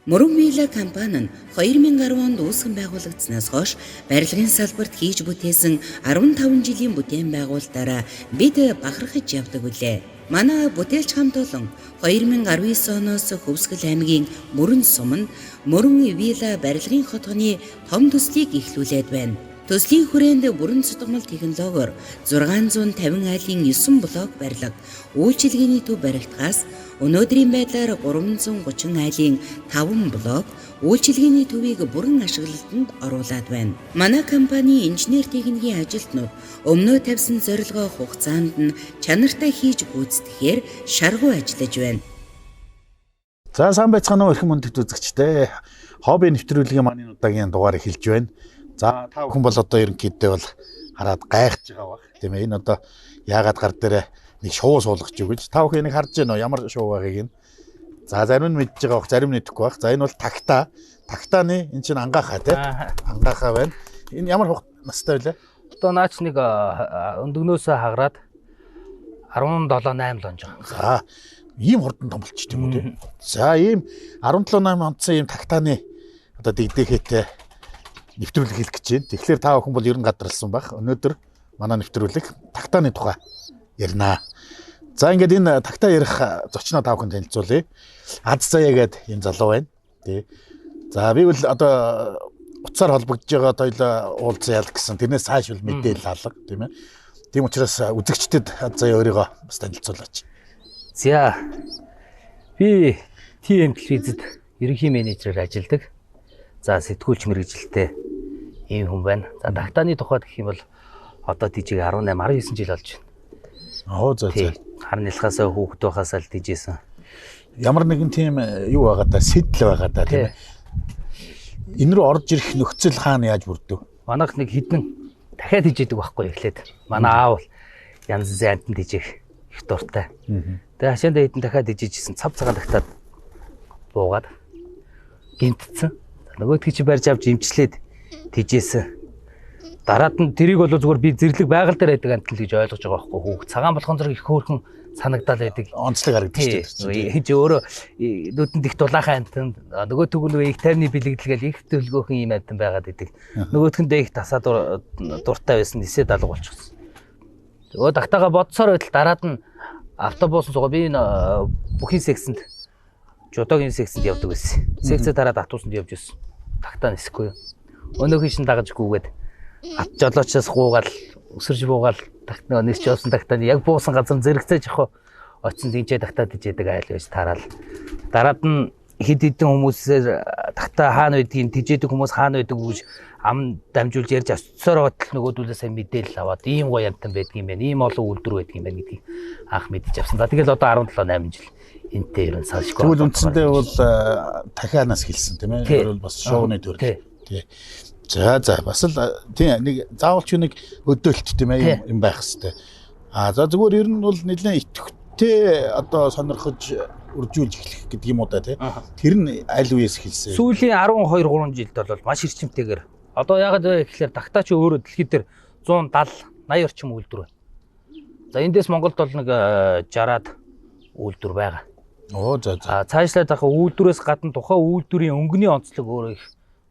Мөрөн Вилла компани нь 2010 онд үүсгэн байгуулагдсанаас хойш барилгын салбарт хийж бүтээсэн 15 жилийн бүтээн байгуулалтаараа бид бахархаж явдаг үлээ. Манай бүтээлч хамт олон 2019 оноос Хөвсгөл аймгийн Мөрөн сум нь Мөрөн Вилла барилгын хотгоны том төслийг эхлүүлээд байна. Төслийн хүрээнд бүрэн цутгамал технологиор 650 айлын 9 блок барилга, үйлчилгээний төв барилтгаас өнөөдрийн байдлаар 330 айлын 5 блок үйлчилгээний төвийг бүрэн ашиглалтанд оруулаад байна. Манай компани инженер техникийн ажилтнууд өмнөө тавьсан зорилгоо хугацаанд нь чанартай хийж гүйцэтгэхээр шаргуу ажиллаж байна. За сайн байцгаана уу эрхэм мөндөд үзэгчдээ. Хобби нэвтрүүлгийн маань энэ удаагийн дугаар эхэлж байна. За та бүхэн бол одоо ерөнхийдөө бол хараад гайхаж байгаа баг. Тийм ээ. Энэ одоо яагаад гар дээр нэг шуу суулгаж юу гэж. Та бүхэн энийг харж байна уу? Ямар шуу байгааг нь. За зарим нь мэдж байгаа бох, зарим нь мэдэхгүй байх. За энэ бол тагтаа. Тагтааны энэ чинь ангаахаа тийм. Ангаахаа байна. Энэ ямар настай вэ? Одоо наач нэг өндөгнөөсөө хагараад 17-8 л онж байгаа. За ийм хурдан том болчих тийм үү тийм. За ийм 17-8 онцсон ийм тагтааны одоо дэгдэхээтэй нэвтрүүлэг хийх гэж байна. Тэгэхээр та бүхэн бол ерөн гадралсан байх. Өнөөдөр манай нэвтрүүлэг тагтааны тухай ярина. За ингээд энэ тагтаа ярих зочноо та бүхэн танилцуулъя. Аз заяа гээд энэ залуу байна. Тий. За би бол одоо утсаар холбогдож байгаа тойлоо уулзъя гэсэн тэрнээс цааш бол мэдээлэл алга тийм ээ. Тийм учраас үзэгчдэд аз заяа өөрийгөө бас танилцуулаач. За би TM телевизэд ерөнхий менежерээр ажилладаг. За сэтгүүлч мэргэжилтэй ийм хүн байна. За тагтааны тухайд гэх юм бол одоо тийчийг 18 19 жил болж байна. Оо за. Харин нэлхасаа хүүхэд байхасаа л тийжсэн. Ямар нэгэн тийм юу байгаа да сэтэл байгаа да тийм ээ. Энэ рүү орж ирэх нөхцөл хаана яаж бүрдэв? Манайх нэг хідэн дахиад хийжээдэг байхгүй эхлээд. Манай аав бол янз бүрийн амтнд хийжээх их дуртай. Тэгээ хашаанда хідэн дахиад хийжээжсэн цав цагаан тагтаад буугаад гинтцсэн. Нөгөөдгий чи барьж авч имчлээд тийжээсэн. Дараад нь тэрийг бол зүгээр би зэрлэг байгаль дээр байдаг амтл гэж ойлгож байгаа байхгүй хүүхд. Цагаан болгон зэрэг их хөөрхөн санагдал байдаг. Онцлог харагдаж байна. Хин ч өөрөө нүдэнд их дулаахан амтнд нөгөө төгөлөө их тайвны бэлэгдэлгээл их төлгөөхөн юм амтан байгаад байдаг. Нөгөөдгөндөө их тасаа дуртай байсан нисээд алга болчихсон. Нөгөө тагтаага бодсоор байтал дараад нь автобус суугаа би энэ бүхий сексэнд жодогийн сексэнд явдаг байсан. Сексээ дараад атуусанд явж байсан. Тагтаа нисэхгүй. Өнөөхий шин дагаж гүгээд ат жолоочоос гуугаал өсөрж буугаал тагтаа нисч явсан тагтааны яг буусан газар зэрэгцээж ах очсон динчээ тагтаад ижээдэг айл байж тараад. Дараад нь хэд хэдэн хүмүүсээр тагтаа хаана байдгийг тижээдэг хүмүүс хаана байдаг гэж ам дамжуулж ярьж авцсоор бодтол нөгөөдүүлээ сайн мэдээлэл аваад ийм гоё амтан байдаг юм байна. Ийм олон үйлдвэр байдаг юм байна гэдгийг анх мэдэж авсан. За тэгэл одоо 17-8 жил энтэй ерөн салшгүй. Тэгвэл үндсэндээ бол дахианаас хэлсэн тийм ээ. Өөрөөр бас шоуны төр. Тий. За бас л тийм нэг заавалч нэг өдөөлт тийм ээ юм байх хэвээр. За зүгээр ер нь бол нэлээд итгэвчтэй одоо сонирхож үржүүлж эхлэх гэдэг юм уу да тий. Тэр нь аль үеэс хэлсэн? Сүүлийн 12-3 жилд бол маш эрчимтэйгээр одоо ягаад вэ гэхээр тагтаач өөрөө дэлхийд дээр 170-80 орчим үйлдвэр байна. За эндээс Монголд бол нэг 60-аад үйлдвэр байгаа. Оо за. Цаашлаад байгаа үйлдвэрээс гадна тухайн үйлдвэрийн өнгөний онцлог өөрөө их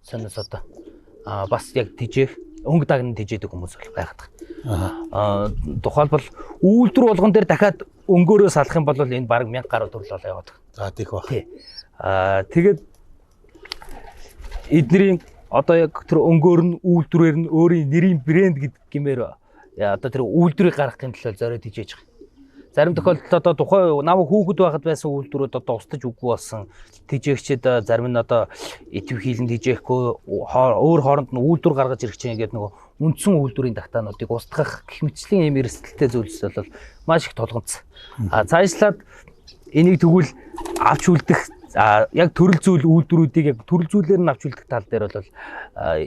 сонирс одоо бас яг тижээх өнгө дагнын тижээдэг хүмүүс бол байгаад байгаа. Тухайлбал үйлдвэр болгон дээр дахиад өнгөөрөө салах юм бол энэ бараг 1000 гаруй төгрөл болоо яваад байгаа. За тийх баг. Тэгээд эднэрийн одоо яг тэр өнгөөр нь үйлдвэрээр нь өөрийн нэрийн брэнд гэдэг гэмээр одоо тэр үйлдвэрийг гаргах юм төлөө зориод хийж байгаа. Зарим тохиолдолд одоо тухайн намайг хүүхэд байхад байсан үйлдвэрүүд одоо устж үгүй болсон. Тижээгчд зарим нь одоо идэв хийлэнд тижээхгүй өөр хооронд нь үйлдвэр гаргаж ирэх чинь гэдэг нөгөө үндсэн үйлдвэрийн тагтаануудыг устгах гэх мэтчлийн юм эрсдэлтэй зүйлс бол маш их толгонц. Цаашлаад энийг тэгвэл авч үлдэх яг төрөл зүйл үйлдвэрүүдийг яг төрөл зүйлээр нь авч үлдэх тал дээр бол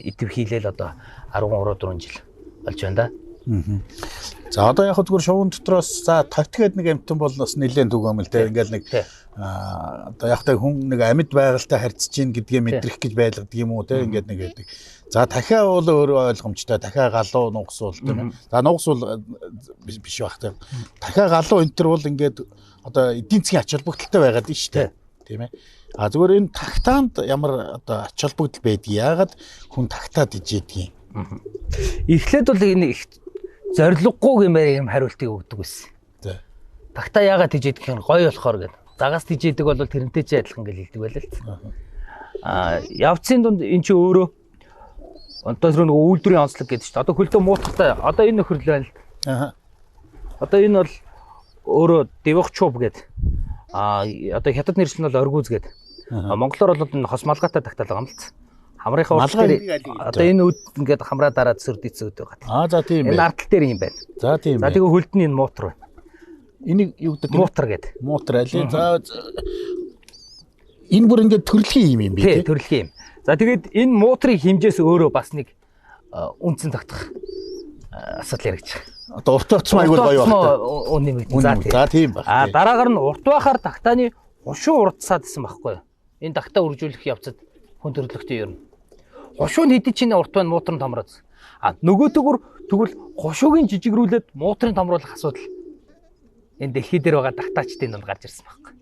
идэв хийлээл одоо 13-4 жил болж байна да. За одоо яг зүгээр шувын дотроос за тактикэд нэг амтан бол бас нэлээд түгээмэл те ингээл нэг одоо яг та хүн нэг амьд байгальтай харьцаж гин гэдгийг мэдрэх гэж байлгадаг юм уу те ингээд нэг байдаг. За дахиа бол өөрөө ойлгомжтой дахиа галуу нугсуул тийм ээ. За нугсуул биш байх те. Дахиа галуу энэ төр бол ингээд одоо эдийн засгийн ач холбогдолтой байгаад нь шүү дээ. Тийм ээ. А зүгээр энэ тагтаанд ямар одоо ач холбогдол байдаг? Яагаад хүн тагтаад ижээдэг юм? Эхлээд бол энэ их зориггүй гэмээр юм хариултыг өгдөг байсан. За. Тагтаа яагаад ижээдэг юм гоё болохоор гэдэг. Загаас ижээдэг бол тэрнтэй ч адилхан гэж хэлдэг байлаа л. Явцын дунд эн чи өөрөө одоо тэр нэг үйлдвэрийн онцлог гэдэг чинь одоо хөлтөө муутахтай одоо энэ нөхрөл байна л. Одоо энэ бол өөрөө девх чуб гэдэг. Одоо хятад нэршил нь бол оргүүз гэдэг. Монголоор бол энэ хос малгайтай тагтаал байгаа юм л. Хамрынхаа урт дээр одоо энэ үд ингээд хамраа дараад сүрдийцүүд байгаа. За тийм байна. Энэ ардтал дээр юм байна. За тийм. За тэгээ хөлтний энэ муутар байна. Энийг юу гэдэг вэ? Муутар гэдэг. Муутар алий. За энэ бүр ингээд төрөлхийн юм би тий. Төрөлхийн юм. За тэгээд энэ муутрын хэмжээс өөрөө бас нэг үнцэн тогтох асуудал яригч. Одоо урт оцсон айгүй гоё байна. Үнэн. За тийм байна. Дараагаар нь урт байхаар тагтааны хушуу урдсаад исэн байхгүй юу? Энэ тагтаа үржүүлэх явцад хүн төрлөختөө ер нь. Хушуу нь хэдий чинь урт байна муутрын томроод. Нөгөөдөөр тэгвэл хушуугийн жижигрүүлээд муутрын томруулах асуудал энэ дэлхий дээр байгаа тагтаачдын донд гарч ирсэн байхгүй.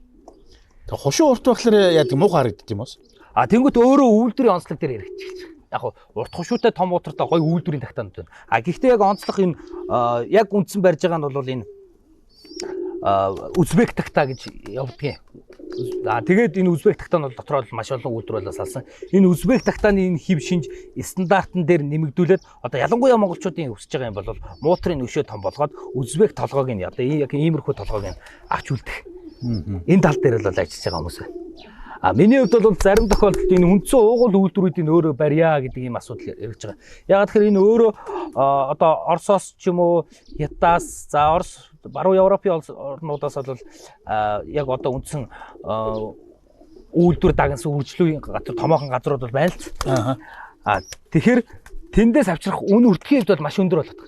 Тэг хушуу урт байхлаар яадаг муу харагддаг юм уус? Тэнгүүт өөрөө үйлдвэрийн онцлог дээр хэрэгжиж байна. Яг урт хушуутай том муутртай гоё үйлдвэрийн тагтаанууд байна. Гэхдээ яг онцлог энэ яг үндсэн барьж байгаа нь бол энэ Узбек тагтаа гэж явагдгийн. Тэгээд энэ Узбек тагтаа нь бол дотроо маш олон үйлдвэрлэлээс алсан. Энэ Узбек тагтааны энэ хэв шинж стандартн дээр нэмэгдүүлээд одоо ялангуяа монголчуудын өсөж байгаа юм бол муутрын өшөө том болгоод Узбек толгойг нь одоо яг иймэрхүү толгойг нь авч үлдэх. Энэ тал дээр л ажиллаж байгаа хүмүүс байна. Миний хувьд бол зарим тохиолдолд энэ үндсэн уугуул үйлдвэрүүдийн өөрөө барья гэдэг ийм асуудал ирж байгаа. Ягаад гэхээр энэ өөрөө одоо Оросоос ч юм уу, Хятадаас, за Орос, баруун Европын орнуудаас бол яг одоо үндсэн үйлдвэр дагнсан үржлүүийн газар томоохон газрууд бол байна л. Тэгэхээр тэндээс авчрах үн үрдэхийн хувьд бол маш өндөр болдог.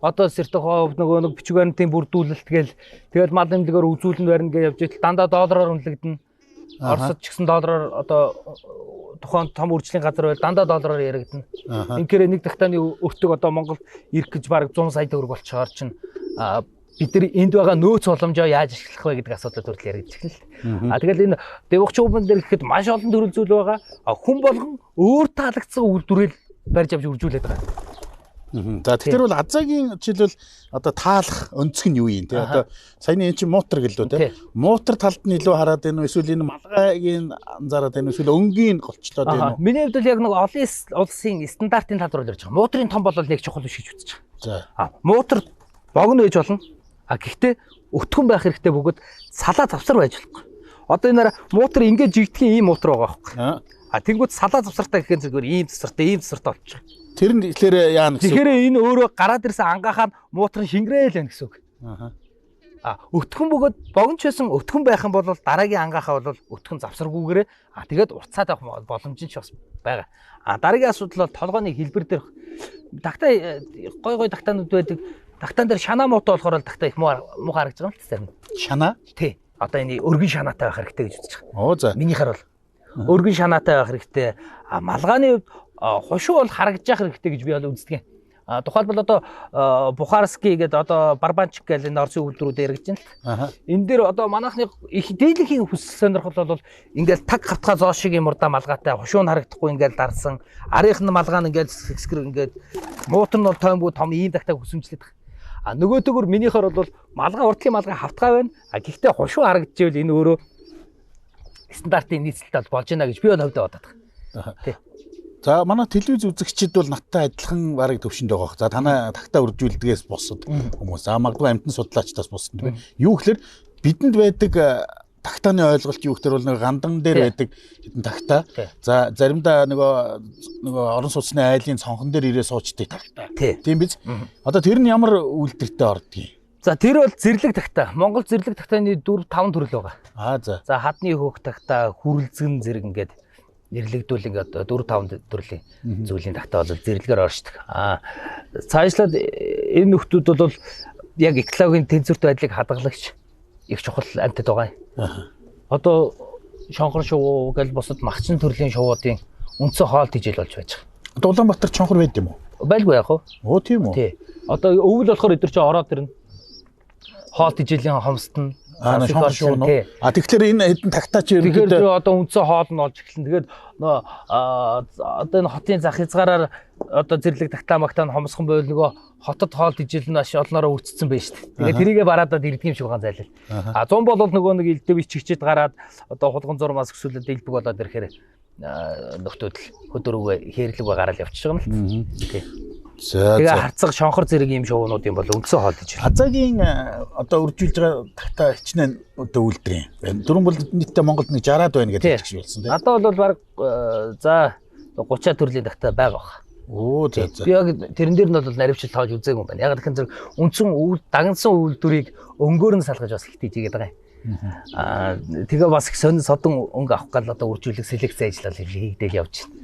Одоо сертохов нөгөө нэг бичиг баримтын бүрдүүлэлт тэгэл мал нэмлэгээр үзүүлэн барина гэж явж итэл дандаа доллараар үнэлэгдэнэ. Оросд ч гэсэн доллараар одоо тухайн том үржлийн газар байл дандаа доллараар яригдана. Инхээр нэг тагтааны өртөг одоо Монголд ирэх гэж бараг 100 сая төгрөг болчихоор чинь бид нар энд байгаа нөөц боломжоо яаж ашиглах вэ гэдэг асуудал төрөл яригдчих л. Тэгэл энэ девх чубан дээр гэхэд маш олон төрөл зүйл байгаа. Хүн болгон өөр таалагдсан үйлдвэрэл барьж авч үржүүлээд байгаа. За тэгэхээр бол азаагийн жишээлбэл одоо таалах өнцөг нь юу юм те одоо саяны эн чинь муутар гэлөө те муутар талд нь илүү хараад байна уу эсвэл энэ малгайгийн анзаараад байна уу эсвэл өнгийн голчлоод байна уу? Миний хувьд л яг нэг олон улсын стандартын тал руу л ирж байгаа. Муутрын том бол нэг чухал биш гэж үзэж байгаа. За муутар богино байж болно. Гэхдээ өтгөн байх хэрэгтэй бөгөөд салаа завсар байж болохгүй. Одоо энэ муутар ингээд жигдэх ийм муутар байгаа байхгүй. Тэнгүүд салаа завсартай гэхээр зүгээр ийм завсартай болчих. Тэр нь тэгэхээр яана гэсэн. Тэгэхээр энэ өөрөө гараад ирсэн ангахаар муутрын шингрээл байна гэсэн үг. Өтгөн бөгөөд богиноч байсан өтгөн байх юм бол дараагийн ангахаа бол өтгөн завсаргүйгээрээ тэгээд уртцаад авах боломж нь ч бас байгаа. Дараагийн асуудал бол толгойн хэлбэр дээр тагтаа гой тагтаанууд байдаг. Тагтаан дээр шанаа муутай болохоор л тагтаа их муу харагдаж байгаа юм л зарим. Шанаа? Тий. Одоо энэ өргөн шанаатай байх хэрэгтэй гэж үзэж байгаа. Оо за. Минийхэр бол өргөн шанаатай байх хэрэгтэй. Малгааны хушуу бол харагдаж явах хэрэгтэй гэж би бол үздэг. Тухайлбал одоо Бухарский гэдэг одоо Барбанчик гэх энэ Орсын үйлдвэрүүд яригдж байна л. Энэ дээр одоо манайхны их дийлэнхийн хүсэл сонирхол бол ингээл таг хавтгаа зоо шиг юм урдаа малгайтай хушуу нь харагдахгүй ингээл дарсан. Арийнх нь малгай нь ингээл хэсгэр ингээд муутар нь бол тоймгүй том ийм тагтаа хүсэмжлээд байгаа. Нөгөөдөөр минийхэр бол малгай урдлын малгай хавтгаа байна. Гэхдээ хушуу харагдчихвэл энэ өөрөө стандартын нийцэлтэй болж байна гэж би бол хөвдөө бодоод байгаа. Тий. За манай телевиз үзэгчид бол надтай адилхан барыг төвшөнд байгаа бох. За танай тагтаа үржүүлдгээс босод хүмүүс. За магадгүй амтны судлаачдаас босод тийм. Юу гэхээр бидэнд байдаг тагтааны ойлголт юу гэхээр бол нэг гандан дээр байдаг хэдэн тагтаа. За заримдаа нөгөө орон сууцны айлын цонхон дээр ирээ суучдаг тагтаа. Тийм биз? Одоо тэр нь ямар үйлдвэртэй ордгийг? За тэр бол зэрлэг тагтаа. Монгол зэрлэг тагтааны 4-5 төрөл байгаа. За. За хадны хөөх тагтаа, хүрлзгэн зэрэг ингээд нэрлэгдүүл ингээд 4-5 төрлийн зүйлийн тагтаа бол зэрлэгээр оршдог. Цаашлаад энэ нөхдүүд бол яг экологийн тэнцвэрт байдлыг хадгалагч их чухал амьтад байгаа юм. Одоо шонхор шувуу гэл бусад махчин төрлийн шувуудын үндсэн хоол тижэл болж байж байгаа. Улаанбаатар чонхор байд юм уу? Байлгүй яах вэ? Оо тийм үү. Тий. Одоо өвөл болохоор өдөр чи ороод ирнэ. хоол тижээлийн хомсд нь шонгор шуун уу? Тэгэхээр энэ хэдэн тагтаач ерөнхийдөө тэгэхээр одоо үндсэн хоол нь олж эхэлнэ. Тэгээд нөө одоо энэ хотын зах хязгаараар одоо зэрлэг тагтаа магтаа нь хомсхон байвал нөгөө хотод хоол тижээл нь маш олноороо үрцсэн байж шүү дээ. Тэгээд тэрийгэ бараадад ирдэг юм шиг байгаа зайлал. 100 бол нөгөө нэг илдэв ичгчээд гараад одоо хулган зурмаас өсвөлөд илбэг болоод ирэхээр нөхдөөд хөдөрөвөө хэрлэг гараад явчихж байгаа юм л. Тий. Тэгээ харцаг шонхор зэрэг юм шоунууд юм бол үндсэн хоол гэж. Хазаагийн одоо үржүүлж байгаа тагтаа хичнээн одоо үйлдвэрийн. Дөрөв бол нийтдээ Монголд нэг 60-аад байна гэж хэлж болсон тийм. Одоо бол баг за 30 төрлийн тагтаа байгаа бах. Оо за. Би яг тэрэн дээр нь бол наривчлал тоож үзээгүй юм байна. Яг тэгэхээр үндсэн дагнсан үйлдвэрийг өнгөөр нь салгаж бас их тийжгээд байгаа юм. Тэгээ бас их сонин содон өнгө авах гал одоо үржүүлэх селекц ажиллал хийгдэл явж байна.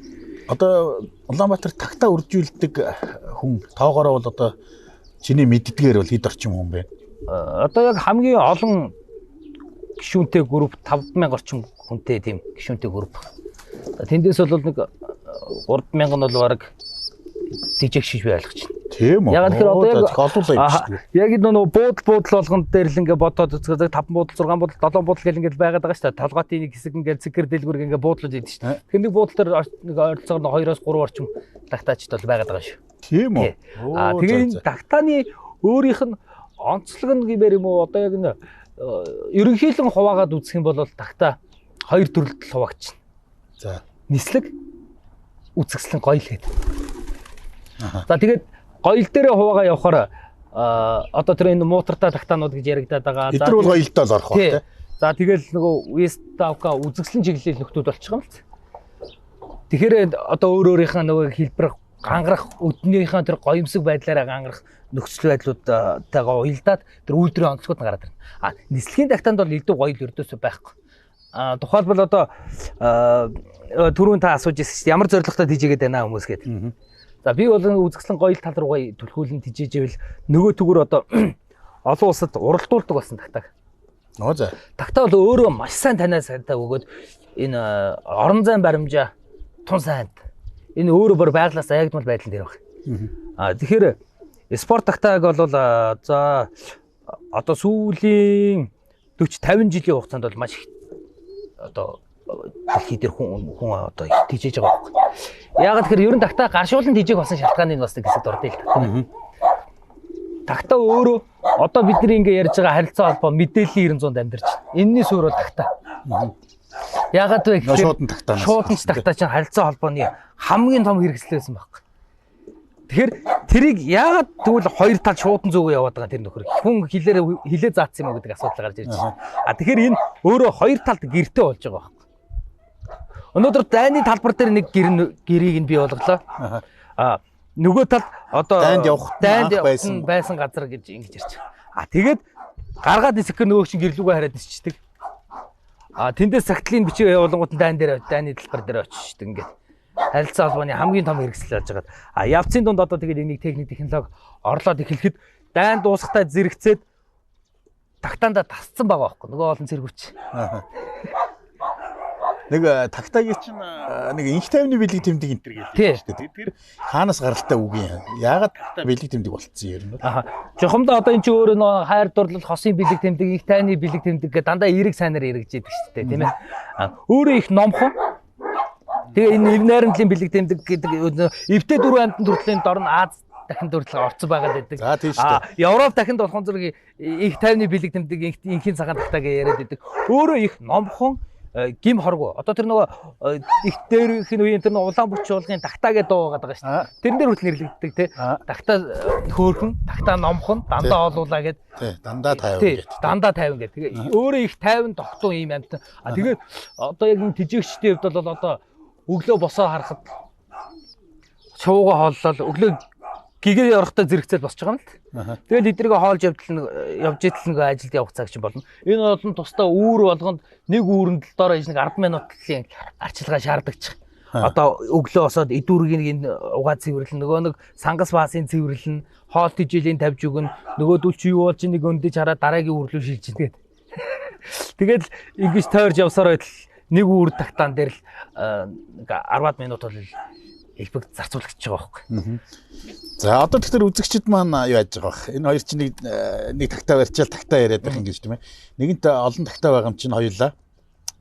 Одоо Улаанбаатар тагтаа үржүүлдэг хүн тоогоороо бол одоо чиний мэддгээр бол хэд орчим хүн бэ? Одоо яг хамгийн олон гишүүнтэй групп 5000 орчим хүнтэй тийм гишүүнтэй групп. Тэндээс бол нэг 3000 нь бол баг дижиг шиш байлгаж байна. Тийм үү? Яг тэгэхээр одоо яг олуулаа юм шүү дээ. Яг энэ буудал болгонд дээр л ингээ бодоод үзэх 5 буудал 6 буудал 7 буудал гэл ингээ байгаад байгаа шүү дээ. Толгоотын нэг хэсэг ингээ цэгэр дэлгүр ингээ буудлууд идэв шүү дээ. Тэгэхээр нэг буудал дээр нэг ойролцоогоор 2-оос 3 орчим тагтаачд бол байгаад байгаа шүү. Тийм үү? Тэгээ энэ тагтааны өөрийнх нь онцлог нь гэмээр юм уу? Одоо яг энэ ерөнхийлөн хуваагаад үзэх юм бол тагтаа 2 төрөлд хуваагдчихна. За. Нислэг үзэсгэлэн гоёл гэдэг. За тэгээд гоёл дээрээ хуваагаа явахаар одоо тэр энэ муутартай тагтаанууд гэж яригадаад байгаа. Эдгээр бол гоёлдоо л орох байх тийм. За тэгэл нөгөө Вестаука үзэсгэлэн чиглэлийн нөхдүүд болчих юм л. Тэгэхээр одоо өөр өөрийнхөө нөгөө хэлбэр гангарах өднийхөө тэр гоёмсог байдлаараа гангарах нөхцөл байдлуудтайгаа уялдаад тэр үйлдвэрийн онцлогуд нь гараад ирнэ. Нислэгийн тагтаанд бол илүү гоёл өрдөөсөө байхгүй. Тухайлбал одоо түрүүн та асууж ирсэн чинь ямар зорилготой тийжээгээд байна хүмүүс гэдэг. За би бол үзэсгэлэн гоёл тал руугаа түлхүүлэн тийжээжвэл нөгөө төгөр одоо олон улсад уралдуулдаг болсон тагтааг. Нөө за. Тагтаа бол өөрөө маш сайн танаа сайтай өгөөд энэ орон зайн баримжаа тун сайнд энэ өөрөө бүр байглаас аягдмал байдал дээр байна. Тэгэхээр спорт тагтааг бол за одоо сүүлийн 40-50 жилийн хугацаанд бол маш их одоо дэлхий дээр хүн одоо тийжээж байгаа байхгүй. Яг тэгэхээр ерөн тагтаа гаршуулан тийжээх болсон шалтгааны нь бас нэг хэсэгт ордё л. Тагтаа өөрөө одоо бидний ингээ ярьж байгаа харилцаа холбоо мэдээллийн 900-д амьдарч байна. Энэний суурь бол тагтаа. Яагаад вэ гэхээр шууданч тагтаа чинь харилцаа холбооны хамгийн том хэрэгслээ байсан байхгүй. Тэгэхээр тэрийг яагаад тэгвэл хоёр тал шуудан зүгөө яваад байгаа тэр нөхөр хүн хилээ заацсан юм уу гэдэг асуудал гарч ирж байна. Тэгэхээр энэ өөрөө хоёр талд гэртэй болж байгаа байхгүй. Өнөөдөр дайны талбар дээр нэг гэрийг нь бий болголоо. Нөгөө талд одоо дайнд байсан газар гэж ингэж ярьж байгаа. Тэгээд гаргаад нисэх нөгөө чинь гэрлүүгээ хараад нисчдэг. Тэндээс сахитлын бичиг явуулангууд нь дайны талбар дээр очиждаг ингээд. Харилцаа холбооны хамгийн том хэрэгсэл болж байгаа. Явцын дунд одоо тэгээд энийг техник технологи орлоод эхлэхэд дайн дуусахтаа зэрэгцээд тагтаандаа тасцсан байгаа байхгүй. Нөгөө олон зэргүүч. Нэг тагтаагийн чинь нэг инх тайвны бэлэг тэмдэг энтер гэлээ шүү дээ. Тэр хаанаас гаралтай үг юм. Яагаад тагтаа бэлэг тэмдэг болцсон юм бэ? Жохомдоо одоо эн чинь өөрөө нөө хайр дурлал хосын бэлэг тэмдэг, инх тайвны бэлэг тэмдэг гэдэг дандаа эерэг сайнаар эргэж яадаг шүү дээ, тийм ээ. Өөрөө их номхон. Тэгээ энэ эв найрамдлын бэлэг тэмдэг гэдэг эвтэй дөрвөн амтан төрлийн дор нь Аз дахин төрөлхөөр орцсон байгаад байдаг. За тийм шүү дээ. Европ дахинд болохоор зэрэг их тайвны бэлэг тэмдэг, инхийн цагаан тагтаа гэж яриад байдаг. Өөрөө их номхон гим хоргоо. Одоо тэр нөгөө их дээрх нь үеийн тэр нөгөө улаан бүч чуулгын тагтаа гэдэг дуу байгаа шүү дээ. Тэрэн дээр хүртэл нэрлэгддэг тий. Тагтаа хөөрхөн, тагтаа номхон, дандаа олуулаа гэдэг. Тий, дандаа 50 гэдэг. Дандаа 50 гэдэг. Тэгээ өөрөө их 50 тогтун юм амт. Тэгээд одоо яг энэ тижээгчдийн хувьд бол одоо өглөө босоо харахад шуугаа хооллол өглөө гэгээ орохдоо зэрэгцэл босч байгаа юм л. Тэгэл эдрийг хоолж явж идэл нэг ажилд явах цаг чинь болно. Энэ олон тусдаа үүр болгонд нэг үүрэнд л доор иж нэг 10 минутын арчилгаа шаардлагачих. Одоо өглөө босоод идүүргийн энэ угаа цэвэрлэн нөгөө нэг сангас баасын цэвэрлэн хоол тижээлийн тавьж өгнө. Нөгөөдөл чи юу болж нэг өндөж хараад дараагийн үүрлүү шилжиж тэгээд. Тэгэл ингэж тойрж явсаар байтал нэг үүр тагтаан дээр л 10 минут бол элбэг зарцуулагдаж байгаа байхгүй. За одоо тэгэхээр үзэгчид маань юу яаж байгаа вэ? Энэ хоёр чинь нэг тагтаа барьчаал тагтаа яриад байх юм гэж тийм ээ. Нэгэнт олон тагтаа байгаа юм чинь хоёулаа.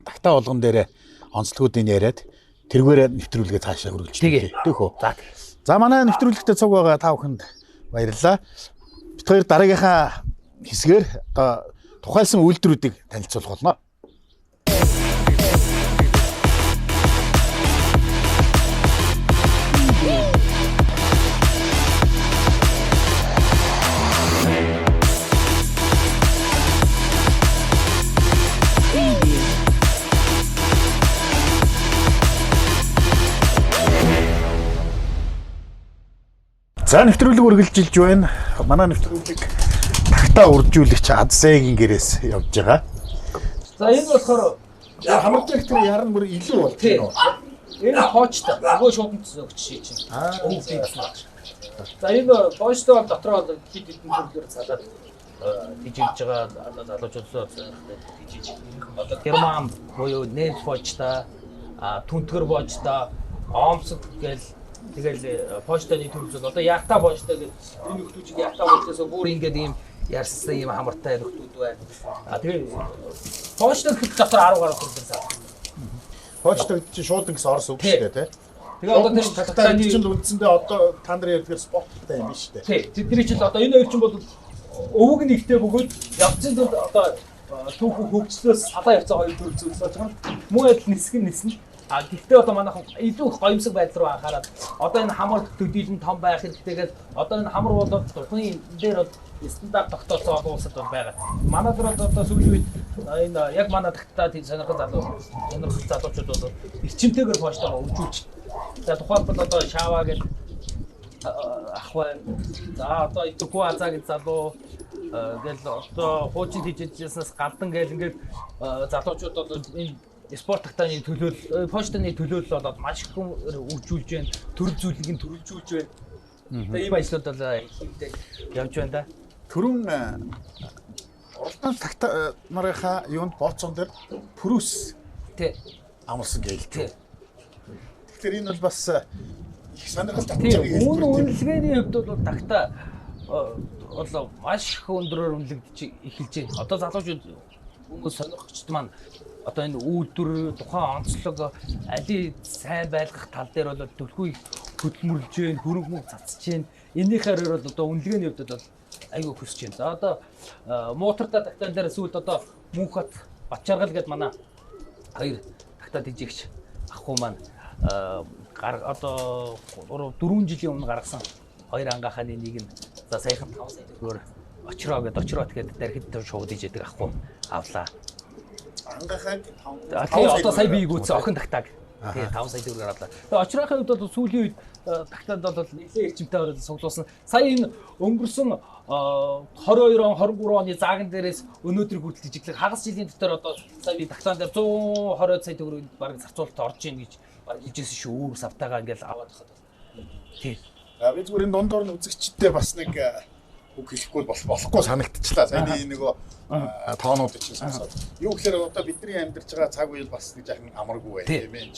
Тагтаа болгон дээрээ онцлогуудыг яриад тэргээрээ нэвтрүүлгээ цаашаа хөргөлж төөхөө. За манай нэвтрүүлэгтээ цуг байгаа та бүхэнд баярлалаа. Бид хоёр дараагийнхаа хэсгээр одоо тухайлсан үйлдвэрүүдийг танилцуулах болно. За нэвтрүүлэг үргэлжилж байна. Манай нэвтрүүлэг тагтаа үржүүлэгч Адсайгийн гэрээс явж байгаа. За энэ болохоор хамарч ихтэй яран бүр илүү болж байна уу? энэ почта нөгөө шууд өгч шийдэж байна. За энэ почта бол дотроо хэд хэдэн төрлөөр цалаад дижиж байгаа залуучуудаа дижиж. Одоо герман буюу нэмс почта, түнтгэр почта, омсог гэл тэгэл почтаны төлөвлөл одоо ягта почта гэдэг энэ нөхдүүчид ягта почтаас бүр ингээд ийм ярссан ийм хамартай нөхдүүд байна. Тэгээ почта гэхэд дотор 10 гаруй төлөвлөл заа. Почта чинь шууд ингээс орс үг шүү дээ тий. Тэгээ одоо тэр тагтааны чинь үндсэндээ одоо та нар ярьдгаар спорттай юм шүү дээ. Тий. Тэдний чинь одоо энэ хоёр чинь бол өвөг нэгтэй бөгөөд явцын тулд одоо түүхэн хөгжлөөс салаа явцаа хоёр төр зүйлс болж байгаа. Мөн адил нисгэн. Гэхдээ одоо манайхан илүү гоёмсог байдал руу анхаарал. Одоо энэ хамар төдийлөн том байх хэрэгтэйгээд одоо энэ хамар бол тухны дээр бол стандарт тогтоосон олон улсад бол байгаа. Манай дээр одоо сүүлийн үед энэ яг манай тагтаа тийм сонирхол залуучууд бол эрчимтэйгээр почтаа өргөжүүлж. За тухайлбал одоо шава гэдэг ах байна. За одоо Итүку Азаа гэдэг залуу гэл одоо хуучин хийжсэнээс галдан гэл ингээд залуучууд бол энэ спорт тагтааны төлөөлөл, почтаны төлөөлөл болоод маш их хүн үржүүлж байна, төр зүйлийг нь төрөлжүүлж байна. Тэгээ ийм ажлууд бол хийгдэж явж байна да. Түрүүн уралдаан тагтаа нарынхаа юунд бооцсон дээр пүрүс тий амарсан гээл. Тэгэхээр энэ бол бас их сонирхолтой гэж байна. Үнэлгээний хувьд бол тагтаа бол маш их өндрөөр үнэлэгдэж эхэлж байна. Одоо залуучууд хүмүүс сонирхогчд маань одоо энэ үйлдвэр тухайн онцлог али сайн байлгах тал дээр бол төлхөө хөдөлмөрлж байна, хөрөнгө мөнгө цацж байна. Энийхээр бол одоо үнэлгээний хувьд бол айгүй өсөж байна. За одоо муутарта тагтаан дээр сүүлд одоо Мөнхбат Батчаргал гэдэг манай хоёр тагтаа дижигч ах хүү маань одоо 4 жилийн өмнө гаргасан хоёр ангаханы нэг нь за саяхан 5 сая төгрөгөөр очроо тэгээд дархид шууд ижэдэг ах хүү авлаа. Ангахаг одоо сая би гүйтсэн охин тагтааг. Тэгээ 5 сая төгрөгөөр авлаа. Тэгээ очроохийн үед бол сүүлийн үед тагтаанд бол нэлээд эрчимтэй ороод суглуулсан. Сая энэ өнгөрсөн 22 он 23 оны зааган дээрээс өнөөдөр хүртэл жиглэг хагас жилийн дотор одоо сая би тагтаан дээр 120 сая төгрөгийг баг зарцуулалт орж ийн гэж баг хэлжсэн шүү. Өөр савтайгаа ингээл аваад хахад. Тий. Би зүгээр энэ дундор нь үзэгчдээ бас нэг үг хэлэхгүй болохгүй санагдчихлаа. Саяны нөгөө тоонууд чинь сонсоод. Юу гэхээр одоо бидний амьдарч байгаа цаг үеийг бас нэг жаахан амаргүй байх тийм ээ.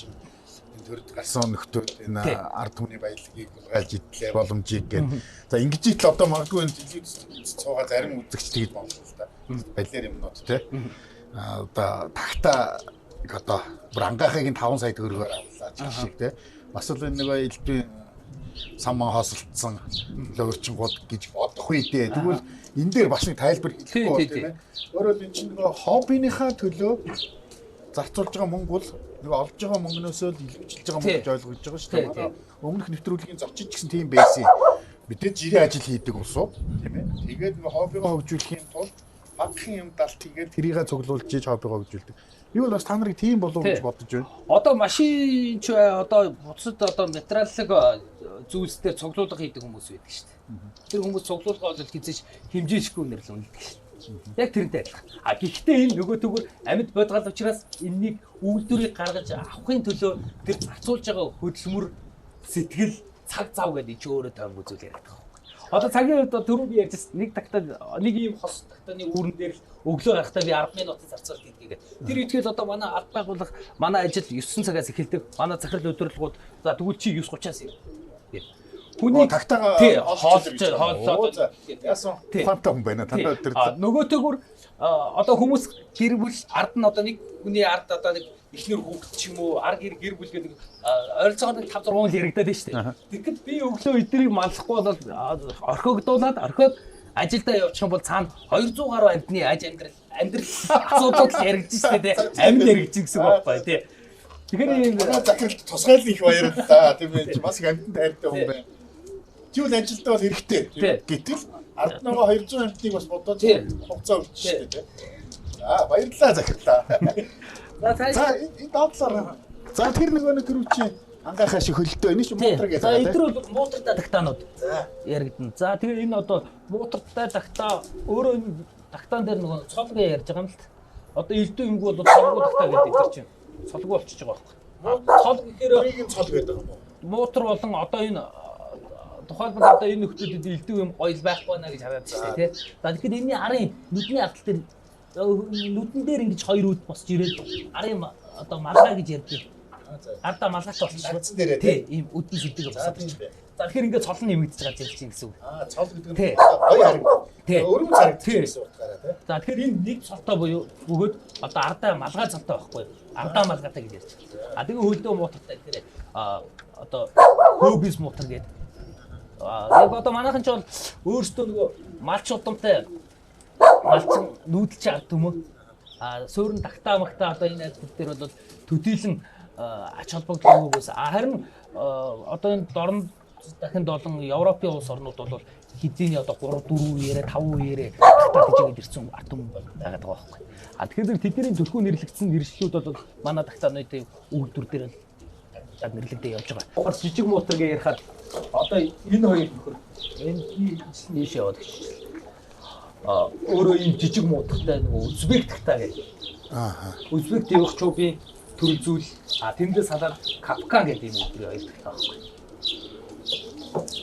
Энэ төрд гарсан нөхдүүд энэ ард түмний баялагийг булгайлж идлээ боломжийг гэдэг. За ингэж итл одоо магадгүй энэ жилийн цуугаа зарим үзэгч тэгж болно л да. Балер юмнууд тийм. Одоо тагтаа одоо бүр ангахыг 5 сая төгрөгөөр авлаа шиг тийм. Бас л энэ нөгөө элдвийн саман хосолцсон лоорчингууд гэж бодох үедээ тэгвэл энэ дээр бас нэг тайлбар хийхгүй байна тийм ээ. Өөрөөр энэ чинь нөгөө хоббинийхаа төлөө зарцуулж байгаа мөнгө бол нөгөө олж байгаа мөнгнөөсөө л илүүчилж байгаа мөнгө гэж ойлгож байгаа шүү дээ. Өмнөх нэвтрүүлгийн зочин ч гэсэн тийм байсан. Мэдээж жирийн ажил хийдэг улсуу тийм ээ. Тэгээд нөгөө хоббигоо хөгжүүлэхийн тулд багахан юм далт хийгээд тэрийгээ цуглуулж ийж хоббигоо хөгжүүлдэг. Би бол бас та нарыг тийм болов гэж бодож байна. Одоо машин ч одоо буцад одоо материаллык зүйлс дээр цуглуулга хийдэг хүмүүс байдаг шүү дээ. Тэр хүмүүс цуглуулга бол хизээш хэмжээшгүй нэрлэн үнэлдэг шүү дээ. Яг тэрнтэй адилхан. Гэхдээ энэ нөгөө төгөр амьд бодгал учраас энэнийг үйлдвэрийг гаргаж авахын төлөө тэр зарцуулж байгаа хөдөлмөр сэтгэл цаг зав гэдэг чи өөрөө тоймгүй зүйл яриад байгаа. Одоо цагийн үед түрүү би ярьжсэн нэг тагтаа нэг ийм хос тагтааны үүрэн дээр л өглөө гарахтаа би 10 минутын зарцуулт хийгээд. Тэр үедгээл одоо манай аль байгууллага манай ажил 9 цагаас эхэлдэг. Манай захирал өдрөлгүүд за тэгвэл чи 9:30-аас ир. Хүний тагтаага хооллоод яасан фанта хүн байна тандаа өдөр. Нөгөөтэйгүр одоо хүмүүс гэр бүл ард нь одоо нэг хүний ард одоо нэг эхнэр хүүхэд ч юм уу ар гэр бүл гэдэг ойролцоогоор 5 6 хүн л яригадаад байна шүү дээ. Тэгэхэд би өглөө эдрийг маллахгүй бол орхигдуулаад орхиод ажилдаа явчих юм бол цаана 200 гаруй амьтны амьдрал асуудал яригдчихсэн дээ. Амьд яригдчих гэсэн үг байхгүй тий. Тэгэхээр захирал тусгайл их баярлалаа. Тийм ээ бас их амьтанд хайртай хүн байна. Жил ажилдаа бол хэрэгтэй. Гэтэл ард нөгөө 200 амьтныг бас бодоод хугацаа өвчтэй тий. За баярлалаа захирлаа. За энэ доотлоор за тэр нэг тэр үчи ангаахаа шиг хөлтөө энэ ч муутраг гэдэг. За эдгээр бол муутартай тагтаанууд яригдана. За тэгээ энэ одоо муутартай тагтаа өөрөө энэ тагтаан дээр нөгөө цолгоо ярьж байгаа юм л. Одоо элдв юмгүй бол цолгоо тагтаа гэдэг тэр чинь цолгоо болчихж байгаа байхгүй. Цолг гэхээр цолг гэдэг юм уу? Муутар болон одоо энэ тухайлбал одоо энэ нөхцөлд элдв юм гоёл байхгүй байна гэж хаваад байна тий. За тэгэхээр энэний арын нүдний ардтал дээр нүдэн дээр ингэж хоёр үүд босч ирээд арын одоо малгай гэж ярьдаг. Ардаа малгайтай болсон шатсан дээрээ тий ийм үдэн сүдэг босоод. За тэгэхээр ингээд цол нь нэмэгдэж байгаа зүйл чинь гэсэн үг. Цол гэдэг нь гоё харагдав. Тий. Өргөн харагдчих гэсэн утгаараа тий. За тэгэхээр энэ нэг цолтой буюу өгөөд одоо ардаа малгай цолтой байхгүй. Ардаа малгайтай гэж ярьж байна. А тэгээ хөлдөө муутартай гэхээр одоо хөөбис муутар гэдэг. Яг одоо манайхан ч бол өөрсдөө нөгөө малч удамтай малчин нүүдэлч ард юм уу? Суурин тагтаа магтаа одоо энэ ажил дээр бол төдийлөн ач холбогдолгүй байсан. Харин одоо энэ дорн дахин долон Европын улс орнууд бол хэдийн одоо 3 4 үеэрээ 5 үеэрээ тагтаа дижгээд ирсэн ард юм байгаад байгаа байхгүй. Тэгэхээр тэдний төлхөө нэрлэгдсэн нэршлүүд бол манай тагтаануудын үйлдвэр дээр л яг нэрлэгдээ явж байгаа. Жижиг муутар гэж ярихад одоо энэ хоёр нөхөр энэ нийш яваад гэж. Өөрөө ийм жижиг муудахтай нэг үзбек тагтаа гэдэг. Үзбек дэвх чубын төр зүйл тэндээс салаад капкан гэдэг юм үйлдвэр хоёр тагтаа байхгүй.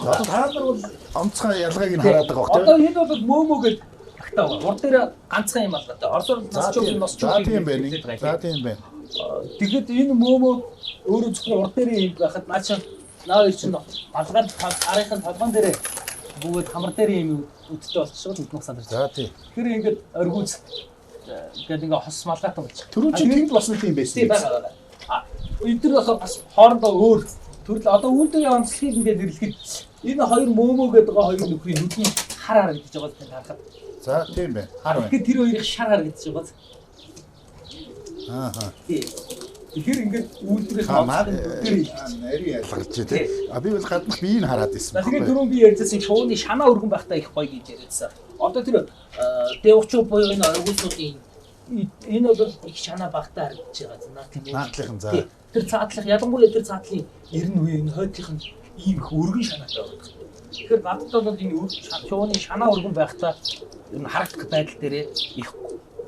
Одоо та нар бол онцгой ялгааг нь хараад байгаа байхгүй. Одоо энэ бол мөөмөө гэдэг тагтаа байна. Урд дээр ганцхан юм алгатай. Орсоор нас чубын За тийм байна. За тийм байна. Тэгэхэд энэ мөөмөө өөрөө зөвхөн урд дээр юм байхад наачаа наа чинь алгаад арийнхын толгоон дээр бүгд хамар дээр юм үдтэй болчихсон л мэдмэх сандарч. За тийм. Тэр ингээд оргиуц гэдэг ингээ хос малгайтай болчих. Түрүү чи тэнд бас нэг юм байсан. Тийм байгаа. Эдгээр бас хоорондоо өөр төрөл одоо үйлдвэрийн онцлогийг ингээд нэрлэхэд энэ хоёр мөөмөө гэдэг хоёр нөхрийн нүдний хар харагдаж байгааг тань харахад. За тийм байна. Хар байна. Тэгэхээр тэр хоёрын шар харагдаж байгааз. Тийм. Тэгэхээр ингээд үйлдвэрийн онцлог нарийн ялгарч тий. Би бол гаднах биеийг хараад байсан. Тэгэхээр түрүүн би ярьжсэн шууны шанаа өргөн байхдаа их гоё гэж яриадсан. Одоо тэр дэвчүү буюу энэ оргуулсуудын энэ бол их шанаа багтаа харагдаж байгаа. Наа тийм. Наадлахын за. Тэр цаатлах ялангуяа тэр цаатлын 90 үе энэ хойдлын ийм их өргөн шанаатай байдаг. Тэгэхээр надад бол энэ шууны шанаа өргөн байхдаа энэ харагдах байдал дээрээ их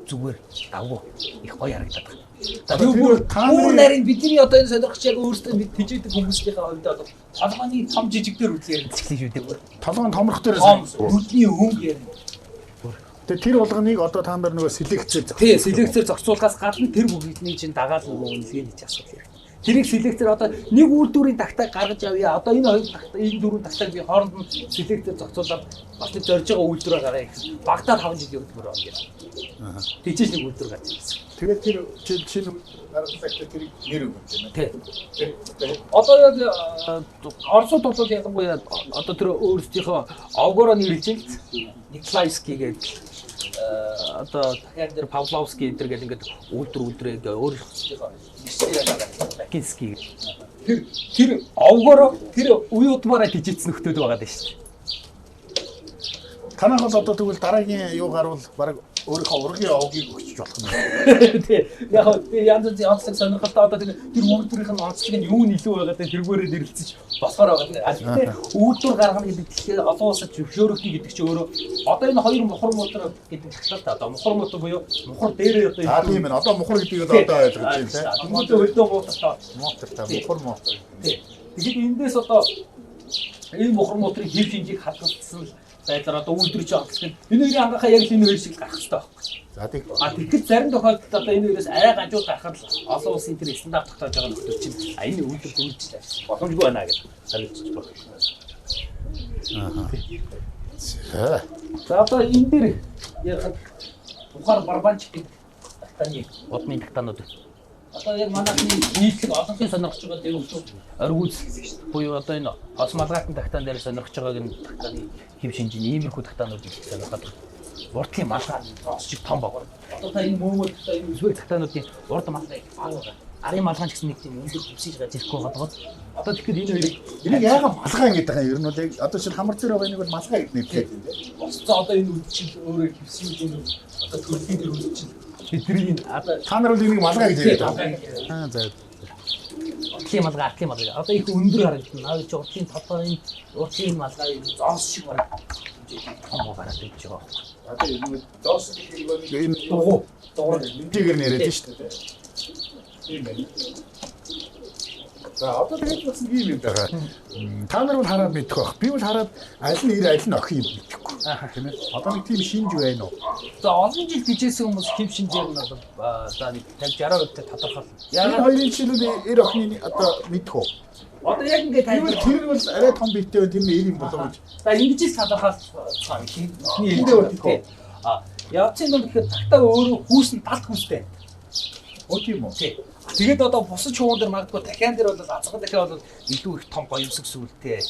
зүгээр давгүй их гоё харагдаад байна. Тэгэхээр бүр нарийн бидний одоо энэ сонирхч яг өөрсдөө бид тэжээдэг хүмүүсийнхээ хувьд бол толгойн том жижиг дээр үтлээ ярьчихлээ шүү дээ. Толгойн томрох дээр нүдний хөнгө ярина. Тэгээ тэр болгоныг одоо та нар нөгөө селекцээр тий селекцээр зохицуулахаас гадна тэр бүгдний чинь дагаад нөгөө үнэлгээний ч асуудал ярих. Тэрийг селекцээр одоо нэг үйлдвэрийн тагтааг гаргаж авъя. Одоо энэ хоёр тагтаа энэ дөрвөн тагтааг би хооронд нь селекцээр зохицуулаад бас нэг зорж байгаа үйлдвэрээ гаргая гэсэн. Багтаа 5 жилийн өдөр орно гэж. Тийчээс нэг үйлдвэр гарч ирсэн. Тэгээд тэр чинь гаргалтай тэр нэр өгөх юм байна. Тий. Одоо яг Оросууд бол ялангуяа одоо тэр өөрсдийнхөө овгороо нэрлэж байна. Николаевский гэдэг одоо дахиад дээр Павловский энэ гэдэг ингээд үйлдвэрээ өөрсдийнхөө Бакинский тэр овгороо тэр үе удмаараа тижээдсэн нөхдөд байгаа даа шүү дээ. Танах бол одоо тэгвэл дараагийн юу гарвал баг өөрийнхөө ургийн овгийг өгч болох юм. Тий. Яг янз бүрийн онцлог сонирхолтой одоо тэр үйлдвэрийн онцлог нь юу нэлээд байгаа гэдэг тэргээрээ нэрлэлцэж болохоор байгаа. Гэхдээ үйлдвэр гаргана гэдэг тэгэхээр олон улсад зөвшөөрөгдөй гэдэг чинь өөрөө одоо энэ хоёр мухар мутар гэдэг талтай та одоо мухар мутар буюу мухар дээрээ одоо За тийм байна. Одоо мухар гэдгийг одоо ойлгож байна тийм. Тэнгүүдээ хөлдөө муутартай. Муутартай мухар муутар. Тий. Тэгэхээр эндээс одоо Энэ бохор мотрын хэв шинжийг хадгалсан байдлаар одоо үйлдвэрч хадгалах нь энэ хоёрын хангахаа яг л энэ хоёр шиг гарах хэрэгтэй байхгүй. За тийм. Тэгэхээр зарим тохиолдолд одоо энэ хоёроос арай гажууд гарахад олон улсын тэр стандарт тогтоож байгаа нөхцөл чинь энэ үйлдвэрт үйлчлээ боломжгүй байна гэж хариулж байна. За одоо энэ дээр яг ухаар барбанч гэдэг тактаны удмын тактанууд. Одоо яг манайхны нийтлэг олонхын сонирхож байгаа дээр өчиг оргиуц буюу одоо энэ хос малгайтан тактан дээр сонирхож байгааг энэ тактаны хэв шинжийн иймэрхүү тактануудыг сонирхоод урдлын малгай зоосчиг том баг. Одоо та энэ мөөмөд энэ үзбэг тактануудын урд малгай баг. Арын малгай ч гэсэн нэг тийм өндөр төвсөж байгаа зэрэг байгаа. Одоо тэгэхээр энэ хоёрыг энийг яагаад малгай гэдэг юм ер нь бол яг одоо чинь хамар дээр байгаа энийг бол малгай гэж нэрлэдэг юм дээ. Босцоо одоо энэ үдчил өөрөө хэвсүүд энэ одоо төрлийн дээр үдчил тэдний Та нар бол энийг малгай гэж яриад байгаа. За. урдлын малгай. Одоо их өндөр харагдана. Наад чи урдлын толгойн урдлын малгай зоос шиг бараг том гараад ирж байгаа байхгүй. Одоо энэ зоос шиг нэг энэ Дугуйр энтэйгэр нэрэд шүү дээ. Тийм байна. За одоо тэгээд бас нэг юм байгаа. Та нар бол хараад мэдэх байх. Би бол хараад аль нь ир аль нь охин юм мэдэхгүй. Тийм ээ. Одоо нэг тийм шинж байна уу? За олон жил бичээсэн хүмүүс хэв шинжээр нь бол за нэг 50-60% тодорхойлно. Энэ хоёрын жишээлүүд ир охины одоо мэдэх үү? Одоо яг ингээд Тэр бол арай том биетэй байна. Тэр нь ир юм болов уу гэж. За ингэж л тодорхойлцоо ихний хэлдэг. Яачин нь тэгэхээр тагтаа өөрөө хүүс нь далд хүүстэй. Оо тийм үү? Тий. Тэгээд одоо бусад шугуун дээр магадгүй дахиан дээр бол азгал дахиад бол илүү их том гоёмсог сүлтэй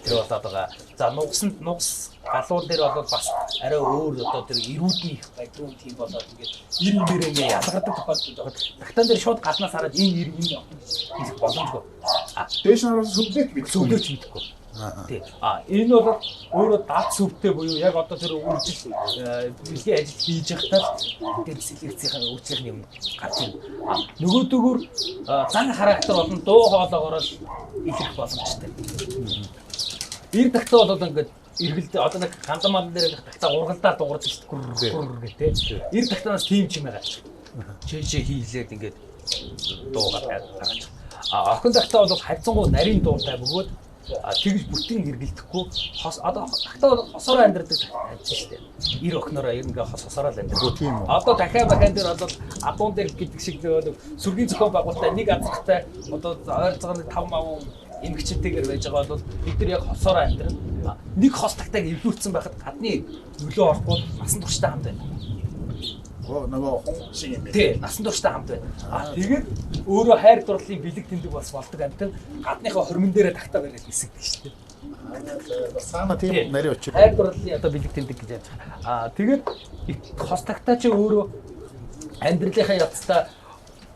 тэр болоод байгаа. За нугас галуун дээр бол бас арай өөр одоо тэр ирүүдийн их байдлын тийм болоод тэгээд ир нэрээ ялгардаг тохиолдол байгаа. Тагтаан дээр шууд гаднаас хараад энэ хийх боломжгүй. Дээш нь орсон сүлжээг Сүлдөөч мэдэхгүй. Тий. Энэ бол өөрөө дат сүвтэй буюу яг одоо тэр үржил бэлгийн ажил хийж байхдаа тэр сэлгэрцийн үүсгэх юм гарч ирнэ. Нөгөөдөөгөр зан характер болон дуу хоолоогоор л илэрх боломжтой. Ир тагтаа бол ингээд эргэлдээ одоо нэг хандамал дээр тагтаа ургалдаа дуурж шүү дээ. Ир тагтаанаас тийм ч юм гарч. Чи хийлээд ингээд дуугаад гарч. Охин тагтаа бол хавцангуу нарийн дуутай бөгөөд тэгж бүтэн эргэлдэхгүй хос одоо тагтаа бол хосоор амьдардаг ажил шүү дээ. Ир охинороо ингээ хосоор л амьдардаг. Тийм үү. Одоо дахиад дээр бол адуун дээр гэдэг шиг нэг сүргийн зохион байгуулалтаа нэг азартай одоо ойролцоогоор 5 мав эмгчтэйгээр байж байгаа бол бид нар яг хосоор амьдрал. Нэг хос тагтааг эвлүүлсэн байхад гадны нөлөө орохгүй насан турштай хамт байна. Нөгөө хүн шиг юм байна. Тий, насан турштай хамт байна. Тэгээд өөрөө хайр дурлалын бэлэг тэмдэг бас болдог амтан гадныхаа хормон дээрээ тагтаа бариад нисэгдэг шүү дээ. Саана тийм нарийн очив. Хайр дурлалын одоо бэлэг тэмдэг гэж яаж. Тэгээд хос тагтаа чи өөрөө амьдралынхаа явцдаа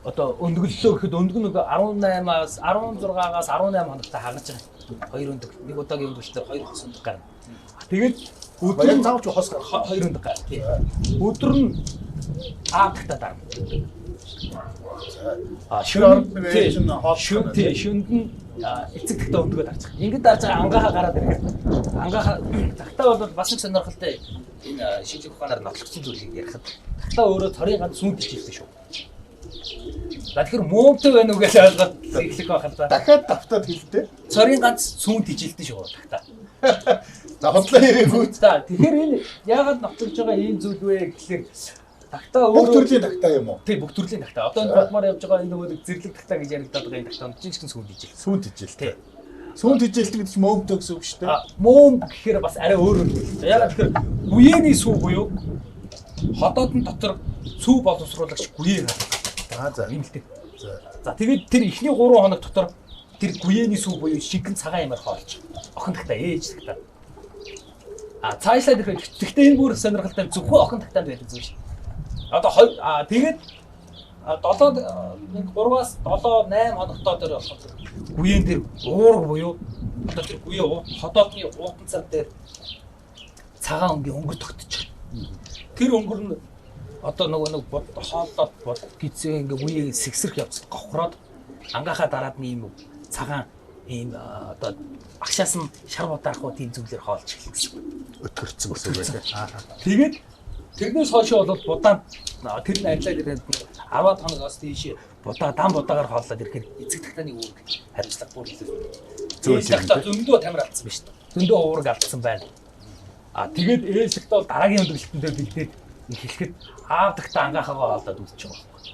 одоо өндгөллөө гэхэд өндг нэг 18-аас 16-аас 18 хоногтой хагаж байгаа. Хоёр өндөг. Нэг удаагийн өндгөлтөөр хоёр хос өндөг гарна. Тэгээд өдөр заавч хос хоёр өндөг гарна. Тий. Өдөр нь тагтаа дарна. Шүнд нь эцэг тагтаа өндгөө дарж байгаа. Ингээд дарж байгаа ангахаа гараад ирэх. Ангахаа тагтаа бол бас нэг сонирхолтой энэ шинжлэх ухаанаар нотлогдсон зүйлийг ярихад тагтаа өөрөө цорын ганц сүүнд ижilдэг шүү. За тэгэхээр мөмтэй байна уу гэж ойлгоод эхлэх байхад дахиад давтаад хэлдэг. Цорын ганц сүүнд ижilдэг шүү тагтаа. За хотлоо яриаггүй. За тэгэхээр энэ яагаад нотлогдож байгаа ийм зүйл вэ гэхэлэр тагтаа бүх төрлийн тагтаа юм уу? Тий, бүх төрлийн тагтаа. Одоо энэ бодмоор явж байгаа энэ нөгөө зэрлэг тагтаа гэж яригдаад байгаа энэ тагтаа жижигхэн сүүнд ижил. Сүүнд ижил. Тий. Сүүнд ижилдэг гэдэг чинь мөмтэй гэсэн үг шүү дээ. Мөм гэхээр бас арай өөр юм. Яагаад тэгэхээр гүений сүү буюу ходоодын дотор сүү боловсруулагч гүе байна. За юм л дээ. За тэгээд тэр эхний 3 хоног дотор тэр гүений сүү буюу шингэн цагаан ямаар хоолж. Охин тагтаа ээж тагтаа. Цаашлаад ирэхэд гэхдээ энэ бүр сонирхолтой зөвхөн охин тагтаанд байдаг зүйл шүү. Одоо тэгээд 3-аас 7-8 хоногтой дээр болохоор гүеэн дээр уурга буюу одоо тэр гүе ходоодны уудан цав дээр цагаан өнгийн өнгөр тогтчих. Тэр өнгөр нь одоо нэг хооллоод гизээ ингээ үеийг сэгсрэх явц гохроод ангахаа дараад нь ийм цагаан ийм одоо багшаас нь шар удаахуу тийм зүйлээр хоолж эхэлсэн гэсэн. Өтгөрцөн гэсэн үг байна. Тэгээд тэрнээс хойшоо бол будаан тэр нь ажиллаад ирээд 10 хоногоос тийш дан будаагаар хооллоод ирэхээр эцэг тагтааны үүрэг хариуцлага бүр илүү. зөөж тагтаа зөндөө тамир алдсан биз дээ. Зөндөө уураг алдсан байна. Тэгээд ээлжлэгтээ бол дараагийн өндөрлөлтөндөө бэлдээд эхлэхэд аав тагтаа ангахаагаа олдоод үзэж байгаа байхгүй.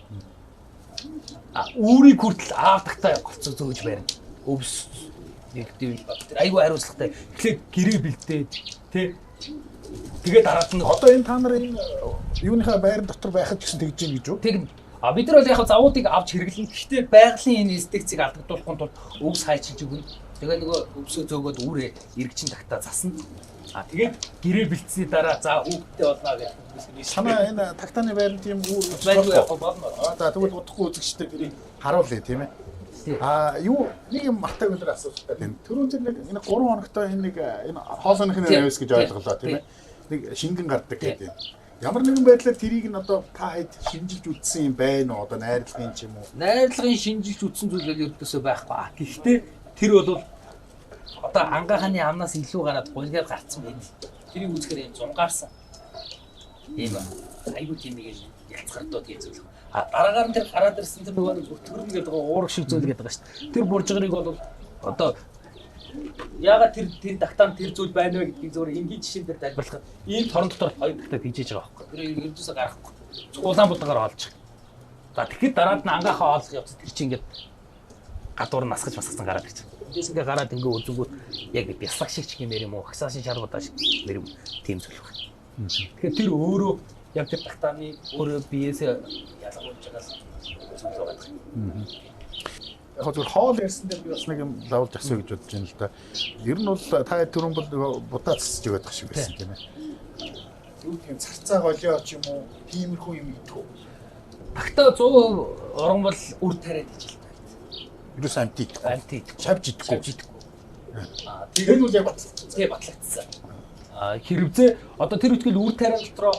Үүрийг хүртэл аав тагтаа голцоо зөөж барина. Өвс нэгдэв айгүй хариуцлагатай. Эхлээд гэрээ бэлдээд тий. Тэгээд дараад нь одоо энэ та нар энэ юуныхаа байрны дотор байхад гэсэн тэгж гин гэж үү? Тэг. Бид нар бол яг завуудыг авч хэрэглэн. Гэхдээ байгалийн энэ эстетикийг алдагдуулахын тулд өвс хайчилж өгнө. Тэгээ нөгөө өвсөө зөөгөөд үүрээ иргэчин тагтаа засна. Тэгээд гэрээ бэлдсэний дараа за хүүхдтэй болно гэж. Санаа энэ тагтааны байранд тийм үүр байхгүй яг болно. За тэгвэл удахгүй үзэгчтэй тэрийг харуулъя тийм ээ. Юу нэг юм мартаг өндөр асуудалтай тийм. Түрүүн зэрэг нэг 3 хоногтой энэ хоолойных нь авьяас гэж ойлголоо тийм ээ. Нэг шингэн гардаг гэдэг. Ямар нэгэн байдлаар тэрийг нь одоо та хэд шинжилж үзсэн юм байна уу? Одоо найрлагын ч юм уу? Найрлагын шинжилж үзсэн зүйл л ердөөсөө байхгүй. Гэхдээ тэр бол одоо ангаханы амнаас илүү гараад гулгаар гарцсан байна. Тэрийг үзэхээр юм зунгаарсан. Тийм ба. Айгуу тийм нэг ялцгардууд гэж зүйл. Дараагаар нь тэр гараад ирсэн тэр нөгөө бүртгэрэн гэдэг уурах шиг зүйл гэдэг байгаа шүү дээ. Тэр буржгарыг бол одоо яагаад тэр тагтаан тэр зүйл байна вэ гэдгийг зөвхөн энгийн жишээн дээр тайлбарлах. Ийм торон дотор хоёр тагтаа хийжээж байгаа байхгүй. Тэр ердөөсөө гарахгүй. Улаанбуудаагаар олж. За тэгэхэд дараад нь ангахаа оолох явц тэр чинь ингээд гадуур насгаж масгасан гараад ирж байгаа. Эндээс ингээ гараад ингээ үзэнгүүт яг бясалгах шиг ч юм юм уу, хагсаашин шарбуудаа шиг юм тийм зүйл байна. Тэгэхээр тэр өөрөө яг тэр тагтааны өөрөө биеэсээ ялгуулж байгаас зүйл байгаа. Яг зөвхөн хоол ярьсан дээр би бас нэг юм лавлж асуу гэж бодож байна л да. Ер нь бол та түрүүн бол будаа цэцэж байгаа шиг байсан тийм ээ. Юу тийм царцаа голио ч юм уу, тиймэрхүү юм идэх үү? Тагтаа 100% орон бол үр тариад ижил. Юус амт идэхгүй. Амт идэхгүй. Шавж идэхгүй. Тэгээд үл яг батлагдсан. Хэрэгцээ одоо тэр үтгэл үр тариа дотроо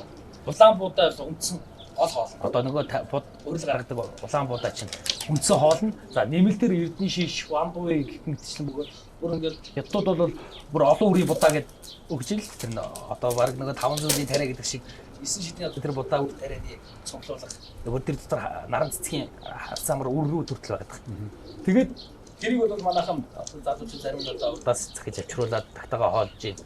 Улаанбуудаа үндсэн ол хоол. Одоо нөгөө урил гаргадаг Улаанбуудаа чинь үндсэн хоол нь за нэмэлтээр Эрдэнэ шиш, Вамбуй гэх мэтчлэн бүр ингээд хятадууд бол бүр олон үрийн будаа гэд өгч ил тэр нь одоо баг нөгөө 500-ийн тариа гэдэг шиг 9 шидийн одоо тэр будаа үр тариад цуглуулах. Өөр тэр дотор наран цэцгийн хавцаамар үр рүү төртөл байдаг. Тэгээд тэрийг бол манайхан залуучууд зарим нь одоо удаас захиж авчруулад тагтаага хоолж ийн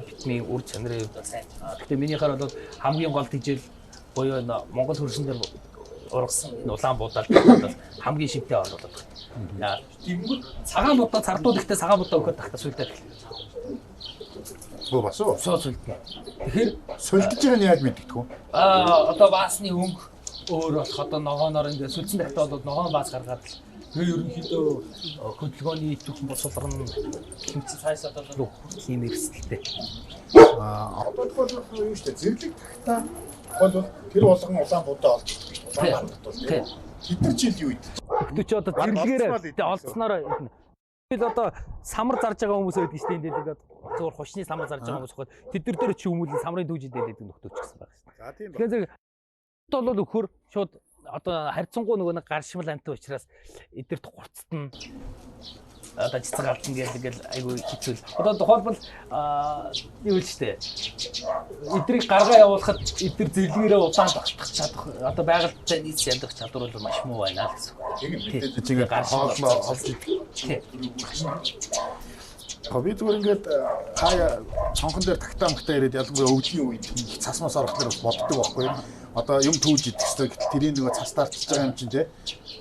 бидний үр чанарын хувьд сайн. Гэхдээ минийхаар бол хамгийн гол тижэл буюу Монгол хөрсөн дээр ургасан энэ Улаанбуудаар хамгийн шивтэй оруулаад байна. Тэгвэл цагаан будаа цардууд ихтэй цагаан будаа өгөхөд тагтаа сүлдээд. Бөө бас уу? Сүлдээ. Тэгэхээр сүлдэж байгаа нь яаж мэддэхгүй? Одоо баасны өнгө өөр болох одоо ногооноор ингээд сүлдсэн тагтаа бол ногоон баас гаргаад тэгээ ерөнхийдөө хөдөлгөөний идэвхэн босуулгын хэмжээ цаашаа одоо тийм эрсдэлтэй. Одоо бол юу шүү дээ зэрлэг тагтаа бол тэр болгон Улаанбуудаа олж идэх гэж Улаанбаатарт бол тийм. Тэд нар жил юу идэж? Тэгтээ ч одоо зэрлэгээр олдсноор идэнэ. Бид одоо самар зарж байгаа хүмүүс байдаг шүү дээ. Тэгээд зөвхөн хушны самар зарж байгаа хүмүүс хоход тэд нар дээр чи хүмүүлийн самрын түүжинд дээлдэг нөхдөж гисэн байгаа шүү. За тийм. Тэгэхээр бол өхөр шууд одоо харьцангуй нөгөө нэг гаршмал амтай учраас эдгэрт гурцтна. Одоо цэцэг алдна гэдэг айгүй хэцүү. Одоо тухайлбал юу л штэ. Эдрийг гаргаа явуулахад эдгэр зэрлэгээрээ удаан багтах чадах одоо байгальтай нийт янзах чадвар бол маш муу байна л гэсэн. Тийм хооллоо олж идэх. Би зүгээр ингээд хаяа цонхон дээр тагтаа махтаа ирээд ялангуяа өвдгийн үед цасмаас орохлоор боддог байхгүй. Одоо юм түүж идэх хэрэгтэй. Гэтэл тэрийн нөгөө цас таарчж байгаа юм чинь те.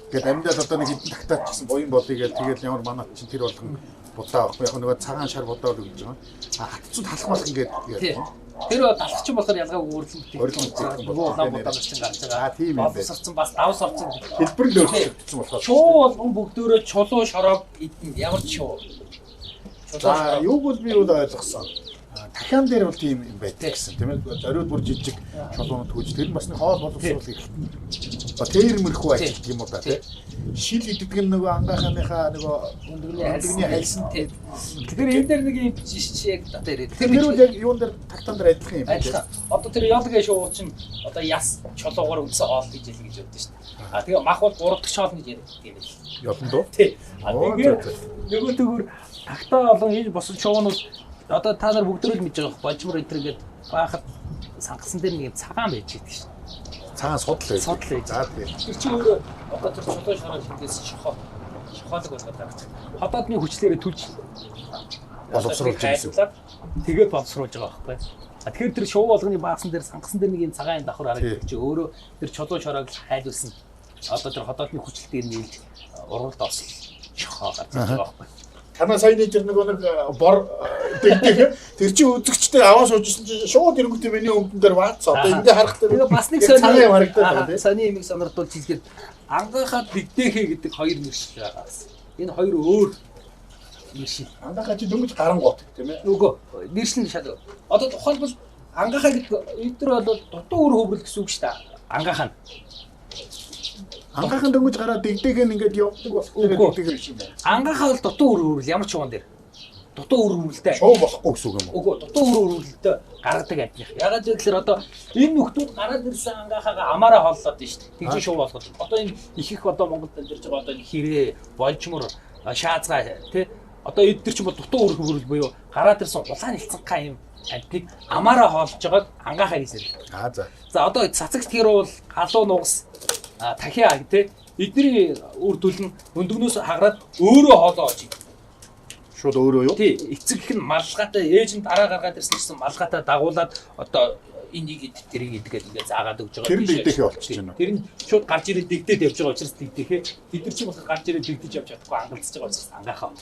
Ингээд амьдаад одоо нэг хэдэн тагтаад гэсэн буян болъё гэж тэгээд ямар манайд чинь тэр болгон будаа байхгүй. Яг нөгөө цагаан шар будаа л өгж байгаа. Хатцууд халахмал ингээд яа. Тэр талхч болохоор ялгаагүй өөрлөлт нөгөө будаа чинь гарч байгаа. Тийм юм байна. Сорцсон бас давс орсон. Хэлбэр л өөрчлөгдсөн болохоор. Чуу болгон бүгдөө чулуу шороо идэн ямар чуу. За юу бол би юу ойлгосон. Дахиан дээр бол тийм юм байдаг гэсэн тийм ээ. Зориуд бүр жижиг чулуунууд хөөж тэр нь бас нэг хоол боловсруулах их. Тэр мөрхөө ажилтдаг юм уу та тийм. Шил иддэг нь нөгөө ангаханыхаа нөгөө өндөгний хайлсан тийм. Тэр энэ дээр нэг юм жишээ яг одоо ирээд. Тэр бол яг юун дээр тагтаан дээр адилхан юм байна. Одоо тэр ялгийн шуу чинь одоо яс чулуугаар үндсэн хоол гэж хэлнэ гэж боддоо шүү дээ. Тэгээ мах бол 3 дахь хоол гэж ярьдаг юм байна. Ялан доо. Тийм. Нөгөө төгөр тагтаа болон хийж босон шуунууд одоо та нар бүгдөө л мэдж байгаа божмор энтергээд баахад сангасан дээр нэг цагаан байж байдаг шин. Цагаан судал байж. Судал байж. За тийм. Тэр чинь өөрөө одоо тэр чулуу шараа хиндээс шохоо ухаалаг болгоод гаргаж. Ходоодны хүчлээрээ түлж боловсруулж байсан. Тэгээд боловсруулж байгаа байхгүй. Тэгэхээр тэр шоу болгоны баасан дээр сангасан дээр нэг юм цагаан давхар харагдаж чи өөрөө тэр чулуу шороог хайлуулсан. Одоо тэр ходоодны хүчлэлтээр нийлж уралд орсон. Чохоо гарч байгаа байхгүй. Танаа саяны тэр нэг бор дэгдэх тэр чи үзэгчтэй аваа суужсэн чи шууд ирэнгүүтээ миний өнгөн дээр ваац одоо ингэ харахтай тэгээ бас нэг санаа харагдаад байна. Саний имийг сонирдуулж хэлгээд ангахад дэгдэхэ гэдэг хоёр нэршил байгаа. Энэ хоёр өөр нэршил. Ангахаа чи дөнгөж гарангуут тийм ээ. Үгүй нэршил шал. Одоо тухайлбал ангахаа гэдэг эдгээр бол дутуу өр хөврөл гэсэн үг шүү дээ. Ангахаа. Ангахын дөнгөж гараад дэгдээх нь ингээд явдаг болох гэдэг юм байна. Ангахаа бол дутуу өр хөврөл ямар ч угаан дээр. Дутуу өр хөврөлтэй. Шоу болохгүй гэсэн үг юм уу? Үгүй дутуу өр хөврөлтэй гаргадаг адилхан. Ягаад гэвэл одоо энэ нөхдүүд гараад ирсэн ангахаагаа амаараа хооллоод байна шүү дээ. Тэгж шоу болгоод. Одоо энэ их одоо Монголд амьдарч байгаа одоо хэрэг болжмор шаазгаа тий. Одоо эдгээр ч бол дутуу өр хөврөл буюу гараад ирсэн улаан нэлцэнхаа юм адилыг амаараа хоолж байгааг ангахаа гэж нэрлэдэг. За. За одоо цацагт хэр бол халуун нугас тахиа тий. Эдний үр дүл нь өндөгнөөс хагараад өөрөө хоолоо очив. Шууд өөрөө юу? Тий, эцэг их нь малгайтай ээж нь дараа гаргаад ирсэн гэсэн малгайтай дагуулад одоо энийг тэрийг идгээд ингээ заагаад өгж байгаа. Тэр нь дэгдэхээ болчихж байна. Тэр нь шууд гарч ирээд дэгдээд явж байгаа учраас дэгдэхээ. Бид нар ч бас гарч ирээд дэгдэж явж чадахгүй ангалцж байгаа учраас ангаахаа.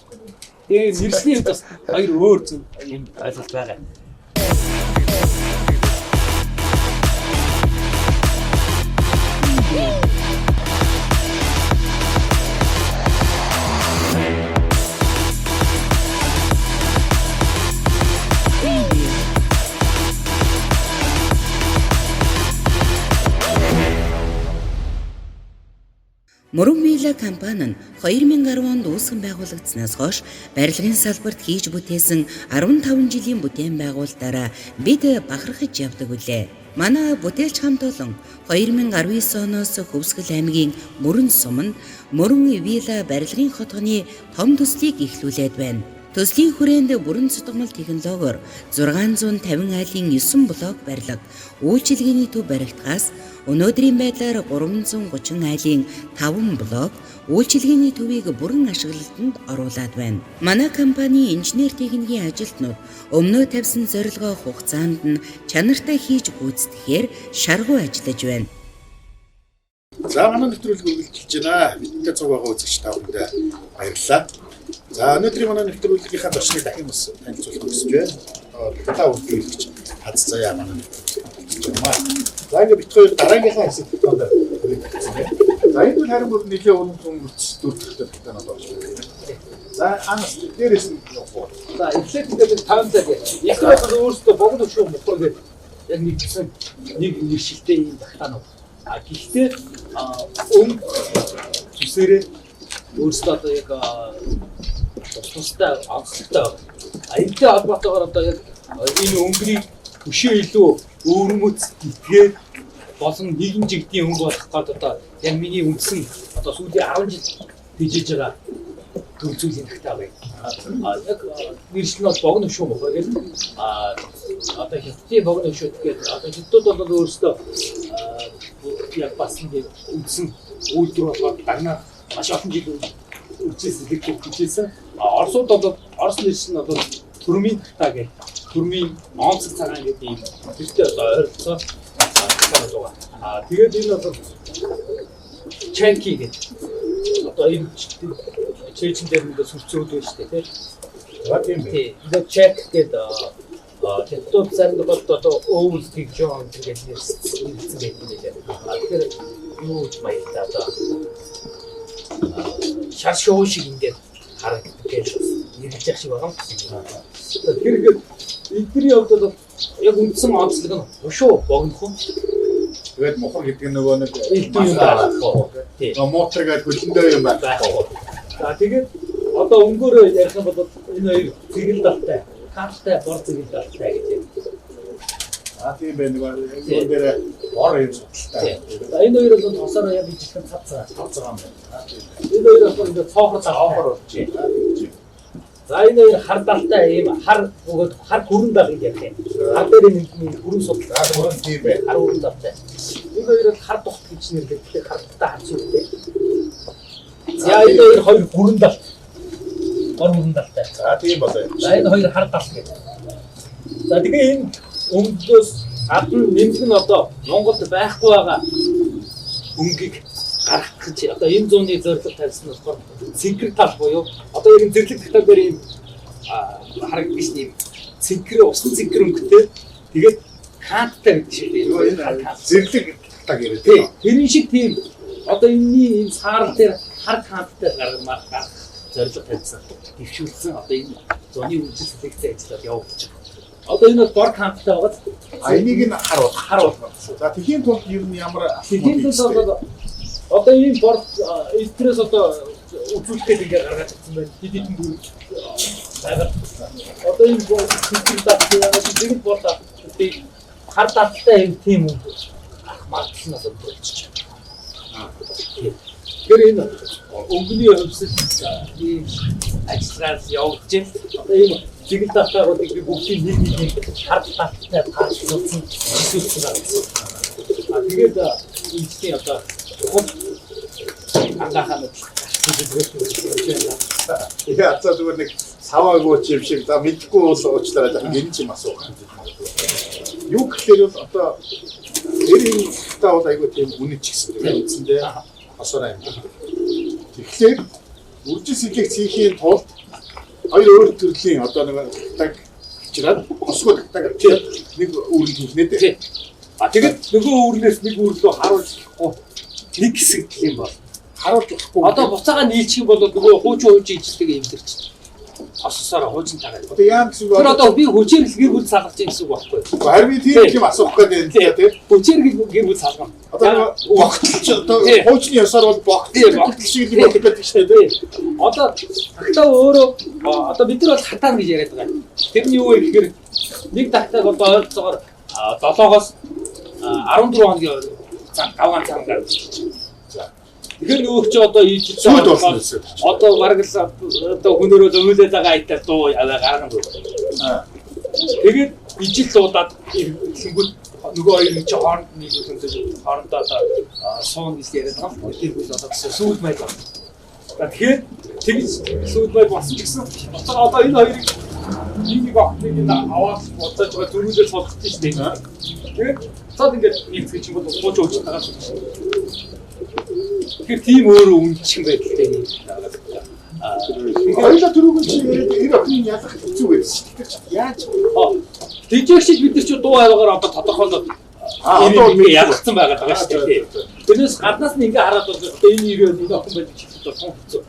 Тэгээ нэршлийн хувьд бас хоёр өөр зөв юм ойлголт байгаа. Мөрөн Мила компани нь 2010 онд үүсгэн байгуулагдсанаас хойш барилгын салбарт хийж бүтээсэн 15 жилийн бүтээн байгуулалтаараа бид бахархаж явдаг үлээ. Манай бүтээлч хамт олон 2019 оноос Хөвсгөл аймгийн Мөрөн сум нь Мөрөн Вилла барилгын хотгоны том төслийг эхлүүлээд байна. Төслийн хүрээнд бүрэн цутгамал технологиор 650 айлын 9 блок барилга, үйлчилгээний төв баригдахаас өнөөдрийн байдлаар 330 айлын 5 блок үйлчилгээний төвийг бүрэн ашиглалтанд оруулад байна. Манай компани инженер техникийн ажилтнууд өмнөө тавьсан зорилгоо хугацаанд нь чанартай хийж гүйцэтгэхээр шаргуу ажиллаж байна. За манай нэвтрүүлэг үргэлжилж байна. Бидэнтэй цуг байгаа үзэгч та бүхэндээ баярлалаа. За өнөөдрийн манай нэвтрүүлгийнхаа зочныг дахин бас танилцуулах хүсэж байна. Та үргэлжлүүлэгч Хаз Заяа манай нэвтрүүлэгч байна. За ингээд бит хоёр дараагийнхаа хэсэгт одоо хүрээлцсэн байна. За энэ бол харин бүр нэлээд өрнө өнгөрч дүүрдэлтэй танаад болж байна. За анаас дээрээс нь явах. За эхлээд тэгээд таамаг яг л өөрсдөө богд өшөө мөхөр гэдэг яг нэгсэн нэг нэршилтэй юм багтаанууд. А гэхдээ өнгө зүсээрээ өөрсдөө одоо яг тустай онцлогтой. А энэтэй холбоотойгоор одоо яг энэ өнгөний өшөө илүү өвөрмөц итгээд болон нэгэн жигдийн өнгө болох гээд одоо яг миний үндсэн одоо сүүлийн 10 жил дижиж байгаа төр зүйлийн тагтаа байна. Яг нэршил нь бол богино өшөө мөхөө гэдэг. Одоо хятадын богино өшөө гэдэг одоо хятадууд бол өөрсдөө яг бас ингэ үндсэн үйлдвэр болгоод багнаа маш олон жил үржсэн хэлсэн. Оросууд бол Орос нэршил нь бол төрмийн тагтаа гэх. Төрмийн онцлог цагаан гэдэг юм. Тэртээ одоо ойролцоо байгаа. Тэгээд энэ бол чанки гэдэг. Одоо энэ чэйжин дээр нэг сүрцүүд байна шүү дээ, тийм. Тийм. Энэ чек гэдэг хятад зарим бол одоо өвөл гэж юм тэгээд нэрсэн байдаг нэлээ. Тэгэхээр юу ч маягтай одоо шар шоу шиг ингээд харагддаг гэж нэрлэж явах шиг байгаа юм. Тэгэхээр эдгэрийн хувьд бол яг үндсэн онцлог нь өшөө богинох юм. Тэгээд мохор гэдэг нь нөгөө нэг элдв юм байна. Тийм. Мотор гэдэг хөлөндөө юм байна. За тэгээд одоо өнгөөрөө ярих юм бол энэ хоёр зэрэг далтай, хаттай бор зэрэг далтай гэж юм. Тийм байх нэг дээр бор юм судалтай. Энэ хоёр бол тосоор яг ижилхэн цацгаа юм байна. Энэ хоёр бол ингээд цоохор болж байна. За энэ хоёр хар далтай юм хар бөгөөд хар хүрэн дал гэж ярьдаг. Хар дээр нэг хүрэн судалтай. Хүрэн тийм бай. Хар хүрэн далтай. Энэ хоёр бол хар тухт гэж нэрлэдэг. Тэгэхээр хар тухтай харц үүтэй. Яа энэ хоёр бүрэн далт. Гор бүрэн далтай. За тийм болоо. За энэ хоёр хар далт гэдэг. За тэгээ энэ өнгөлөөс гадна нэмгэн одоо Монголд байхгүй байгаа өнгийг гаргах гэж одоо энэ зууны зорилго тавьсан болохоор цэнхэр тал буюу одоо яг зэрлэг тагтаа дээр ийм харагдаж ийм цэнхэр усан цэнхэр өнгөтэй тэгээд хаанттай гэдэг шиг юм. Энэ зэрлэг таг яриад. тийм. Тэрийн шиг тийм одоо энэний энэ саарл дээр хар хаанттай гаргах зорилго тавьсан. Дэвшүүлсэн одоо энэ зуны үйлдэл селекцийн ажлаар явагдаж байгаа. Одоо энэ бол бор хаанттай байгаа. Энийг нь харуул. За тэхийн тулд ер нь ямар тийм бол одоо энэ бор эстрес одоо үзүүлэлтээр ингээд гаргаж ирсэн байна. Хэдийдэн бүр байгаа. Одоо энэ бор зэрэг бор хар таттай тийм үү. Магадлал нь одоо болчихж байна. Тэр энэ өнгөний хөвсөл ийм ажлаас явагдаж байна. Одоо ийм зэрэг татайгуудыг би бүгдийг нэг хар таттай тааруулсан зүйлс байна. Тэгээд энэ одоо ангахаа яа за зүгээр нэг саваагүй юм шиг за мэдхгүй бол уучлаарай яг энэ юм асуух. Юу гэхээр бол одоо эрийн та бол айгүй тийм үнэч гэсэн тийм үндсэндээ асуурай юм. Тэгэхээр үржил селекц хийхийн тулд хоёр өөр төрлийн одоо нэг таг чираад осгоо таг нэг үүрэг хийхнэ дээ. Тэгээд нөгөө үүрнээс нэг үүр рүү харуулж нэг хэсэг гэх юм бол харуулж болохгүй. Одоо буцаага нийлчих юм бол нөгөө хуучин ижилдэг юм дэрч. Ососоор хуучин тагаад. Одоо яа гэсэн бол одоо би хүчээр л гэр бүл салгаж юм гэсэн үг байхгүй. Харин би тийм юм асуух гэдэг юм тийм. Хүчээр гэр бүл салгана. Одоо богтолч одоо хуучны ёсоор бол богтол шиг л болох гэдэг шүү дээ. Одоо тагтаа өөрөө одоо бид нар бол хатаан гэж яриад байгаа. Тэрний юу вэ гэхээр нэг тагтааг одоо ойролцоогоор 7-оос 14 хоногийн гавгаан цаг гарч. Тэгэхээр нөгөө ч одоо ийж одоо бараг л одоо хүнөрөө өөлээд байгаа айтаа дуу гаргана. Тэгээд ижил дуудаад ирэнгүүт нөгөө хоёр чи хооронд нийлүүлсэн хоорондоо одоо суун гэж яриад байгаа. Тэр бол одоо сүүл майд байна. Тэгэхээр тэгж сүүл майд болсон гэсэн. Одоо энэ хоёрыг нэг охтыг аваад бодож байгаа дөрвөлөө сонсож байна. Тэгээд цаад ингээд ийцгэж юм бол мууч өгч байгаа. Тэгэхээр тийм өөрөө үнэлчих юм байдaltaй юм. Хоёулаа түрүүгэн чи яриад эр охины ялах хэцүү байсан шүү дээ. Яаж? Тэжээх шиг бид нар ч дуу аваагаар одоо тодорхойлоод одоо ялгцсан байгаа даа шүү дээ. Тэрнээс гаднаас нь ингээ хараад бол энэ ирээ нэг охин байж чиглэж бол хэцүү.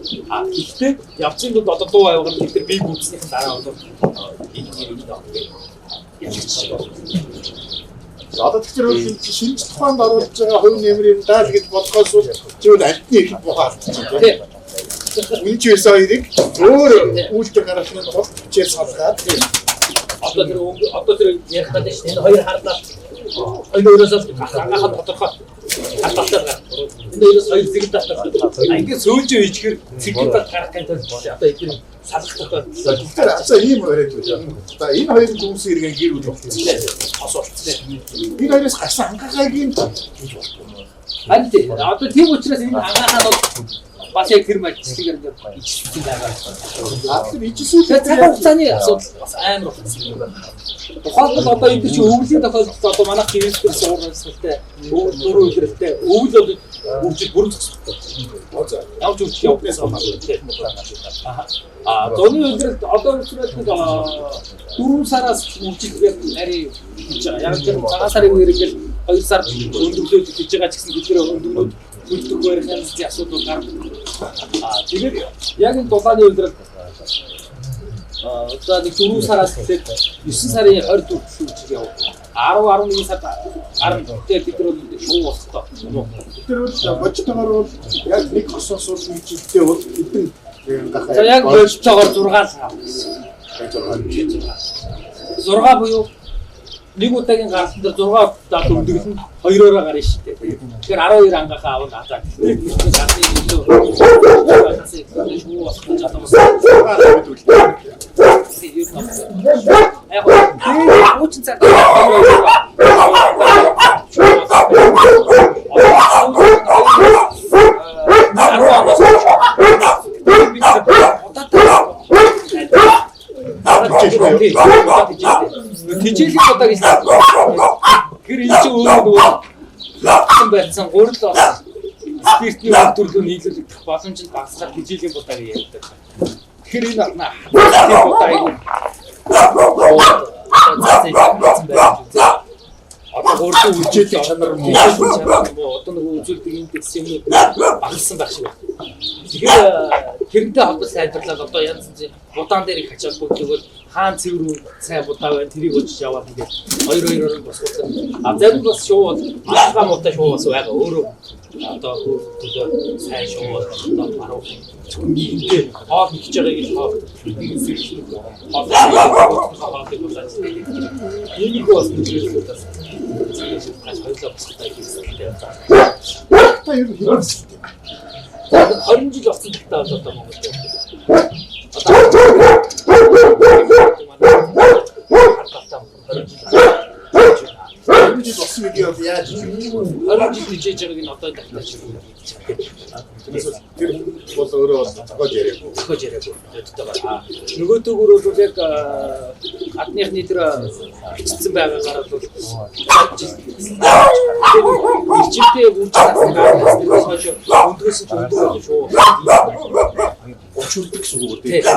Гэхдээ явцын бол одоо дуу аваагаар бид нар бие гүйцснийхэн дараа бол энэ ирээ одоо тэгэхээр шинж тухайд оруулж байгаа хувь нэмрийн даал гэж бодохоос бол зөвхөн альтны их бухаад тийм. Үнж байсан хоёрыг өөр үйлдэл гаргахын тулд хичээл салгаад одоо тэр ярих гэдэг чинь энэ хоёр харлаа өөрөөсөө ангахад тодорхой хаталтаа гарах. Энэ хоёроос хоёр зэрэг татдаг. Ингээд сөүлж ичгэр зэрэг гарах гэдэг бол одоо энэ салах тохиолдол. Тэгэхээр асаа ийм яриад байна. Одоо энэ хоёрын хүмүүс иргэн гэр бүл болсон. Хос болсон. Энэ хоёроос гарсан ангахаагийн харин тийм. Одоо тийм учраас энэ ангахаа бол бас яг тэр мэлчилгээр ингээд ичсэн байгаа. Тэр ичсэн цаг хугацааны асуудал бас амар болсон. Тухайлбал одоо энэ чинь өвлийн тохиолдолд одоо манайх гэрэлтэй суурьлалтай дөрөв өдрөлтэй өвөл бол үржил бүрэн зогсдог. Явж үржих явднаас хамаарна. Зуны өдрөлд одоо үржил нэг 4 сараас үржилгээд ари хийж байгаа. Яг тэр цагаан сарын үеэр ингээд 2 сар өндөрлөөд хийж байгаа ч гэсэн бидний өндөгнүүд үлдэх байх юмсны асуудал гардаг. Тэгээд яг энэ дулааны өдрөд одоо нэг 4 сараас тэгээд 9 сарын 20 хүртэл үжиг явав. 10-11 сард гарна. Тэгээд бид нар шуу болтой. Тэр бол бодтойгоор бол яг нэг хосоос бол үжилтэй бол хэдэн за яг бодтойгоор 6 буюу нэг удаагийн гарсан дээр 6 удаа өндөглөн 2-ороо гарна шүү дээ. Тэгэхээр 12 ангахаа авах азаа. удаа тижээлтэй. Тижээлийн удаа гэж. Тэр энэ чинь өөрөө нөгөө сан байсан гурил спиртний үйлдвэрлэлөө нийлүүлэх боломж нь багасгаад тижээлийн удаа гэж ярьдаг. Тэгэхээр энэ удаа айгүй одоо гурил үйлчилгээ чанар муу одоо нөгөө үзүүлдэг индекс юм багассан байх шиг байна. Тэгэхээр тэрнтэй холбоотой сайжруулаад одоо янз янзын будаан дээр их ачаал бүгдгөө хаан цэвэр сайн будаа байна тэрийг очиж яваад ингээд хоёр босгосон. А зарим бас шоу бол машгаа муутай шоу бас байгаа өөрөө одоо төлөө сайн шоу одоо баруун зөвхөн хоол хийж байгааг л хоол нэг зэрэг хоолыг болоод энийг бас нэгээс хоёулаа босготой хийсэн. Та юу хийсэн? 20 жил болсон тагтаа бол одоо Монгол дээр. Одоо жил болсон үг яаж юм? 20 жил хийж байгааг нь одоо дахиад чинь. Тэр бол өөрөө бас зохиож яриаггүй. Зохиож яриаггүй. Нөгөөдөөгөр бол яг гадныхны тэр бичсэн байгаагаар бол ижимтэй үйлчлүүлсэн байгаас хойш өндгөөс нь өндөр шүү. Очилдог гэсэн үг үү? Тэгээд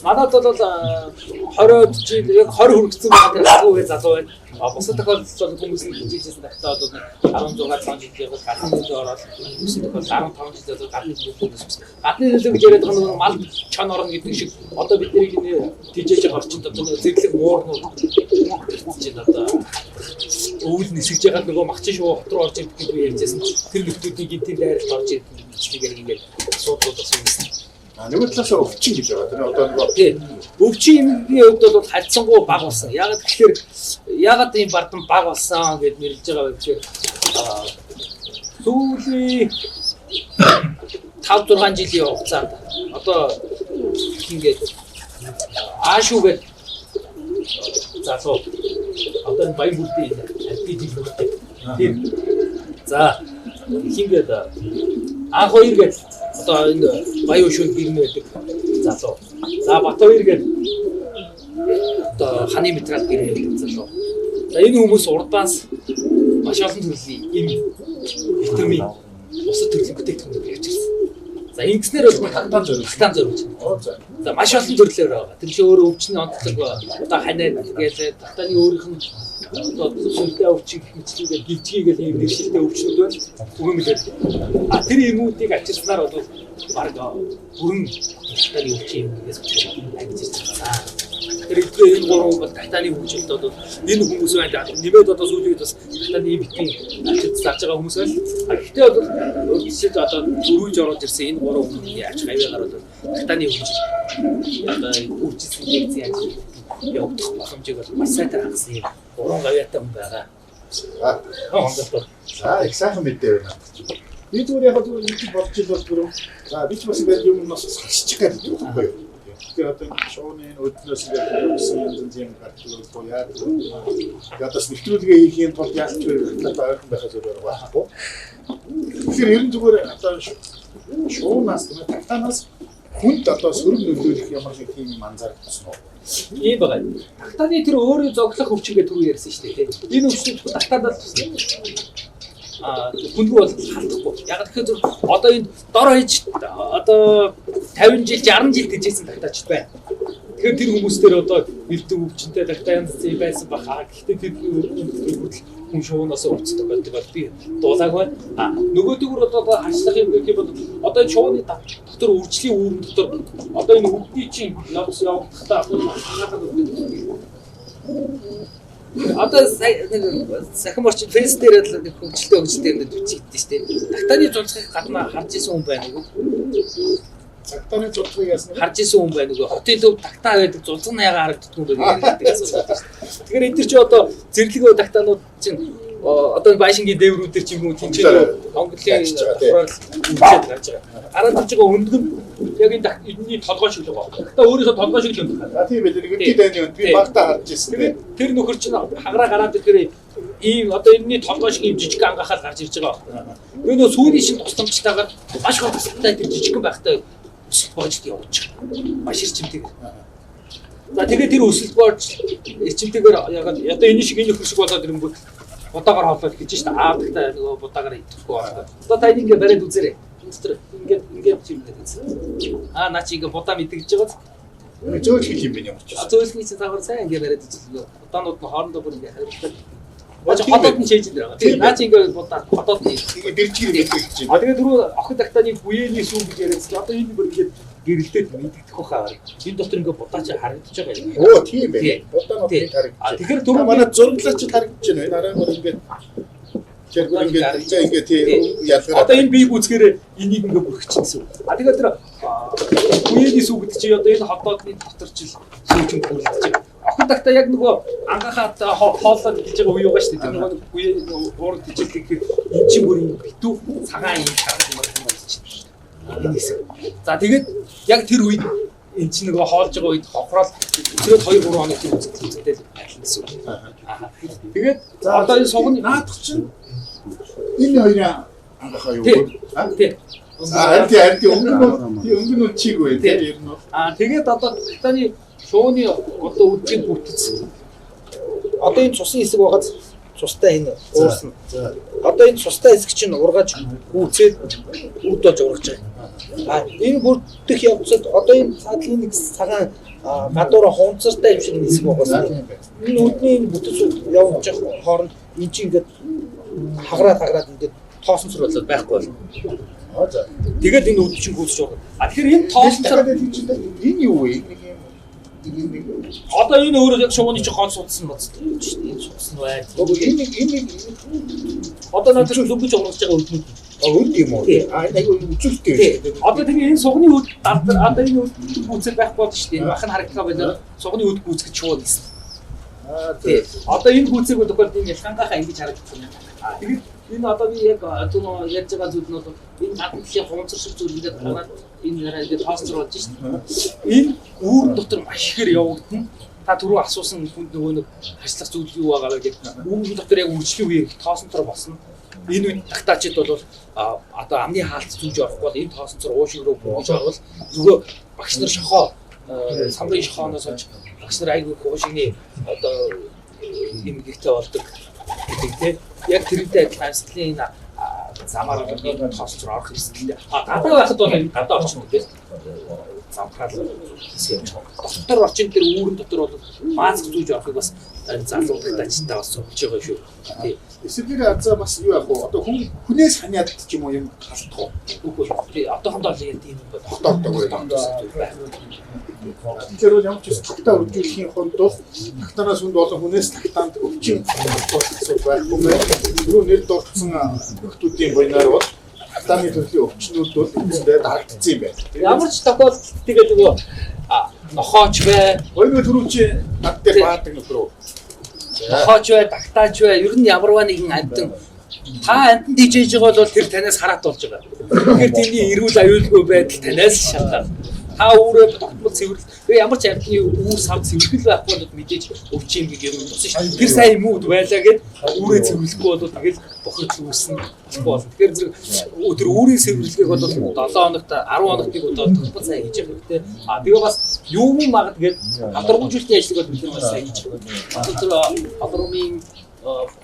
манайд бол 20 жил яг 20 хүргэсэн байгаа тэр агуугээ залуу байна. Бусад тохиолдолд бол хүмүүс нь хийжсэн дахтаа бол 16 жилийн гадны нөлөө ороод бусад тохиолдолд 15 жилээр гадны нөлөө гэж яриад байгаа нь мал чон орно гэдэг шиг одоо бид нарыг тийжээж байгаа орчинд одоо зэрлэг муурнууд чинь одоо өвөл нисгэж байгаа нөгөө махчин шуу хот руу орж ирэх гэж ярьжсэн тэр нөхдүүдийн гинтийн дайралт орж ирэх гэхээр ингээд суудлуулсан юм. Нөгөө талаас өвчин гэж байгаа. Тэр одоо нөгөө өвчин юмгийн хувьд бол харьцангуй бага болсон. Ягаад ийм бардан бага болсон гэд нэрлэж байгаа вэ гэхээр сүүлийн 5-6 жилийн хугацаанд одоо ингээд аашуугээд залуу одоо энэ баян бүрдийн альпидилүүтэй тийм за хингээд анх хоёр гээд одоо энэ баян шүн гэрнэ байдаг залуу за бат хоёр гээд одоо ханы материал гэрнэ байдаг залуу за энэ хүмүүс урдаас маш олон төрлийн им витамин бусад төрлийн бүтээгдэхүүнүүд явж ирсэн. За ингэснээр бол тагтаан зориулж. За маш олон төрлөөр байгаа. Тэр чинь өөрөө өвчний онцлог одоо ханаад гэж тагтааны өөрийнх нь одоо сүлдээ өвчин гэх мэтлээ гівчгийгээл ийм нэршилтэй өвчнүүд байна. Үгэмлээд. А тэр эмүүдийг ачирснаар бол баг бүрэн тагтааны өвчин юмээс агж ирсэн. Тэр энэ гурван бол тагтааны хөгжилд бол энэ хүмүүс байна. Нэмээд одоо сүүлийн бас тагтааны ийм битгий ачиж зарж байгаа хүмүүс байна. Гэхдээ бол жишээд одоо дөрвөж ороод ирсэн энэ гурван хүний ач хавьяагаар бол тагтааны хөгжил одоо үржилсэн лекцийн ажил явагдах боломжийг бол маш сайхан хангасан юм. Гурван гавьяатай хүн байгаа. За их сайхан мэдээ байна. Би зүгээр яг л нэг болж ил бол гүрэн. За би ч бас ингээд юм нас хасчих гээд байгаа юм. Тэгэхээр одоо шууны өднөөс ингээд явсан юм гарч бол яа. Ядас нэвтрүүлгээ хийхийн тулд яаж ч ойрхон байхад зүгээр байхгүй. Тэгэхээр ерөн зүгээр одоо шуунаас тагтаанаас хүнд одоо сөрөг нөлөөлөх ямар нэг тийм анзаарчихсан уу? Ийм байгаа. Тагтааны тэр өөрөө зоглох өвчнгээ түр ярьсан шүү дээ. Энэ өвчнүүд тагтаадаа хүндгүү бол халдахгүй. Яг тэгэхээр одоо энэ дор хаяж одоо 50 жил 60 жил тэжээсэн тагтаач байна. Тэгэхээр тэр хүмүүс дээр одоо бэлдэн өвчнөд тагтаа янз бүрийн байсан баха. Гэхдээ тэр хүн шуунаас өвчтөг байдаг бол би дуулааг байна. Нөгөөдөөр одоо харчлах юм гэх юм бол одоо энэ шууны дотор үржлийн үүрэн дотор одоо энэ өвдний чинь явагдахтаа одоо сахим орчин фейс дээр л нэг хөгжилтэй ингээд бичигдсэн шүү дээ. Тагтааны зурцыг гадна харж исэн хүн байна уу? Тагтааны зурцыг ясна харж исэн хүн байна уу? Хотын төв тагтаа гэдэг зурцаг наяга харагддаг юм байна гэдэг асуулт байна. Тэгэхээр энэ төр чи одоо зэрлэгөө тагтаанууд чинь одоо байшингийн дээврүүд төр ч юм уу тэнцээ Монголын хурал үүсэж гарч байгаа. Гараад ирж байгаа өндгөн яг энэ толгой шиг л байгаа. Та өөрийнхөө толгой шиг л өндгөн. Тийм ээ нэг дайны өнд би багтаа харж ирсэн. Тэр нөхөр чинь хагараа гараад ирэхээр ийм одоо энэний толгой шиг ийм жижиг ангахаар гарч ирж байгаа байна. Нөгөө сүүлийн шин тусламжтайгаар маш хурдтай тэр жижигхэн байхтай божд явуучих. Маш ирчимтэй. За тэгээд тэр өсөлтгөөр эрчимтэйгээр яг одоо энэ шиг энэ нөхөр шиг болоод ирэнгүүт будаагаар хооллол гэж шүү дээ. Аавдагтай нөгөө будаагаар идэхгүй байна. Одоо та ингэ бариад үзээрэй. Ингээд чимээд үзсэн. Наа чи ингэ будаа мэдгэж байгааз. Зөөлхий юм байна ямар ч. Зөөлхний чинь цаагаар сайн ингэ бариад үзсэн. Будаанууд нь хоорондоо бүр ингэ харилцдаг. Хотод нь шийдэж байгаа. Тийм наа чи ингэ будаа хотод нь дэрчгийг мэдгэж чинь. Тэгээд түрүү охид тагтааны бүений сүү гэж яриадсан. Одоо энэ бүр ингэ гэрэлдээд мэддэх хаа. Энэ дотор ингээ будаач харагдаж байгаа юм. Оо тийм байх. Будаанууд нь харагдаж. Тэгэхээр түрүү манай зурглаач харагдаж байна. Арай гол ингээ чиргүүр ингээ тийм ялгараа. Одоо энэ бие гүцгээр энийг ингээ бүрхчихсэн. Тэгээд тэр бүений сүү гэдэг чи одоо энэ хотоодны дотор ч сүүжин бүрэлдэж байгаа. Охид тагтаа яг нөгөө ангаахаа хооллоод хэлж байгаа үе байгаа шүү дээ. Тэр нөгөө бүе уурд хичээлдэг энэ чинь бүр битүү цагаан юм харагдаж байна. За тэгээд яг тэр үед эн чинь нөгөө хоолж байгаа үед хохрол өчигд 2-3 хоног тийм үзэгдэлтэй байсан гэсэн үг. Тэгээд одоо энэ сугны наадах чинь энэ хоёрын ангаахаа юу вэ? Тийм. Өнгөн чиг вэ? Тэр нь. Тэгээд одоо таны шууны одоо үдгийн бүтц. Одоо энэ цусын хэсэг байгаа цустай энэ уурсан. Одоо энэ цустай хэсэг чинь ургаж үүсээд үд болж ургаж байгаа. Энэ бүрдэх явцад одоо энэ цаадлын нэг цагаан гадуура хунцартай юм шиг хэсэг байгаа. Энэ үдний энэ бүтэц явж байгаа хооронд эн чинь ингээд хаграад ингээд тоосон цор болоод байхгүй болно. Тэгээд энэ үд чинь гүйцэж байгаа. Тэгэхээр энэ тоосон цор энэ юу вэ? Одоо энэ өөрөө яг шууны чи гол судсан боцсон шүү дээ. Энэ судсан бай. Энэ одоо надад лүгж ургаж байгаа үднүүд. Үд юм уу? Айгу үзүүлтэй шүү дээ. Одоо тэгээ энэ сугны үд одоо энэ үд гүйцэл байхгүй болно шүү дээ. Энэ бахан харагдах байлаа. Сугны үд гүйцэж шууд гэсэн. Одоо энэ гүйцээг бодоход энэ ялхангахаа ингэж харагдах юм. Тэгээд энэ одоо би яг одоо ярьж байгаа зүйл нь бол энэ гадны хонцор шиг зүйл ингээд гараад энэ нэрээ ингээд тоосцор болж шүү дээ. Энэ үүрэн дотор маш ихээр явагдана. Та түрүү асуусан хүнд нөгөө нэг хаслах зүйл юу байгаа вэ гэдэг. Үүрэн дотор яг үржлийн үеэр тоосцор болсон. Энэ үед тагтаачид бол одоо амны хаалт зүүж орохгүй бол энэ тоосцор уушиг руу бууж орвол нөгөө багш нар шохоо самрын шохооноос олж багш нар айгүй уушигны одоо юм гихтэй болдог гэдэг тийм. Яг тэрнтэй адилхан амьсгалын энэ замаар нэг тоосцор орох хэсэгтэй. Гадаа байхад бол энэ гадаа орчин гэдэг. Замхаал хэсэг явж байгаа. Дотор орчин дээр үүрэн дотор бол мааск зүүж орохыг бас залуудтай тачтай бас болж байгаа шүү. Тийм. Эсвэл азаа бас юу яах вэ? Одоо хүнээс ханиад ч юм уу юм халтах уу? Үгүй. Тийм. Одоохондоо л яг тийм байна. Тогтоогддог байх. Тэгэхээр ямар ч тагтаа үржүүлэхийн хувьд тагтаанаас хүнд болон хүнээс тагтаанд өвчин асуудал байхгүй мэй. Түрүү нэр дурдсан хүмүүсийн буйнаар бол тагтааны төрлийн өвчнүүд бол эцэстээ дарагдсан юм байна. Ямар ч тохиолдолд тэгээд нөгөө нохооч бай, Өөрөөр түрүү чи над дээр баадаг нөхрөө. нохооч бай, тагтаач бай, ер нь ямарваа нэгэн амьтан та амьтанд дижээж байгаа бол тэр танаас хараат болж байгаа. Тэгэхээр тэрний эрүүл аюулгүй байдал танаас шалтгаална. Та өөрөө тогтмол цэвэрлэл. Тэгээ ямар ч амьтны үүр сав цэвэрлэл байхгүй бол мэдээж өвчин гэж юм болсон шүү дээ. Тэр сайн юм уу байлаа гэд үүрээ цэвэрлэхгүй бол тэгэл бохирч үүснэ болно. Тэгэхээр зэрэг тэр үүрийн цэвэрлэгийг бол 7 хоногт 10 хоногтыг удаа тогтмол сайн хийж явах хэрэгтэй. Тэгээ бас юу юм магад гэд хадгалгуулалтын ажлыг бол бид нар сайн хийж байгаа. Тэр халуурмын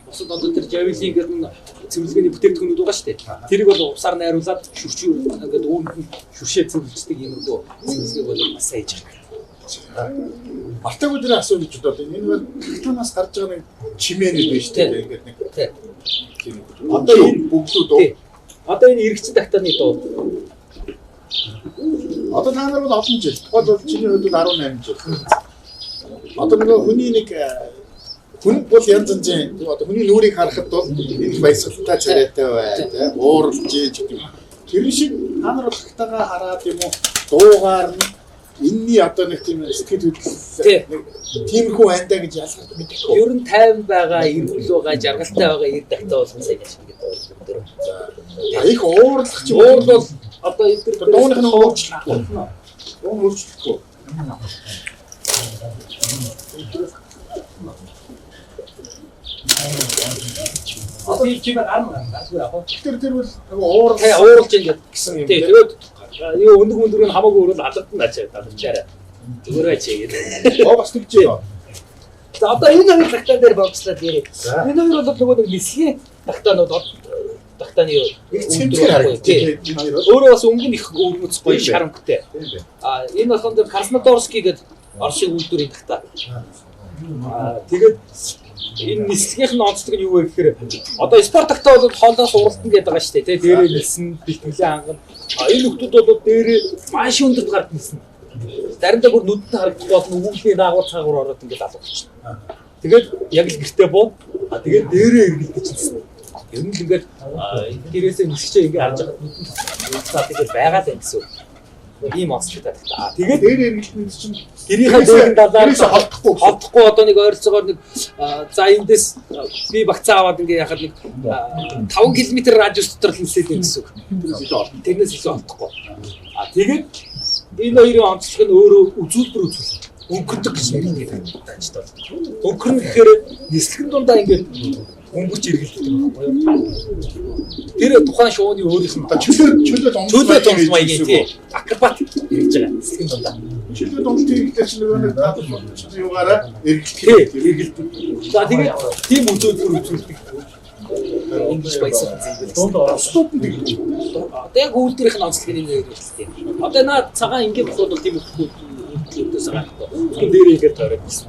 бусад одоо тэр жавилын гэдэг нь цэвэрлэгээний бүтээгдэхүүнүүд байгаа шүү дээ. Тэрийг бол усаар найруулад шүршүү ингээд үүнд шүршээ цэвэрлждэг юм уу цэвэрлэгээ бол бас сайн хийж байгаа. Алтайг өдрийн асууж бодоод энэ бол тагтаанаас гарч байгаа нэг чимээнүүд байна шүү дээ. Ингээд нэг. Тийм. Одоо энэ бүгдүүд үү? Одоо энэ эргэцэн тагтааны дуу. Одоо та нар бол олон жил. Тухайд бол чиний хувьд бол 18 жил. Одоо нөгөө хүний нэг хүн бол янз янзын одоо хүний нүрийг харахад бол энэ баясгалтай царайтай бай, тийм ууралж ээж гэдэг юм. Тэр шиг та нар тагтаагаа хараад юм уу дуугаар нь энэний одоо нэг тийм сэтгэл хөдлөл тиймэрхүү айндаа гэж ялгаж мэдэхгүй. Ер нь 50 байгаа, эрүүл байгаа, жаргалтай байгаа ир тагтаа болсон сайн гэж ингээд байна. За их уурлах чинь Уурал бол одоо эдгээр дууных нь өөрчлөхгүй. Дуу өөрчлөхгүй. одоо ийм чимээ гарна гасгүй яг. Тэр бол ууралж ингээд гэсэн юм. тэгээд юу өндөг өндөр нь хамаагүй өрөөл алгад нь ачаад дарчаарай. Зүгээр ачаагээд. Оо бас тэгж байна. За одоо энэ хоёр тагтаа дээр богцлаад ярив. Энэ хоёр бол нөгөө нэг нислэгийн тагтаанууд тагтааны Их цэмцгэр харагдчих. Энэ хоёр бол өөрөө бас өнгө нь их өвөрмөц гоё шарамгтай. Энэ болохоор Краснодарский гэдэг Оршийн үйлдвэрийн тагтаа. Тэгээд энэ нислэгийнх нь онцлог нь юу вэ гэхээр одоо спорт тагтаа бол хоолоос уралдан гэдэг байгаа шүү дээ. Дээрээ нэлсэн, бэлтгэлээ хангана. Энэ хүмүүс бол дээрээ маш өндөр гард нэлсэн. Заримдаа бүр нүдэнд харагдах болно өвгөлийн даагур цаагуур ороод ингээд алгуулчихна. Тэгээд яг л гэртээ буу. Тэгээд дээрээ эргэлдэж хэлсэн. Ер нь л ингээд гэрээсээ нисчихээ ингээд харж байгаа нүдэнд цаад тэгээд байгаа л гэсэн. Ийм онцлогтой тагтаа. Тэгээд дээрээ эргэлдэн чинь гэрийнхээ дээрэн далаар холдохгүй одоо нэг ойролцоогоор нэг за эндээс би багцаа аваад ингээ яхад нэг 5 км радиус дотор л нисээд байх гэсэн үг. Тэрнээс илүү олдохгүй. Тэгээд энэ хоёрын онцлог нь өөрөө үзүүлбэр үзүүл. Өнгөрдөг гэж нэрлэдэг тааж тал. Өнгөрнө гэхээр нислэгэн дундаа ингээд өнгөрч эргэлдэх юм байна. Тэр тухайн шууны өөрийнх нь чөлөө томсмаягийн тий акробат хийж байгаа нислэгэн дундаа. чөлөө дунд хийхдээ ч нэг татал юугаараа эргэлдэх. За тэгээд тийм үзүүлбэр үзүүлдэг. Ингэж байсан зүйл. Ступ гэдэг. Одоо яг үйлдвэрийнх нь онцлог нь юм хэлтэй. Одоо наа цагаан ингийн боход бол тийм үйлдвэрээс гарахгүй. Түн дээрээ ихээр тойроод байсан.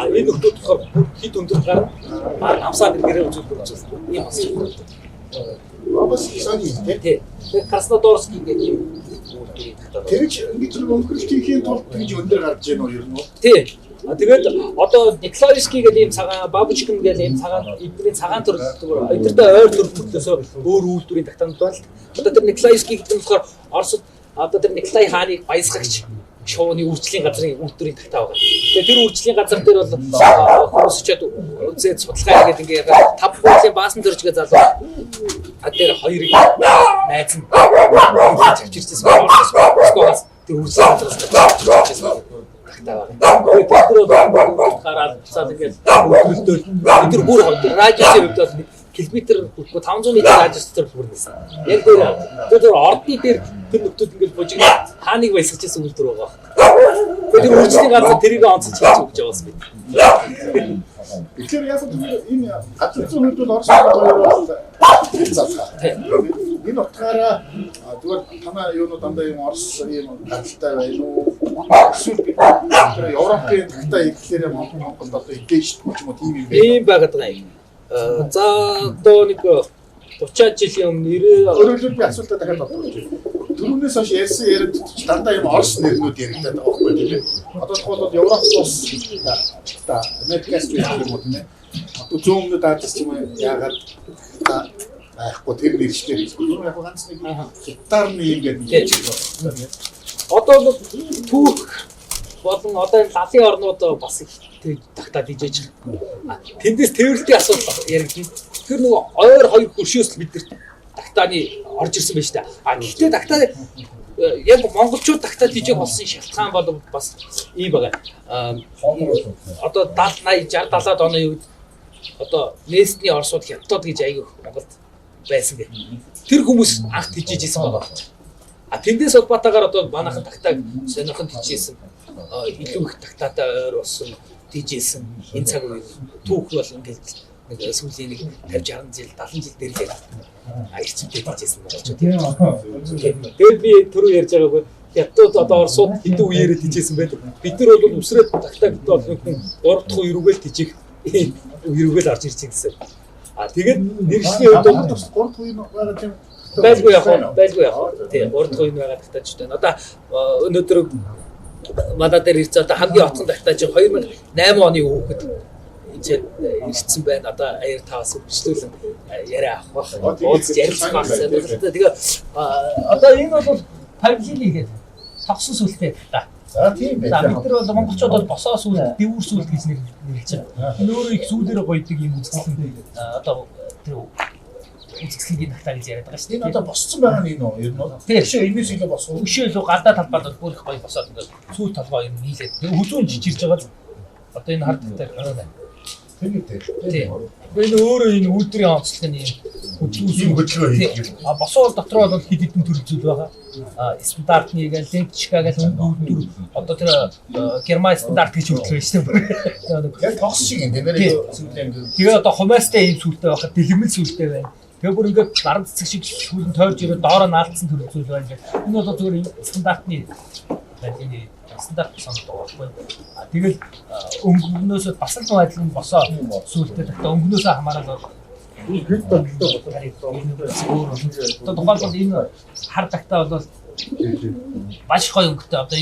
Энэ нөхдүүд болохоор хит өндөр гарна. Амсаад иргэрээ үзүүлбэр үзүүлсэн. Ийм онцлог. Робос саний Тэ. Краснодарский гэдэг юм үйлдвэрийн тагтаа. тэрч ингэж өнгөрөлтийн тулд гэж өндөр гарч ийн үү ер нь. Тий. Тэгээд одоо Николаевский гэдэг ийм цагаан, Бабочкин гэдэг ийм цагаан эдний цагаан төрөлтөөр өдөртөө ойр төрөлтөөсөө өөр үйлдвэрийн тагтаанд байна. Одоо тэр Николаевский гэдэг нь болохоор Оросд одоо тэр Николай хааныг баясгагч шууны үйлчлэлийн газрын үйлдвэрийн тагтаа байгаа. Тэгээд тэр үйлчлэлийн газар дээр бол хүмүүс очиад үзээд судалгаа хийгээд ингээд 5 хуулийн баасан дөржгээ залуу дээр хоёрыг найз нь авчирчсэн Оросоос тэр үйлчлэлийн газраас авчирчсэн. Тэр гараад цаад ингээд хөлтөл тэр бүр радиусын хувьд бол километр 500 м радиус дотор бүрнэсэн. Яг тэр ордны дээр тэр нөхдүүд ингээд бужигнаад хааныг баясгаж ирсэн үйлдвэр байгаа. Тэр үйлчлэлийн газар тэрийг онцолж хийж өгч байгаа юм байна. Тэгэхээр яг энэ газар зүйн хувьд бол Орос хоёр залхаа. Энэ утгаараа зүгээр танаа юунууд дандаа юм Орос юм гадалтай байна уу? Эсвэл тэр Европын тагтаа ирэхлээр Монголд одоо идэж ч юм уу тийм юм байна. Ийм байгаад байгаа юм. За одоо нэг 30 жилийн өмнө өөрөөр би асуултаа дахиад бодож байна. Түрүүнээс хойш ярьсан яриад дандаа юм Орос нэрнүүд яригдаад байгаа байхгүй тийм. Одоо тухайлбал Европ улс та Америкас гэх юм уу тийм ээ. Одоо зүүн өмнөд Азиас ч юм уу яагаад айхгүй тэр нэрштэй хэлсэн. Түрүүн яг ганц нэг хятаарны юм гэдэг. одоо түүх болон одоо энэ лалын орнууд бас их тагтаад ижиж байгаа. Тэндээс тээвэрлтийн асуудал яригдана. Тэр нөгөө ойр хоёр хөршөөс бид нар тагтааны орж ирсэн байж та. Гэхдээ тагтаа яг монголчууд тагтаад ижих болсон шалтгаан бол бас ийм байгаа. Одоо 70 80 60 70-аад оны үед одоо нээсний Оросууд хятад гэж аяг Монголд байсан гэх. Тэр хүмүүс анх тижиж исэн байгаа. Тэндээс улбатаагаар одоо манайхан тагтааг сонирхон тижижсэн. Илүү их тагтаатай ойр болсон тижижсэн. Энэ цаг үед түүх бол ингээд нэг сүүлийн нэг 50 60 жил 70 жил дээр л ирцэнтэй тижижсэн болчихсон. Тэгээд би түрүү ярьж байгаагүй хятад одоо Оросууд хэдэн үеэрээ тижижсэн байдаг. Бид нар бол өсрээд тагтааг бол 3 дахь үерүүгээл тижих үерүүгээл орж ирж гэсэн. Тэгээд нэгшлийн үед бол 3 дахь үе байгаа тийм байлгүй яг. Тийм 3 дахь үе байгаа тагтаач байна. Одоо өнөөдөр мада дээр ирж одоо хамгийн отхон тагтаач 2008 оны хүүхэд ирсэн байна. Одоо аяр таваас өвчлүүлэн яриа авах бах. Уулзж ярилцах бах. Тэгээд одоо энэ бол павлины гэдэг тогсон сүлтэй та. За тийм байна. Бид нар бол монголчууд бол босоо сүлт, дэвүүр сүлт гэж нэрлэж байгаа. Энэ өөрөө их сүүлээр гоёдаг юм үзэсгэлэн одоо тэр үзэсгэлэнгийн тагтаа гэж яриад байгаа шүү дээ. Энэ одоо босцсон байгаа нь энэ үү? Ер нь тийм. Өшөө энэс илүү босгоо. Өшөө илүү гадаа талбайд бол бүр их гоё босоод ингээд сүүл толгой юм нийлээд хүзүүн жижирж байгаа. Одоо энэ хард дээр орой байна. Тийм үү? Тийм. Энэ өөрөө энэ үйлдвэрийн онцлог нь юм хөдөлгөөн хийх. А босоо бол дотроо бол хэд хэдэн төр зүйл байгаа. Стандартны гээл лентчка гээл өнгөөр одоо тэр герман стандарт гэж хөтлөж шүү дээ. Яг тогс шиг юм тийм ээ. Тэгээ одоо хумаастай ийм сүлтэй байхад дэлгэмэл сүлтэй байна. Тэгээ бүр ингээд наран цэцэг шиг шүүлэн тойрж ирээд доороо наалтсан төр зүйл байна. Энэ бол зөвхөн стандартны энэ стандарт санагддаг байхгүй. Тэгэл өнгөнөөс бас л адилхан босоо сүлтэй тогтоо өнгөнөөс хамаарал одоо тухайлбал энэ хар тагтаа бол маш гоё өнгөтэй одоо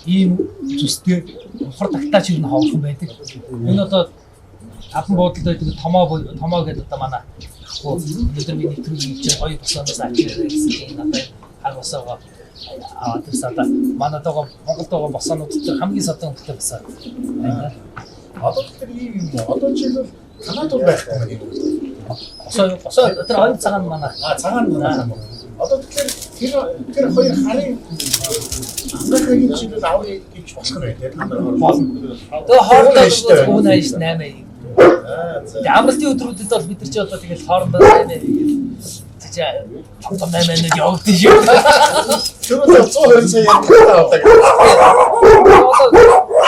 ийм зүстэй ухар тагтаа ч юм хавсан байдаг. Энэ одоо апан буудалд байдаг томоо гэдэг одоо манай өнөөдөр би нэвтрүүлэг хийж гоё босоноос ачаараа гэсэн энэ одоо хар босоогоо аваад ирсэн одоо манай дагаа Монголд байгаа босоонууд дээр хамгийн садан өнгөтэй босоо. Одоо тэр ийм юм уу? Одоо жишээлбэл Канад бол байхгүй юм байна. Босоо тэр хоёр цагаан манай. Цагаан манай. Одоо тэгэхээр тэр хоёр харын Америкийн жишээлбэл аврыг гэж болох нь байх тийм Тэгээ хоорондоо гүн хайш 8. Амралтын өдрүүдэд бол бид нар чи одоо тэгэл хоорондоо 8 том 8-нд явагдсан шүү. Тэр бол 120 сая явдаг.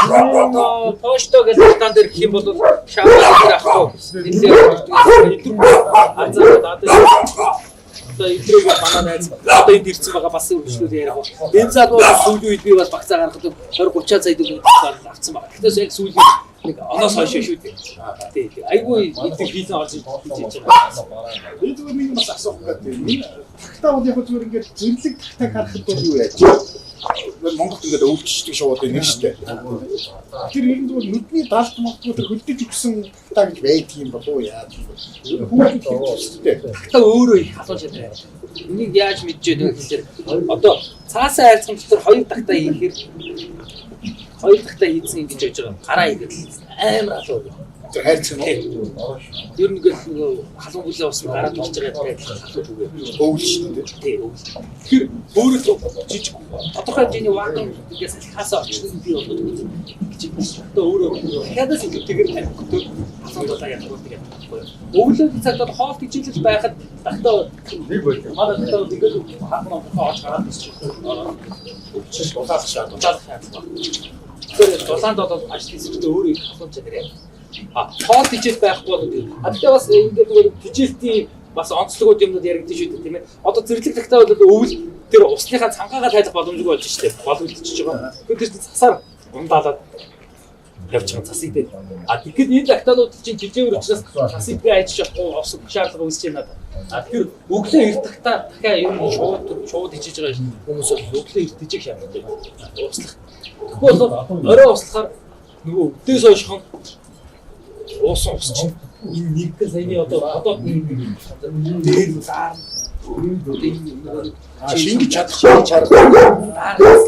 Одоо пошто гэж тань дээр гэх юм бол шаваа дээр ахгүй. Нэлээд азаа одоо идрэг манай найз одоо энд ирсэн байгаа бас үргэлжлүүл яриах. Энэ цаг бол сүүлийн үед би бас багцаа гаргахад 20-30 сая төгрөг авсан байна. Гэхдээ яг сүүлийн нэг оноос хойш шүү дээ. Тий. Айгүй эдгээр хийсэн орж хийж байгаа. Би зүгээр нэг бас асуух гэдэг. Тагтаа бол яг зүгээр ингээд зэрлэг тагтаа харахад бол юу яаж? Монголд ингээд өвлчдөг шууд нэг штэ. Тэр ер нь зүгээр нүдний далд магтгүй тэр хөлдөж өгсөн тагтаа гэж байдаг юм болов уу яаж? Хүүхэд хийжтэй. Тагтаа өөрөө их асууж чадраа. Энийг яаж мэдчихэв вэ гэхээр одоо цаасан хайрцаг дотор хоёр тагтаа хийхээр хоёр тагтаа хийсэн гэж бодож байгаа. Гараа хийгээд амар алуу. Тэр хайрцаг нь ер нь нөгөө халуун бүлээ ус гараад ирж байгаа байдаг халуун бүлээ. өвлчтэй. Тий, өвлөө. Тэгэхээр өөрөө жижиг тодорхой хэмжээний вакуум гэдгээс салхаасаа очсон би болоод гэж одоо өөрөө хядас идэвхтэйгээр тавьдаг асуудалаа ядгуулдаг юм байна. Өвлөө цагт хоолт хичээлэл байхад тагтаа нэг байл. Манай тагтаа ингээд хаахан оож гараад ирсэн. Өвчс дулаах шаардлагатай. Тэр дулаанд бол ажил хийхдээ өөрөө их асууж чадраа. Хоол хичээл байхгүй бол тэгэхээр бас ингээд нэг хичээлтийн бас онцлогуд юмнууд яригдчих шүү дээ тийм ээ. Одоо зэрлэг тагтаа бол өвөл тэр усныхаа цангаагаа тайлах боломжгүй болж штэ. Боломжтой байгаа. Тэгэхээр тэр цасаар ундаалаад явж байгаа цасыг дээр. Тэгэхээр энэ тагтаанууд чинь жижигэр учраас цасыг айж явахгүй ус шаардлага үүсэж байна. Тэгэхээр өглөө эрт тагтаа дахиад ер нь шууд хичээж байгаа хүмүүс бол өглөө эрт хичээх шаардлагатай. Услах. Тэгэхгүй бол орой услахаар нөгөө өвдөөс хойшхон уусан ус чинь энэ нэгдэл саяны одоо дээр заа шингэж чадах чарах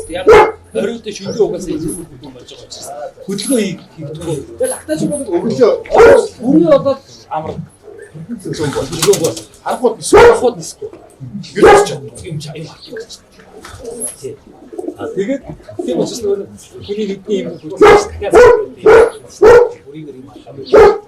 яг оройд шингээ угаасаа хийж болж байгаа учраас хөдөлгөөн хийгдэхгүй. Тэгэл актаж бол өглөө бүрээ одоо амар зөв бол харахууд нисгүй. юус ч юм харах. Тэгээд тийм учраас нөгөө хүний нүдний юм хөдөлгөөс дахиад бүрийг юм харах.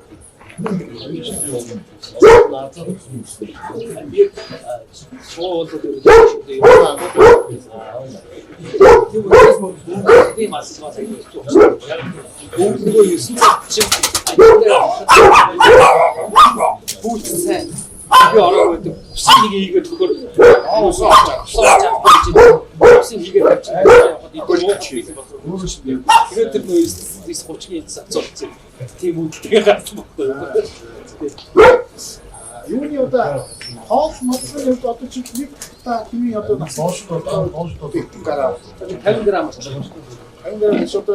Би ороо гэдэг усыг хийгээд төгөр усаа хийгээд тавьчих. Тэгээд тэр нөө 30-ийн зацуулсан. Тийм үдтэй гацсан багтаа. юуны одоо хоол моцны хувьд одоо чи нэг та kimi одоо нас доошдоо гэдэг гараа 50 г. 50 г шот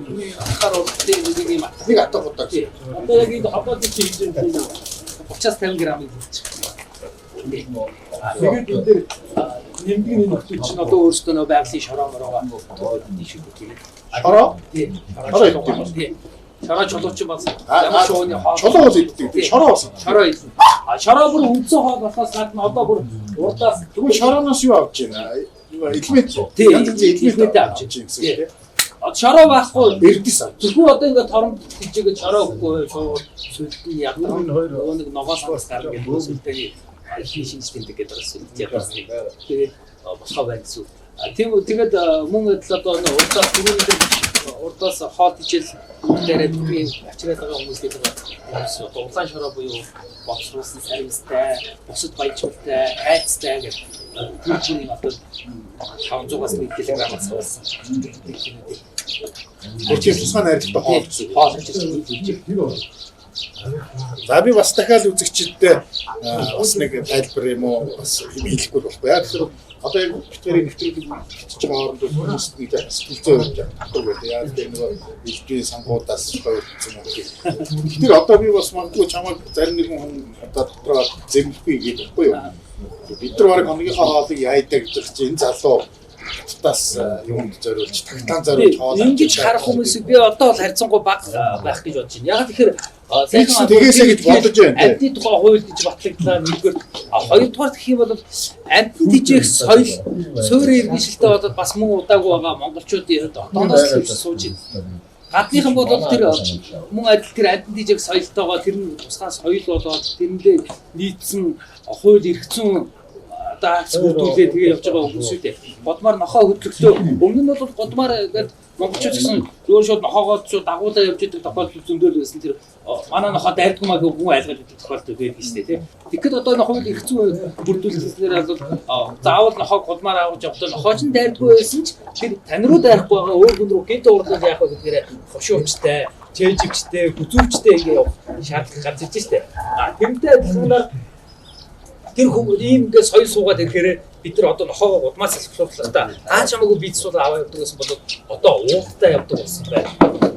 миний ахаар бол тийм нэг юм. нэг атга удаа. Одоо яг энэ хадаад чи хийж байгаа 30-50 г хийж. Тэгээд энэ дээр нэмгийн нөхцөл чинь одоо өөрсдөө нөө байгалийн шороо мороо тийш үү тийм. Шороо? Тийм. Шороо. Шороо чулуучин бас ямар шууны хоол. Чулуу бол иддэг. Шороо бас. Шороо идсэн. Шороо бүр үндсэн хоол болохоос гадна одоо бүр урдаас тэгвэл шорооноос юу авч байна? Элемент. Тийм. Элемент авч байна гэсэн тийм. Шороо байхгүй эрдэс авч. Тэгвэл одоо ингээд торон хийжээгээ шороо өгөхгүй шууд сүлтний яг нэг ногоос бас гарна гэдэг сүлтэний архив шинж тэмдэг гэдэг бас ядсан. Тэгээд босгоо байна гэсэн. Тэгээд мөн адил одоо урдаас түрүүний урдаас хоол ижил дээрээ би ачираад байгаа хүмүүс гэдэг нь улаан шороо буюу боловсруулсан саримстай, бусад баяжуултай, хайцтай гэдэг түрүүний одоо 500-аас 1 кг-аас болсон. Өөрчилж тусгай найрлагатай хоол хоол. За би бас дахиад үзэгчдэд бас нэг тайлбар юм уу бас хэлэхгүй болохгүй. Яг тэр одоо битэрийн нэвтрүүлэг хийж байгаа хооронд хүмүүс нэг сэтгэлзээ өрж байгаа. Яг тэр нэг илтгэлийн сангуудаас хоёрцсан юм. Тэгэхээр одоо би бас магадгүй чамайг зарим нэгэн хүн одоо дотроо зэмлэхгүй гэж байхгүй юу? Бид нар бараг хоногийнхоо хоолыг яйдаг гэж чинь энэ залуу тас юмд зориулж тагтаан зориулж хоол ингэж харах хүмүүсийг би одоо бол харьцангуй бага байх гэж бодож байна. Яг тэгэхээр сайхан тэгээсэ гэж бодож байна. Амьтны тухай хууль гэж батлагдлаа нэгдүгээр хоёрдугаар гэх юм бол амьтан дижээх соёл суурийн иргэншилтэй болоод бас мөн удаагүй байгаа монголчуудын одооноос л сууж байна. Гадныхан бол тэр мөн адил тэр амьтан дижээх соёлтойгоо тэр нь тусгай соёл болоод тэрэндээ нийцсэн хууль эрх зүйн бүрдүүлээ тэгээ явж байгаа хүмүүс үү те. Годмаар нохоо хөдлөктөө өмнө нь бол годмаар гэдэг монголчууд гэсэн зөөр шууд нохоогоод шууд дагуулаа явж идэг тохиолдол зөндөл байсан тэр манай нохоо дайрдаг маяг хүн айлгаж идэг тохиолдол байдаг шүү дээ те. Тэгэхэд одоо нохоо их зүй бүрдүүлснээр бол заавал нохоо годмаар авч явахдаа нохоо ч дайрдаггүй байсан ч тэр тань руу дайрахгүй байгаа өөр хүн рүү гинт уурлал яах вэ гэхээр хошуучтай, чэжигчтэй, хүзүүчтэй ингэ явах шаардлага гарч ирж штэ. Тэрнтэй адилханаар тэр хүмүүс ийм ингээд соёл суугаад ирэхээр бид нар одоо нохоогоо гудмаас салхилууллаа. Чамаагүй бийцсуул аваа явдаг гэсэн бол одоо уултаа явдаг болсон байна.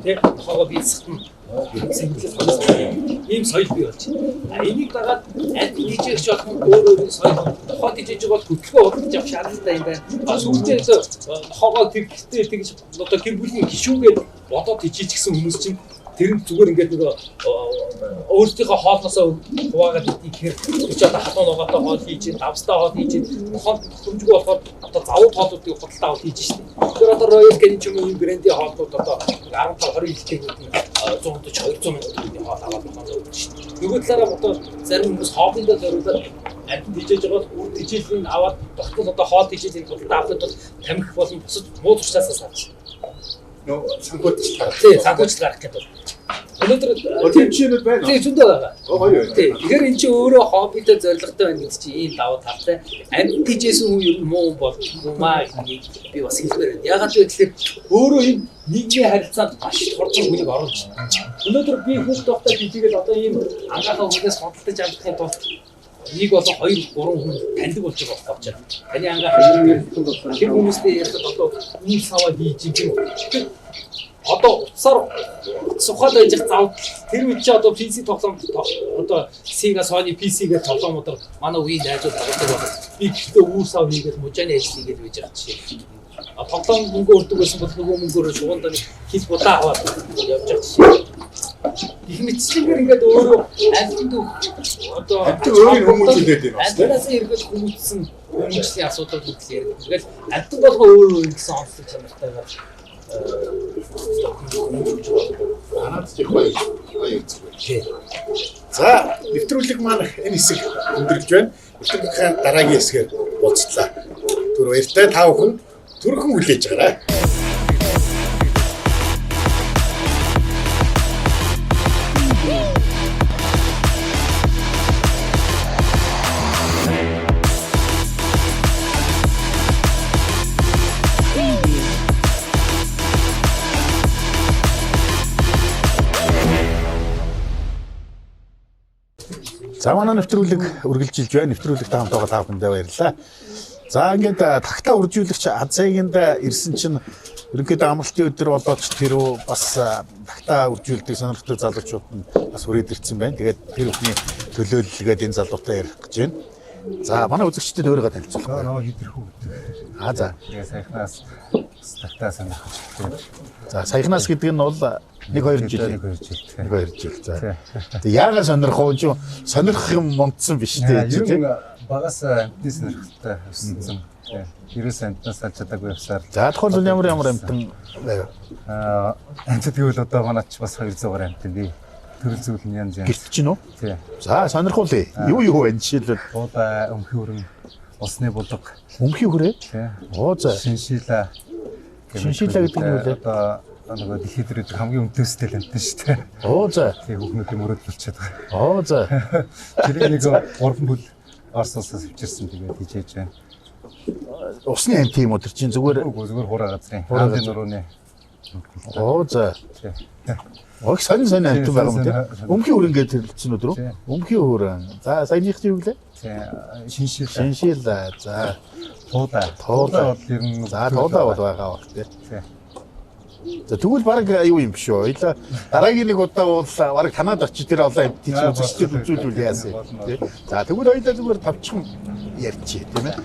Тэ нохоогоо бийцсахтан ийм соёл бий болж байна. Энийг дагаад аль дижээгч болох нь өөр соёл нохоо дижээж бол хөдөлгөөн удаж явах шаардлагатай юм байна. Сүүлдээ нохоогоо тэр гэртээ тэгж одоо гэр бүлийн гишүүгээр бодоод дижээж гисэн хүмүүс чинь тэр нь зүгээр ингээд нэг өөрсдийнхөө хоолноосоо хуваагаад ихээр ч одоо хатуун ногоотой хоол хийж, давстай хоол хийж, хоол тохиромжгүй болохоор одоо завууд хоолуудыг худалдаа аваад хийж штеп. Тэр одоо Royal Canin ч юм уу брендийн хоолнууд одоо 15-20 илтгээгүүд 140-200 мянган хоол аваад байгаа юм штеп. Нөгөө талаараа одоо зарим хүмүүс хоолндоо зориулаад амьд дижээж байгаа үр дижээлийн аваад тогтмол одоо хоол дижээлийн худалдаа авахд бол тамхи болон бусад муу туршаасаа сарч. нөө санхүүжилт гарах. Тий, санхүүжилт гарах гэдэг. Өнөөдөр тэмчээрүүд байна. Тий, зөндөө байгаа. Гоё. Тий, тэгэхээр эн чинь өөрөө хоббитэй зорилготой байна гэдэг чинь ийм даваа талтай. Амьд тийжсэн хүн ер нь муу бол маа би бас хэлмээр байна. Ягаад гэвэл өөрөө энэ нийгмийн харилцаанд маш хурдан хүнийг оруулж байна. Өнөөдөр би хүүхд тогтоо хийгээд одоо ийм анхаарал хүнээс худалдаж авахын тулд нэг болон 2 3 хүн таньдаг болж байгаа болж байна. Таны ангаа тэр хүмүүстэй ярьж одоо үйл саваа хийж юм. Одоо утсаар сухад байж зав тэр үе чи одоо PC тоглоом одоо Sega Sony PC гэх тоглоомудаар манай үеийн найзууд тоглодог байна. Би гэхдээ үйл сав хийгээд мужааны ажил хийгээд байж байгаа жишээ. Тоглоом мөнгө өрдөг байсан бол нөгөө мөнгөөр шугуулд хит будаа аваад явж байгаа жишээ. Их мэтчлэгээр ингээд өөрөө амьд одоо өөрийн хүмүүжүүлээд байна. Амтнаас эргэж хүмүүжсэн хүмүүжлийн асуудал үүсгэр. Тэгэл амьд болгоо өөрөө гэсэн онцлог чанартайгаар Анаад ч гоё үзэг. За, нэвтрүүлэг маань энэ хэсэг өндөрлж байна. Нэвтрүүлгийн дараагийн хэсгээр уулзлаа. Түр баяртай та бүхэн түрхэн хүлээж гараа. За манай нэвтрүүлэг үргэлжилж байна. Нэвтрүүлэг та хамтдаа та бүхэндээ баярлалаа. За ингээд тагтаа үржүүлэгч Азайгинд ирсэн чинь ерөнхийдөө амралтын өдөр болоод тэр бас тагтаа үржүүлдэг сонирхолтой залуучууд нь бас хүрээд ирсэн байна. Тэгээд тэр бүхний төлөөлөлгээд энэ залуутай ярих гэж байна. За манай үзэгчдэд өөрийгөө танилцуулах. Нөө хидэрхүү. За. Тэгээ саяхнаас тагтаа сонирхолтой. За саяхнаас гэдэг нь бол 1-2 жил. 1-2 жил. 1-2 жил. За. Тэг яагаад сонирхоо ч сонирхох юм мунтсан биш үү? Ер нь багаас амтны сонирхолтой өссөн. Ерөөс амтнаас алж чадаагүй явсаар. За тохиол ямар амтан байв? Амтд гэвэл одоо манайч бас 200 гаруй амтан бий. төрөл зүйл нь янз янз. Гэлтэж гин үү? Тий. За сонирхолтой. Юу вэ жишээлбэл? Буудаа, өмхий өрн, усны булга. Өмхий хүрээ? Тий. Оо за. Шиншила. Шиншила гэдэг нь юу вэ? Одоо нөгөө дэлхийд ирээд хамгийн өмтөөстэй л амтэн шүү дээ. Оо за. Тэгээ хүүхнүүдийн мөрөдөлчихэд байгаа. Оо за. Тэр нэг 3 бүл Орос улсаас авчирсан тэгээд хижээж байна. Усны амт юм уу тэр чинь зүгээр Зүгээр хураа газрын. Хааны нурууны. оо за. Тий. Ог сонин амт байгаа юм тийм. сонин. Өмхий хүрэн гэдэг хэлсэн өдрөө. Тий. Өмхий хүрэн. За саяных юу гэлээ? Тий. Шиншила. Шиншила. За. Туудаа. Туудаа. Бол ер нь За туулаа бол байгаа баг тийм. Тий. За тэгвэл баг юу юм биш үү? Хоёлаа дараагийн нэг удаа бол баг Канад очиж тэр олон амт тийч үзэгчд үзүүлвэл яасан тийм. За тэгвэл хоёлаа зүгээр тавчхан ярьчих тийм ээ.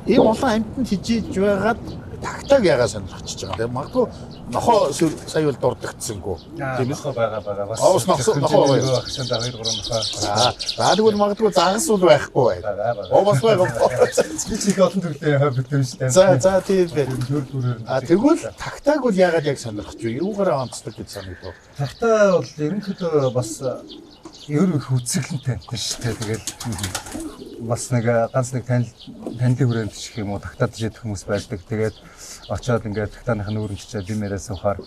Ийм олон амтнд хижиж байгаад тагтааг ягаа сонирхчихж байгаа тийм. Магадгүй нохоо сая бол дурддагцсангүй Тийм ээ байгаа. Бас Оос нохоо байгаа. Агшаанд 2 3 нохоо. За тэгвэл магадгүй загас бол байхгүй бай. Байгаа. Оо бас байгаа. Би ч их олон төрлийн битэн шүү дээ. За тийм бэ. Төрөөр. Тэгвэл тагтааг бол яагаад яг сонирхож вэ? Юугаараа онцлог гэж санагдав? Тагтаа бол ерөнхийдөө бас ер их үзэсгэлэнтэй шүү дээ. Тэгээд бас нэг ганц нэг танилын хүрээнд гэх юм уу тагтаад ижидэх хүмүүс байдаг. Тэгээд очоод ингээд тагтааных нь өөрөнд чичээ бимээрээ суухаар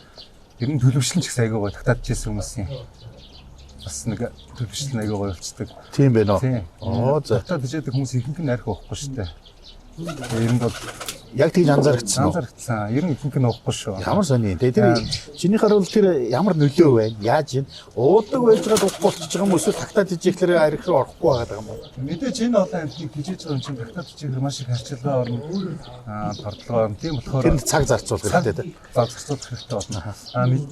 ер нь төлөвшлэн ч их айгүй гоё тагтаад ижсэн хүмүүсийн бас нэг төлөвшлэн айгүй гоё болцдог. Тийм байна уу? Тийм. Оо за. Тагтаад ижидэх хүмүүс ихэнх нь арх уухгүй шүү дээ. Ер нь бол Яг тэгж анзаарчихсан уу? анзаарчихсан. Ер нь ихэнх нь уухгүй шүү. Ямар сони. Тэр чиний харвал тэр ямар нөлөө байна? Яаж юм? Уудаг байж байгаа дуухгүй болчихж байгаа юм эсвэл тагтаад ижихлээр арх руу орохгүй байгаа юм уу? Мэдээж энэ олон амтныг хижээж байгаа юм чинь тагтаад ижихэр маш их харьцуулгаа орно. Тордлогоо орно. Тийм болохоор Тэр цаг зарцуулах хэрэгтэй тийм. зарцуулах хэрэгтэй болно.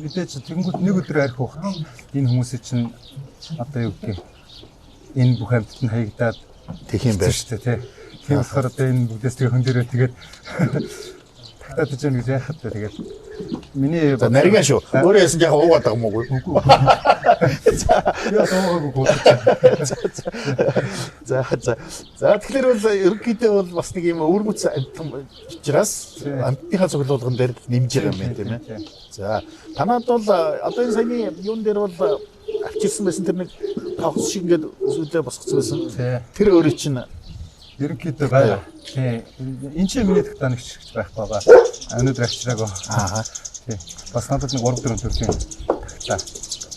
Мэдээж тэгэнгүүт нэг өдөр арх уухад энэ хүмүүсийн чинь одоо юу гэх энэ бүх амьтад нь хаягдаад Тэгэх юм байна. шүү дээ тий. Тийм болохоор одоо энэ бүгдээс тэгээ хөндөрөө тэгээд тагтаад иж гэж яахад тэгээд миний За нарийн шүү. Өөрөө яасан яг уугаад байгаа юм уу? яа суугаагүй гоо. За тэгэхээр бол ерөнхийдөө бол бас нэг юм өвөрмөц амтан учраас амтныхаа цуглуулган дээр нэмж байгаа юм байна тийм ээ. За танад бол одоо энэ саяны юун дээр бол авчирсан байсан тэр нэг тавс шиг ингээд зүйлээ босгоцсон байсан. Тэр өөрөө чинь Ерөнхийдөө байгаа. Тийм. Энд чинь миний тагтаа нэг чигч байхгүй байгаа. Өнөөдөр авчираагүй. ааха. Тийм. Бас надад нэг 3 4 төрлийн тагтаа.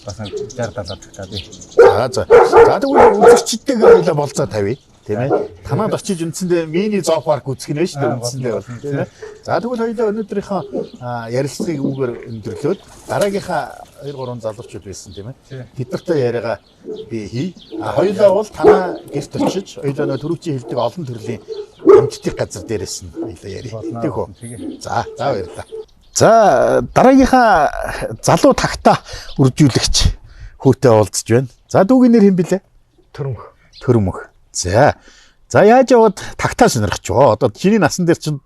Бас нэг 60 70 тагтаа бий. За тэгвэл үзэгчдтэйгээ хоёлаа болцоо тавья. Тийм ээ. Танад очиж үндсэндээ мини зоопарк үзэх нь шүү дээ үндсэндээ бол тийм ээ. За тэгвэл хоёлаа өнөөдрийнхөө ярилцлагыг үүгээр өндөрлөөд дараагийнхаа 2 3 залуучууд байсан тийм ээ. Тэд нартай яриагаа би хий. Хоёлаа бол танаа гэрт очиж хоёлаа нөө түрүүчийн хэлдэг олон төрлийн амьтдын газар дээрээс нь хоёлаа ярих. Тэгэх үү. За баярлалаа. За дараагийнхаа залуу тагтаа үржүүлэгч хүүтэй уулзж байна. За дүүгийн нэр хэн блэ? Төрөмөх. За яаж яваад тагтаа сонирхож байгаа? Одоо чиний насан дээр чинь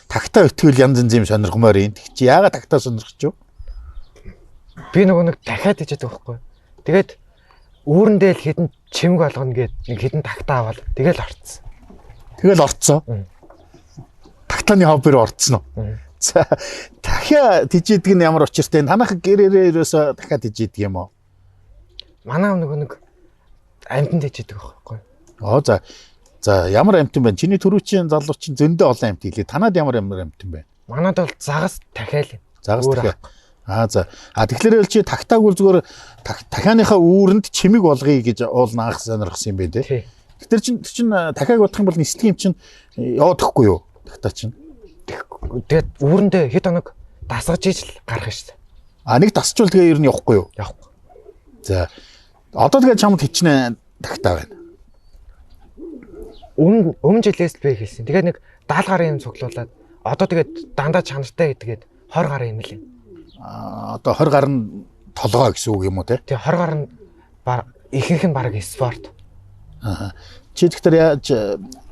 тагтаа өтгөл янз янз юм сонирхмоор юм. Тэг чи яагаад тагтаа сонирхож байна? Би нөгөө нэг дахиад ижээд байхгүй. Тэгээд үүрэндээ л хідэн чимэг болгоно гээд нэг хідэн тагтаа аваад тэгэл орцсон. Тэгэл орцсон. Тагтааны хоббир орцсон уу? За дахиад тижээдэг нь ямар учиртай? Танах гэрээрээ ерөөсө дахиад тижээдэг юм уу? Манай нөгөө нэг амьтанд ижээдэг байхгүй. За ямар амтан байна? Чиний түрүүчийн залуучин зөндөө олон амт хэлээ. Танад ямар амтан байна? Манад бол загас дахиал. Загас дахиа. Тэгэхээр л чи тагтааг бол зүгээр дахианыхаа үүрэнд чимэг болгоё гэж уулна анх сонирхсан юм байна те. Тэр чин дахиаг бодох юм бол нислэг юм чин яваадахгүй юу? Тагтаа чин. Тэгээд үүрэндээ хэд хоног дасгаж ижил гарах штэ. Нэг дасчвал тэгээ ер нь явахгүй юу? Явахгүй. За одоо тэгээ чамд хичнээн тагтаа байна. Өмнө жилээс би хэлсэн. Тэгээд нэг 70 гарын юм цуглуулад одоо тэгээд дандаа чанартай гэдгээд 20 гарын юм л юм. Одоо 20 гар нь толгоо гэсэн үг юм уу те? Тэгээ 20 гар нь ихэнх нь бараг спорт. Чи тэгэхээр яаж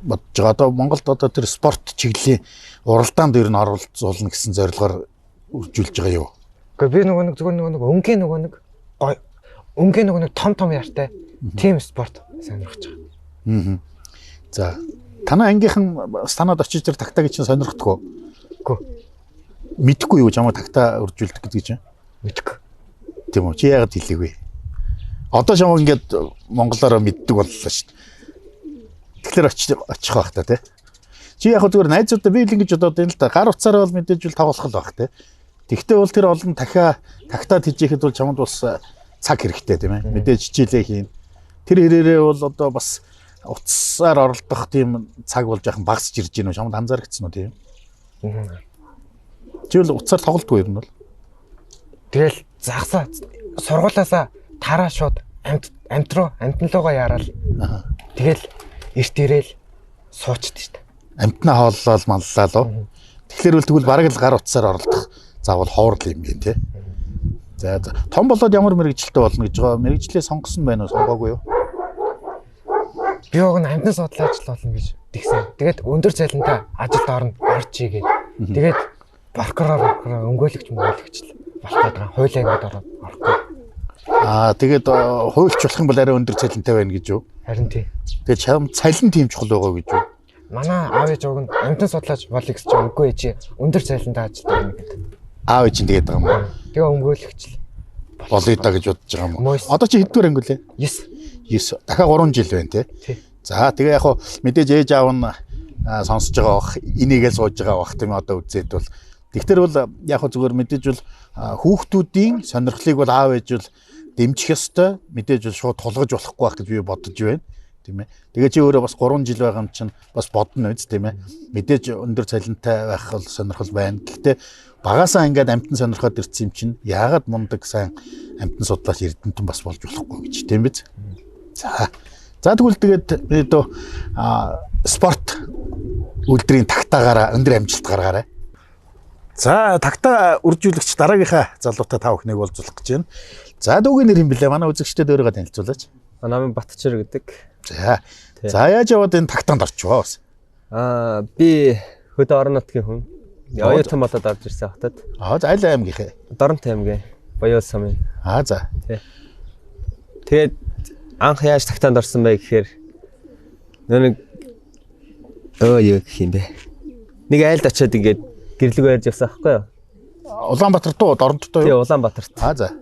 бодож байгаа? Одоо Монголд одоо тэр спорт чиглэлийн уралдаанд ер нь оролцуулна гэсэн зорилгоор үржүүлж байгаа юу? Гэхдээ би нөгөө нэг зүгээр өнгийн том яртай тим спорт сонирхож байгаа. За танаа ангийнхан танад очиж тэр тагтаа гэж сонирхдаггүй. Үгүй. Мэдхгүй юу чамаа тагтаа үржүүлдэг гэдэг чинь? Мэдгүй. тийм үү? Чи яагаад хэлээгүй? Одоо шамаг ингээд монголоор мэддэг боллоо шүү дээ. Тэгэхээр очих байх та тий. Чи яг зүгээр найзуудаа би л ингэж бодоод байна л да. Гар утсаараа бол мэдээж л тоглох л байх тий. Тэгвэл бол тэр олон тагтаад хийжихэд бол чамд бас цаг хэрэгтэй тийм ээ. Мэдээж хичээлээ хийн. Тэр хэрээрээ бол одоо бас утсаар оролдох тийм цаг бол жоохон багасч ирж гинөө. Чамд анзаарчихсан уу тийм? Чи бол утсаар тоглолтгүй юм бол. Тэгэл загсаа сургуулаасаа тараа шууд амтлуугаа яарал. Тэгэл эрт ирээл суучт шүү дээ. Амтнаа хооллол маллаа лөө. Тэгэхээр бол тэгвэл бараг л гар утсаар оролдох заавал ховрол юм гин тий. За том болоод ямар мэрэгчлээ болно гэж байгаа. Мэрэгчлээ сонгосон байна уу, сонгоогүй юу? Би уг нь амтны судлаач л болно гэж тэгсэн. Тэгээд өндөр цалинтай ажилд орж игээд тэгээд прокурор өмгөөлөгч л болох гэдэг. Хуулийн ангид ороод орохгүй. Тэгээд хуульч болох юм бол арай өндөр цалинтай байна гэж юу? Харин тий. Тэгээд чам цалин тийм чухал байгаа гэж юу? Манай аав ээж уг нь амтны судлаач болъё гэж үгүй ээж өндөр цалинтай ажилд орно гэдэг. Аав ээж тэгээд байгаа юм уу? Тэгээ өмгөөлөгч л болъё да гэж бодож байгаа юм уу? Одоо чи хэддүгээр анги лээ? 9. Дахиад 3 жил байна тий. За тэгээ яг хуу мэдээж ээж аав нь сонсож байгаа бах, энийгээ сууж байгаа бах тийм одоо үзээд бол тэгтэр бол яг хуу зүгээр мэдээж бол хүүхдүүдийн сонирхлыг бол аав ээж бол дэмжих ёстой. Мэдээж бол шууд тулгаж болохгүй байх гэж би бодож байна. Тийм ээ. Тэгээ чи өөрөө бас 3 жил байгаа юм чинь бас бодно үз тийм ээ. Мэдээж өндөр цалинтай байх бол сонирхол байна. Гэхдээ багасаа ингээд амтан сонирхоод ирсэн юм чинь яагаад мундаг сайн амтан судлаач эрдэмтэн бас болж болохгүй гэж тийм биз? За тэгвэл тэгээд бид спорт үйлдвэрийн тагтаагаараа өндөр амжилт гаргаарай. За тагтаа үржүүлэгч дараагийнхаа залуутай та бүхнийг уулзуулах гэж байна. За дүүгийн нэр юм блэ? Манай үзэгчдэд өөрийгөө танилцуулаач. Намын Батчир гэдэг. За яаж яваад энэ тагтаанд орчихвоо бас? Би хөдөө орон нутгийн хүн. Оюутан болоод орж ирсэн хотод. За айл аймгийнхээ. Доронтой аймгийн Баян самын. За. Тэгээд анх яаж тагтаанд орсон бэ гэхээр нэг юу гэх юм бэ? Нэг айлд очиод ингээд гэрлэг барьж явсан байхгүй юу? Улаанбаатар доо Доронттой юу? Тий, Улаанбаатарт. За.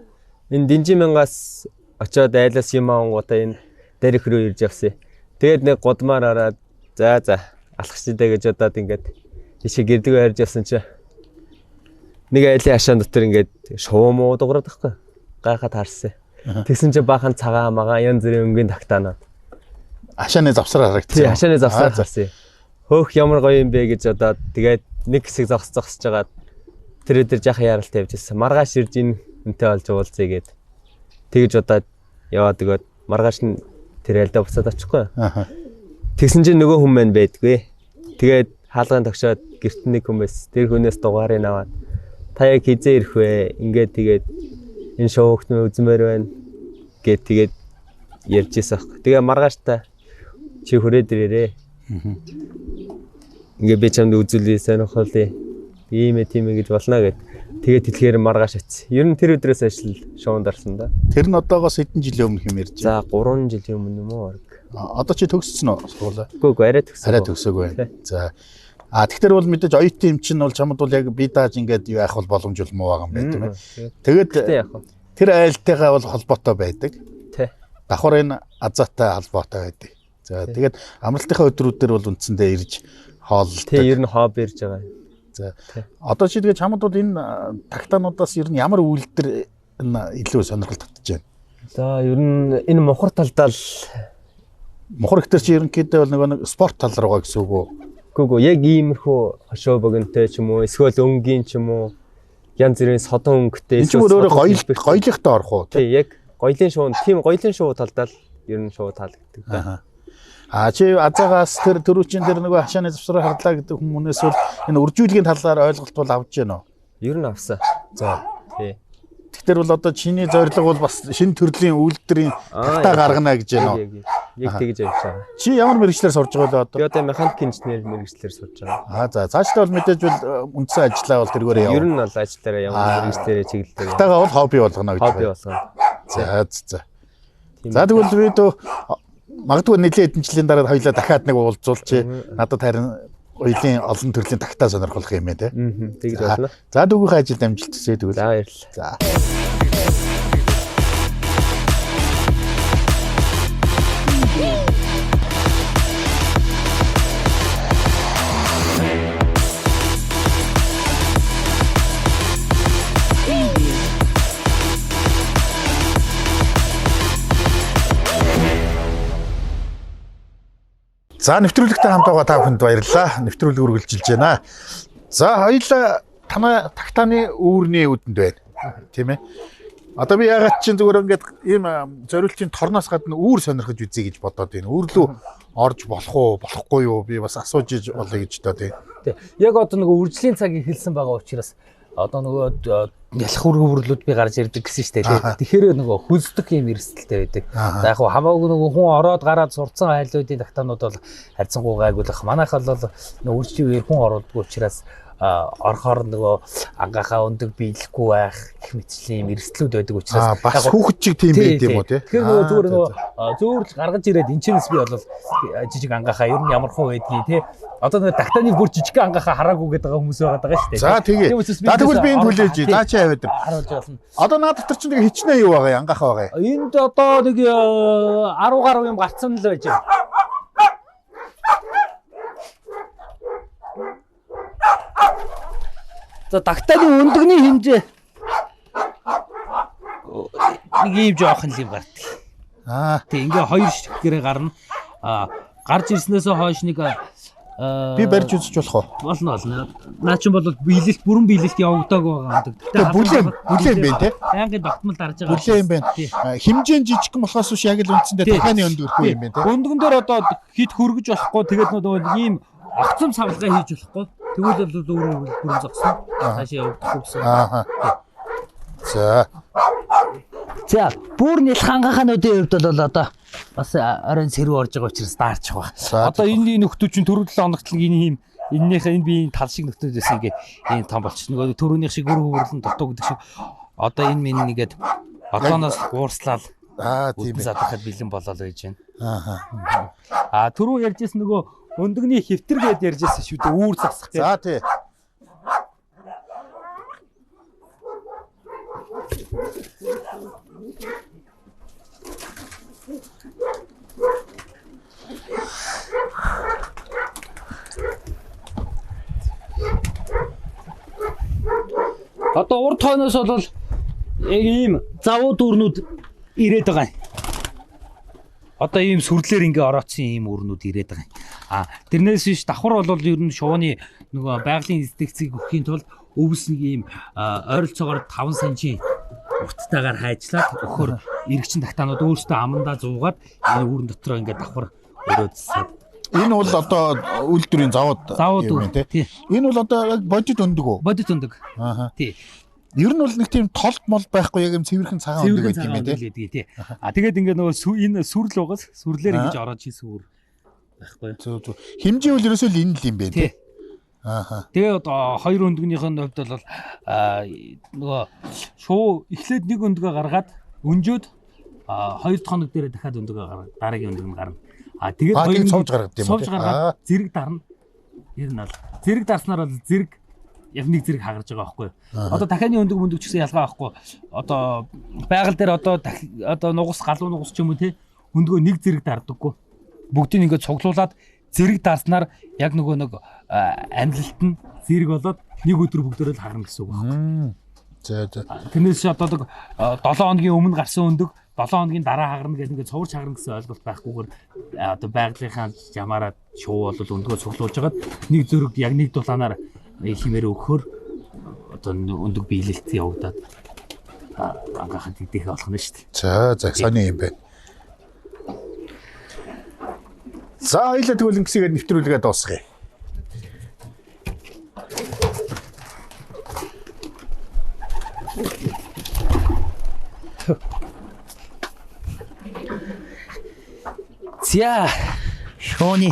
Энэ Динжимэнгаас очиод айлаас юм аангуудаа энэ дээрх рүү ирж явсан. Тэгээд нэг гудмаар ороод за алхах шидэ гэж удаад ингээд тийшээ гэрлэг барьж явсан чи нэг айлын хашаан дотор ингээд шуум уу дуурайд байхгүй. Гайхаад харсан. Тэгсэн чи баахан цагаан магаа янз бүрийн өнгийн тагтаанаад. Хашааны завсраар харагдсан. Тий, хашааны завсраар харсан. Хөөх ямар гоё юм бэ гэж удаад тэгээд нэг хэсэг зогсож жагаад тэр жаахан яралт тавьж ирсэн. Маргааш ирж энтэй олж уулзъя гэд. Тэгж удаад яваад өгөөд маргааш нь тэр айлдаа буцаад очихгүй. Тэгсэн чинь нөгөө хүн маань байдгүй. Тэгээд хаалгын тогшоод гэрт нэг хүн байсан. Тэр хүнээс дугаарыг аваад та яг хизээ ирэх вэ? Ингээд тэгээд энэ шоугт үзмээр байна гэд тэгээд ярьж ирсэн аахгүй. Тэгээ маргааш та чи хүрээд ирээрээ. Ингээ би чамд үзүүлээ сонирхолтой. Ийм гэж болно гэд. Тэгээд тэлхээр маргааш атсан. Ер нь тэр өдрөөс ажил шоунд орсон да. Тэр нь одоогоос хэдэн жилийн өмнө юм ярьж байна? За 3 жилийн өмнө юм уу? Одоо чи төгссөн уу сургуулаа? Үгүй арай төгссөн. Арай төгсөөгүй байна. За. Тэгэхээр бол мэдээж оюутан юм чинь бол чамд бол яг би дааж ингээд юу яах бол боломжтой муу байгаа юм байна тийм ээ. Тэгээд тэр айлтайгаа бол холбоотой байдаг. Тий. Давхар энэ азаатай холбоотой байдаг. За тэгээд амралтынхаа өдрүүдээр бол үндсэндээ ирж хооллолдог. Тий, ер нь хобби ирж байгаа. За. Одоо чи тэгээд чамд бол энэ тагтаануудаас ер нь ямар үйлдэл илүү сонирхол татж байна? За ер нь энэ мухар талдаа л мухар ихтэй чи ерөнхийдөө бол нэг спорт тал руугаа гэсэн үг үү? Үгүй яг иймэрхүү хошоо богинтой ч юм уу эсвэл өнгийн ч юм уу янз бүрийн содон өнгөтэй эсвэл өөрөө гоёлихтой орох уу? Тий, яг гоёлын шоу, тийм гоёлын шоу талдаа л ер нь шоу таалагддаг да. Чи азаагаас тэр төрүүчийн дээр нөгөө хашааны завсраар харлаа гэдэг хүмүүнээс бол энэ үржүүлгийн талаар ойлголт бол авч гэнэ үү? Ер нь авсан. За. Тий. Тэгэхээр бол одоо чиний зорилго бол бас шинэ төрлийн үйлдвэрийн тагтаа гаргана гэж байна уу? Яг тэгж явж байгаа. Чи ямар мэргэжлэр сурж байгаа вэ одоо? Би одоо механик инженер мэргэжлэр сурж байгаа. За цаашдаа бол мэдээж бол үндсэн ажиллаа бол тэргээрээ яваа. Ер нь бол ажиллаараа ямар мэргэжлэрээ чиглэлээр. Тагтаагаа бол хобби болгоно гэж байна. Хобби болгоно. За. За тэгвэл бид магадгүй нэлээд хэдэн жилийн дараа хоёлаа дахиад нэг уулзуулчих. Надад харин хоёулын олон төрлийн тагтаа сонирхолтой юм ээ те. Тэгж болно. За дүүгийнхээ ажилд амжилт хүсье тэгвэл. За баярлалаа. За. За нэвтрүүлэгтэй хамт байгаа та бүхэнд баярлалаа. Нэвтрүүлэг үргэлжилж байна. За хоёулаа танай тагтааны үүрний үдэнд байна. Тийм ээ. Одоо би ягаад чинь зүгээр ингээд ийм зориултын торноос гадна үүр сонирхож үзье гэж бодоод байна. Үүрлүү орж болох уу, болохгүй юу? Би бас асууж иж болъё гэж доо тийм. Яг одоо нөгөө үржлийн цаг эхэлсэн байгаа учраас одоо нөгөө ялах үргэлүүд би гарч ирдэг гэсэн шүү дээ. Тэгэхээр нөгөө хүздэг юм эрсдэлтэй байдаг. За яг хамаагүй нөгөө хүн ороод гараад сурцсан айлуудын тагтаанууд бол харьцангуй гайгуулах. Манайх бол нөгөө үржлийн үеэр хүн оролддог учраас орхоор нөгөө ангахаа өндөг биелэхгүй байх гэх мэтчлийн эрсдлүүд байдаг учраас бас хүүхэд чиг тийм байд юм уу тий. Тэгэхээр нөгөө зүгээр нөгөө зөөрл гаргаж ирээд энэчнээс би бол жижиг ангахаа ер нь ямар хуу байдгийг тий. Одоо нөгөө тагтааны бүр жижиг ангахаа хараагүй гэдэг хүмүүс байгаа шүү дээ. За тэгээ. За тэгвэл би энэ хүлээж. За чи яваад. Харуулж болно. Одоо наад дотор чинь нэг хичнээн юу байгаа юм ангахаа байгаа. Энд одоо нэг 10 гаруй юм гарцсан л байж байна. За тагтааны өндөгний хэмжээ нэг ийм жоохон юм гардаг. Тэг ингээ хоёр шигээрээ гарна. Гарч ирснээс хойш нэг би барьж үзэж болох уу? Болно. Наа чинь бол биелэлт бүрэн биелэлт явагдааг байгаа гэдэг. Бүлээн бэ те. Байнгын тогтмол дарж байгаа. Бүлээн байна. Хэмжээ нь жижиг болохоос биш яг л үндсэндээ тахааны өнд өрхгүй юм байна те. Өндгөн дээр одоо хит хөргөж болохгүй тэгээд нөгөө ийм огцом савлгаа хийж болохгүй. Тэгвэл бол өөрөө бүрэн зогсон. Цаашаа явагдахгүй гэсэн. За бүр нэлх ангахаануудын хувьд бол одоо бас оройн сэрүү орж байгаа учраас даарч байгаа. Одоо энэ нөхдүүд чинь түрүү 7 хоногт л энэ энэнийхээ энэ биеийн тал шиг нөхдүүд байсан ингээд энэ том болчихно. Нөгөө түрүүнийх шиг өр хөвөрлөн дутуу гэдэг шиг одоо энэ минь нэгээд одооноос уурслал тийм ээ. Задахад бэлэн болоод байж байна. Түрүү ярьжсэн нөгөө өндөгний хэвтэр гэдээ ярьжсэн шүү дээ. Үүр засах гэж. За тий. Одоо урд хойноос бол ийм завуу дүүрнүүд ирээд байгаа юм. Одоо ийм сүрлээр ингээ ороодсон ийм өрнүүд ирээд байгаа юм. Тэрнээс биш давхар бол ер нь шувууны нөгөө байгалийн инспекцийг өгөхийн тулд өвс нэг ийм ойролцоогоор 5 см урттайгаар хайжлаад өгөхөр эргэчин тагтаанууд өөрсдөө амандаа зуугаад энэ үүрэн дотроо ингээ давхар өрөөдсөд. Энэ бол одоо үйлдвэрийн завууд юм тий. Энэ бол одоо яг бодит өндөг үү? Бодит өндөг. Тий. Ер нь бол нэг тийм толд мол байхгүй яг юм цэвэрхэн цагаан өндөг байдаг юм тий. Тэгээд ингээ нөгөө энэ сүрл угаас сүрлээр ингэж ороод хийсэн үр байхгүй. Зөв. Хэмжээ бол ерөөсөө л энэ л юм байна тий. Тэгээд хоёр өндөгнийх нь хувьд бол нөгөө шуу эхлээд нэг өндгөө гаргаад өнжөөд 2 хоног дээр дахиад өндгөө гаргаад дараагийн өндөг нь гарна. Тэгээд хоёр цовж гаргад юм уу? Цовж гаргаад зэрэг дарна. Ер нь бол зэрэг дарснаар бол зэрэг яг нэг зэрэг хагарж байгаа байхгүй юу? Одоо дахианы өндөг мөндөг ч гэсэн ялгаа байхгүй. Одоо байгаль дээр одоо нугас галуу нугас ч юм уу те өндгөө нэг зэрэг дардаггүй. Бүгдийг ингээд цуглуулад зэрэг дарснаар яг нөгөө нэг амлалт нь зэрэг болоод нэг өдөр бүгдөө л харна гэсэн үг байна. За. Тэрнээс одоо 7 хоногийн өмнө гарсан өндөг 7 хоногийн дараа хагарна гэдэг ингээд цуврч хагарна гэсэн ойлголт байхгүйгээр одоо байгалийнхаа жамаараа шуу бол өндгөө цуглуулж хагаад нэг зөрөг яг нэг дулаанаар химээр өгөхөр одоо өндөг биелэлт явагдаад ангахад идэх болох нь шүү дээ. За сони юм байна. За хоёлаа тэгвэл ингэсээр нэвтрүүлгээ дуусгая. За шооны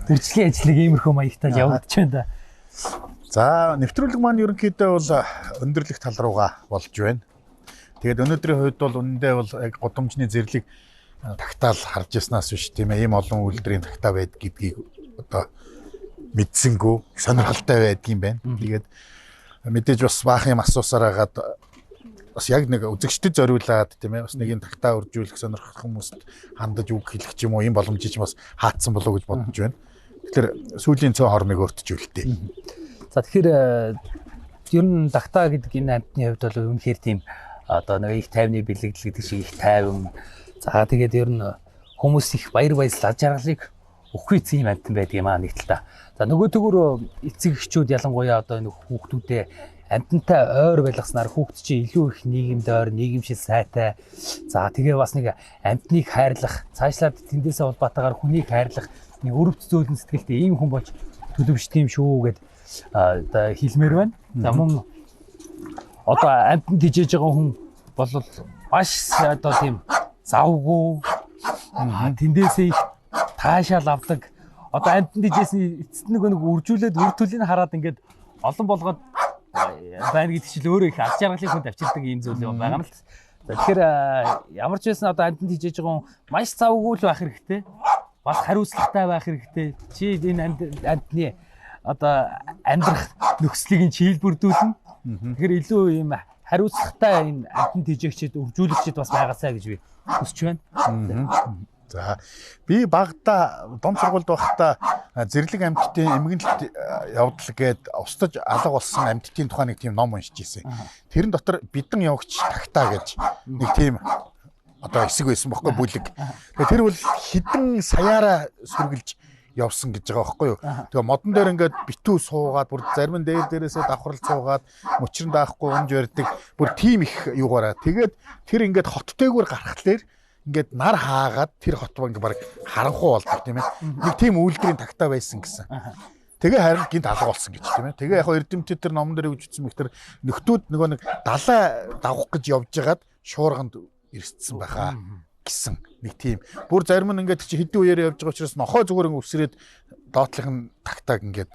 үржлийн ажлыг иймэрхүү маягтаа явагдаж байна да. За нэвтрүүлэг маань ерөнхийдөө бол өндөрлөх тал руугаа болж байна. Тэгээд өнөөдрийн хувьд бол үнэндээ бол яг гудамжны зэрлэг тагтаал харж яснаас биш тийм ээ, ийм олон үйлдвэрийн тагтаа байд гэдгийг одоо мэдсэнгүү сонирхолтой байдгийм байна. Тэгээд мэдээж бас баахан юм асуусаар хагаад бас яг нэг үзэгчдэд зориулаад тийм ээ, бас нэг юм тагтаа үржүүлэх сонирхох хүмүүст хандаж үг хэлэх ч юм уу, ийм боломжийг бас хаацсан болов уу гэж бодож байна. Тэгэхээр сүүлийн цоо хормыг өөртжүүлтээ. За тэгэхээр ер нь тагтаа гэдэг энэ амьтны хувьд бол үнэхээр тийм одоо нэг их тайвны бэлэгдэл гэдэг шиг их тайван. За тэгээд ер нь хүмүүс их баяр баясгал аж аргалыг өгөхгүй юм амтан байдаг юм аа нэг талаа. За нөгөө төгөөр эцэг эхчүүд ялангуяа одоо нэг хүүхдүүдээ амтантай ойр байлгаснаар хүүхд чинь илүү их нийгэмд ойр, нийгэмшил сайтай. За тэгээ бас нэг амтныг хайрлах, цаашлаад тэндээсээ улбаатаагаар хүнийг хайрлах нэг өрөвт зөөлөн сэтгэлтэй ийм хүн болж төлөвшдөг юм шүү гэд одоо хэлмээр байна. За мөн одоо амтанд хижээж байгаа хүн бол маш одоо тийм завгүй тэндээсээ их таашаал авдаг. Одоо амтанд хижээсний эцэст нэг үржүүлээд үр төлийг хараад ингээд олон болгоод байна гэдэг чинь өөрөө их аз жаргалын хүнд авчирдаг юм зүйл байгаа юм л. Тэгэхээр ямар ч байсан одоо амтанд хижээж байгаа хүн маш завгүй л байх хэрэгтэй. Бас хариуцлагатай байх хэрэгтэй. Чи энэ амтны одоо амьдрах нөхцөлийг чийлбэрдүүлнэ. Тэгэхээр илүү юм хариуцлагатай энэ амтанд хижээгчид үржүүлэгчид бас байгаасаа гэж би хүсэж байна. За би багада дон сургуульд байхдаа зэрлэг амьтдын эмгэнэлт явдал гээд устж алга болсон амьтдын тухай нэг тийм ном уншиж ирсэн. Тэрэн дотор бидэн явагч тагтаа гэж нэг тийм одоо хэсэг байсан бохоггүй бүлэг. Тэгээ тэр бол хідэн саяараа сүргэлж явсан гэж байгаа байхгүй юу. Тэгээ модон дээр ингээд битүү суугаад бүр зарим нь дээрээсээ давхрал суугаад мөчрөн даахгүй унж барьдаг. Бүр тийм их юугаараа. Тэгээд тэр ингээд хоттэйгүр гарахтлаар ингээд нар хаагаад тэр хотбоо ингээд баг харанхуу болдог тийм ээ. Нэг тийм үйлдвэрийн тагтаа байсан гэсэн. Тэгээ харин гинт алга болсон гэж тийм ээ. Тэгээ яг эрдэмтэд тэр номон дээр өгч үзсэн мэхтэр нөхдүүд нөгөө нэг далай давах гэж явж байгаад шуурганд ирсэн байхаа гэсэн нэг тийм. Бүр зарим нь ингээд чи хэдэн үеэр явж байгаа учраас нохоо зүгээр ингээд үсрээд доотлох нь тагтааг ингээд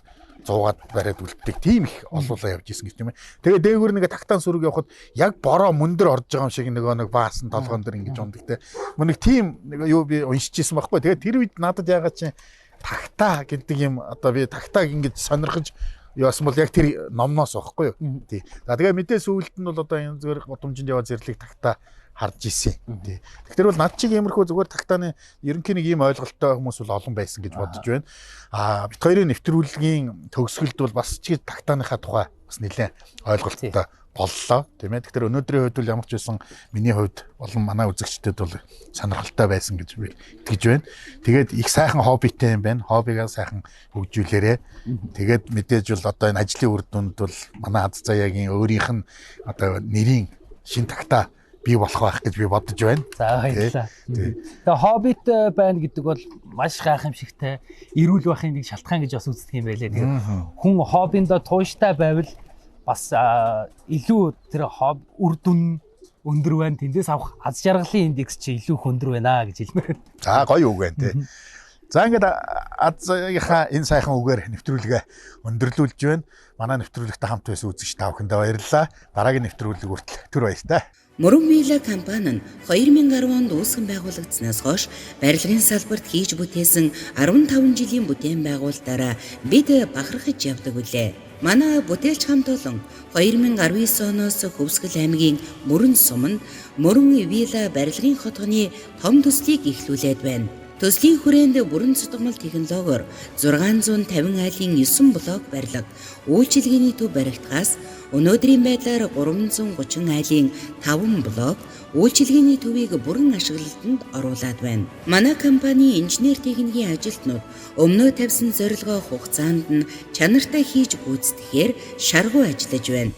зуугаад бариад үлддэг тийм их олуулаа явж исэн гэж тийм ээ. Тэгээ дээгүүр нэг тагтаан сүрэг явахад яг бороо мөндөр орж байгаа юм шиг нэг баасан толгоон дээр ингэж ундаг те. Мөн нэг тийм нэг юу би уншиж исэн байхгүй. Тэгээ тэр үед надад яагаад чи тагтаа гэдэг юм одоо би тагтааг ингэж сонирхож яасан бол яг тэр номноос байхгүй юу. Тий. За тэгээ мэдээ сүүлд нь бол одоо энэ зүгээр гудамжинд яваа зэрлэг тагтаа харж исэн. Тий. Тэгэхээр бол над чиг иймэрхүү зүгээр тагтааны ерөнхийн нэг ийм ойлголттой хүмүүс бол олон байсан гэж бодож байна. Бит хоёрын нэвтрүүлгийн төгсгөлд бол бас чиг тагтааныхаа тухай бас нэлээд ойлголттой боллоо. Тийм ээ. Тэгэхээр өнөөдрийн хувьд бол ямар ч байсан миний хувьд болон манай үзэгчдэд бол сонирхолтой байсан гэж би итгэж байна. Тэгээд их сайхан хоббитэй юм байна. Хоббигаа сайхан хөгжүүлээрэ. Тэгээд мэдээж бол одоо энэ ажлын үр дүнд бол манай Аз Заяагийн өөрийнх нь одоо нэрийн шин тагтаа бий болох байх гэж би бодож байна. За баярлалаа. Тэгээ хоббит байна гэдэг бол маш гайхамшигтай, эрүүл байхын нэг шалтгаан гэж бас үздэг юм байлээ. Тэгэхээр хүн хоббиндоо тууштай байвал бас илүү тэр үр дүн өндөр байна. Тэндээс авах аз жаргалын индекс чи илүү өндөр байна гэж хэлмээр. За гоё үг байна тий. За ингээд Азийнхаа энэ сайхан үгээр нэвтрүүлгээ өндөрлүүлж байна. Манай нэвтрүүлэгтэй хамт байсан үзэгч та бүхэндээ баярлалаа. Дараагийн нэвтрүүлэг хүртэл түр баяртай. Мөрөн Вилла компани нь 2010 онд үүсгэн байгуулагдсанаас хойш барилгын салбарт хийж бүтээсэн 15 жилийн бүтээн байгуулалтаараа бид бахархаж явдаг үлээ. Манай бүтээлч хамт олон 2019 оноос Хөвсгөл аймгийн Мөрөн суманд Мөрөн Вилла барилгын хотгоны том төслийг эхлүүлээд байна. Төслийн хүрээнд бүрэн цутгамал технологиор 650 айлын 9 блок барилга, үйлчилгээний төв баригдахаас өнөөдрийн байдлаар 330 айлын 5 блок үйлчилгээний төвийг бүрэн ашиглалтанд оруулад байна. Манай компани инженер техникийн ажилтнууд өмнөө тавьсан зорилгоо хугацаанд нь чанартай хийж гүйцэтгэхээр шаргуу ажиллаж байна.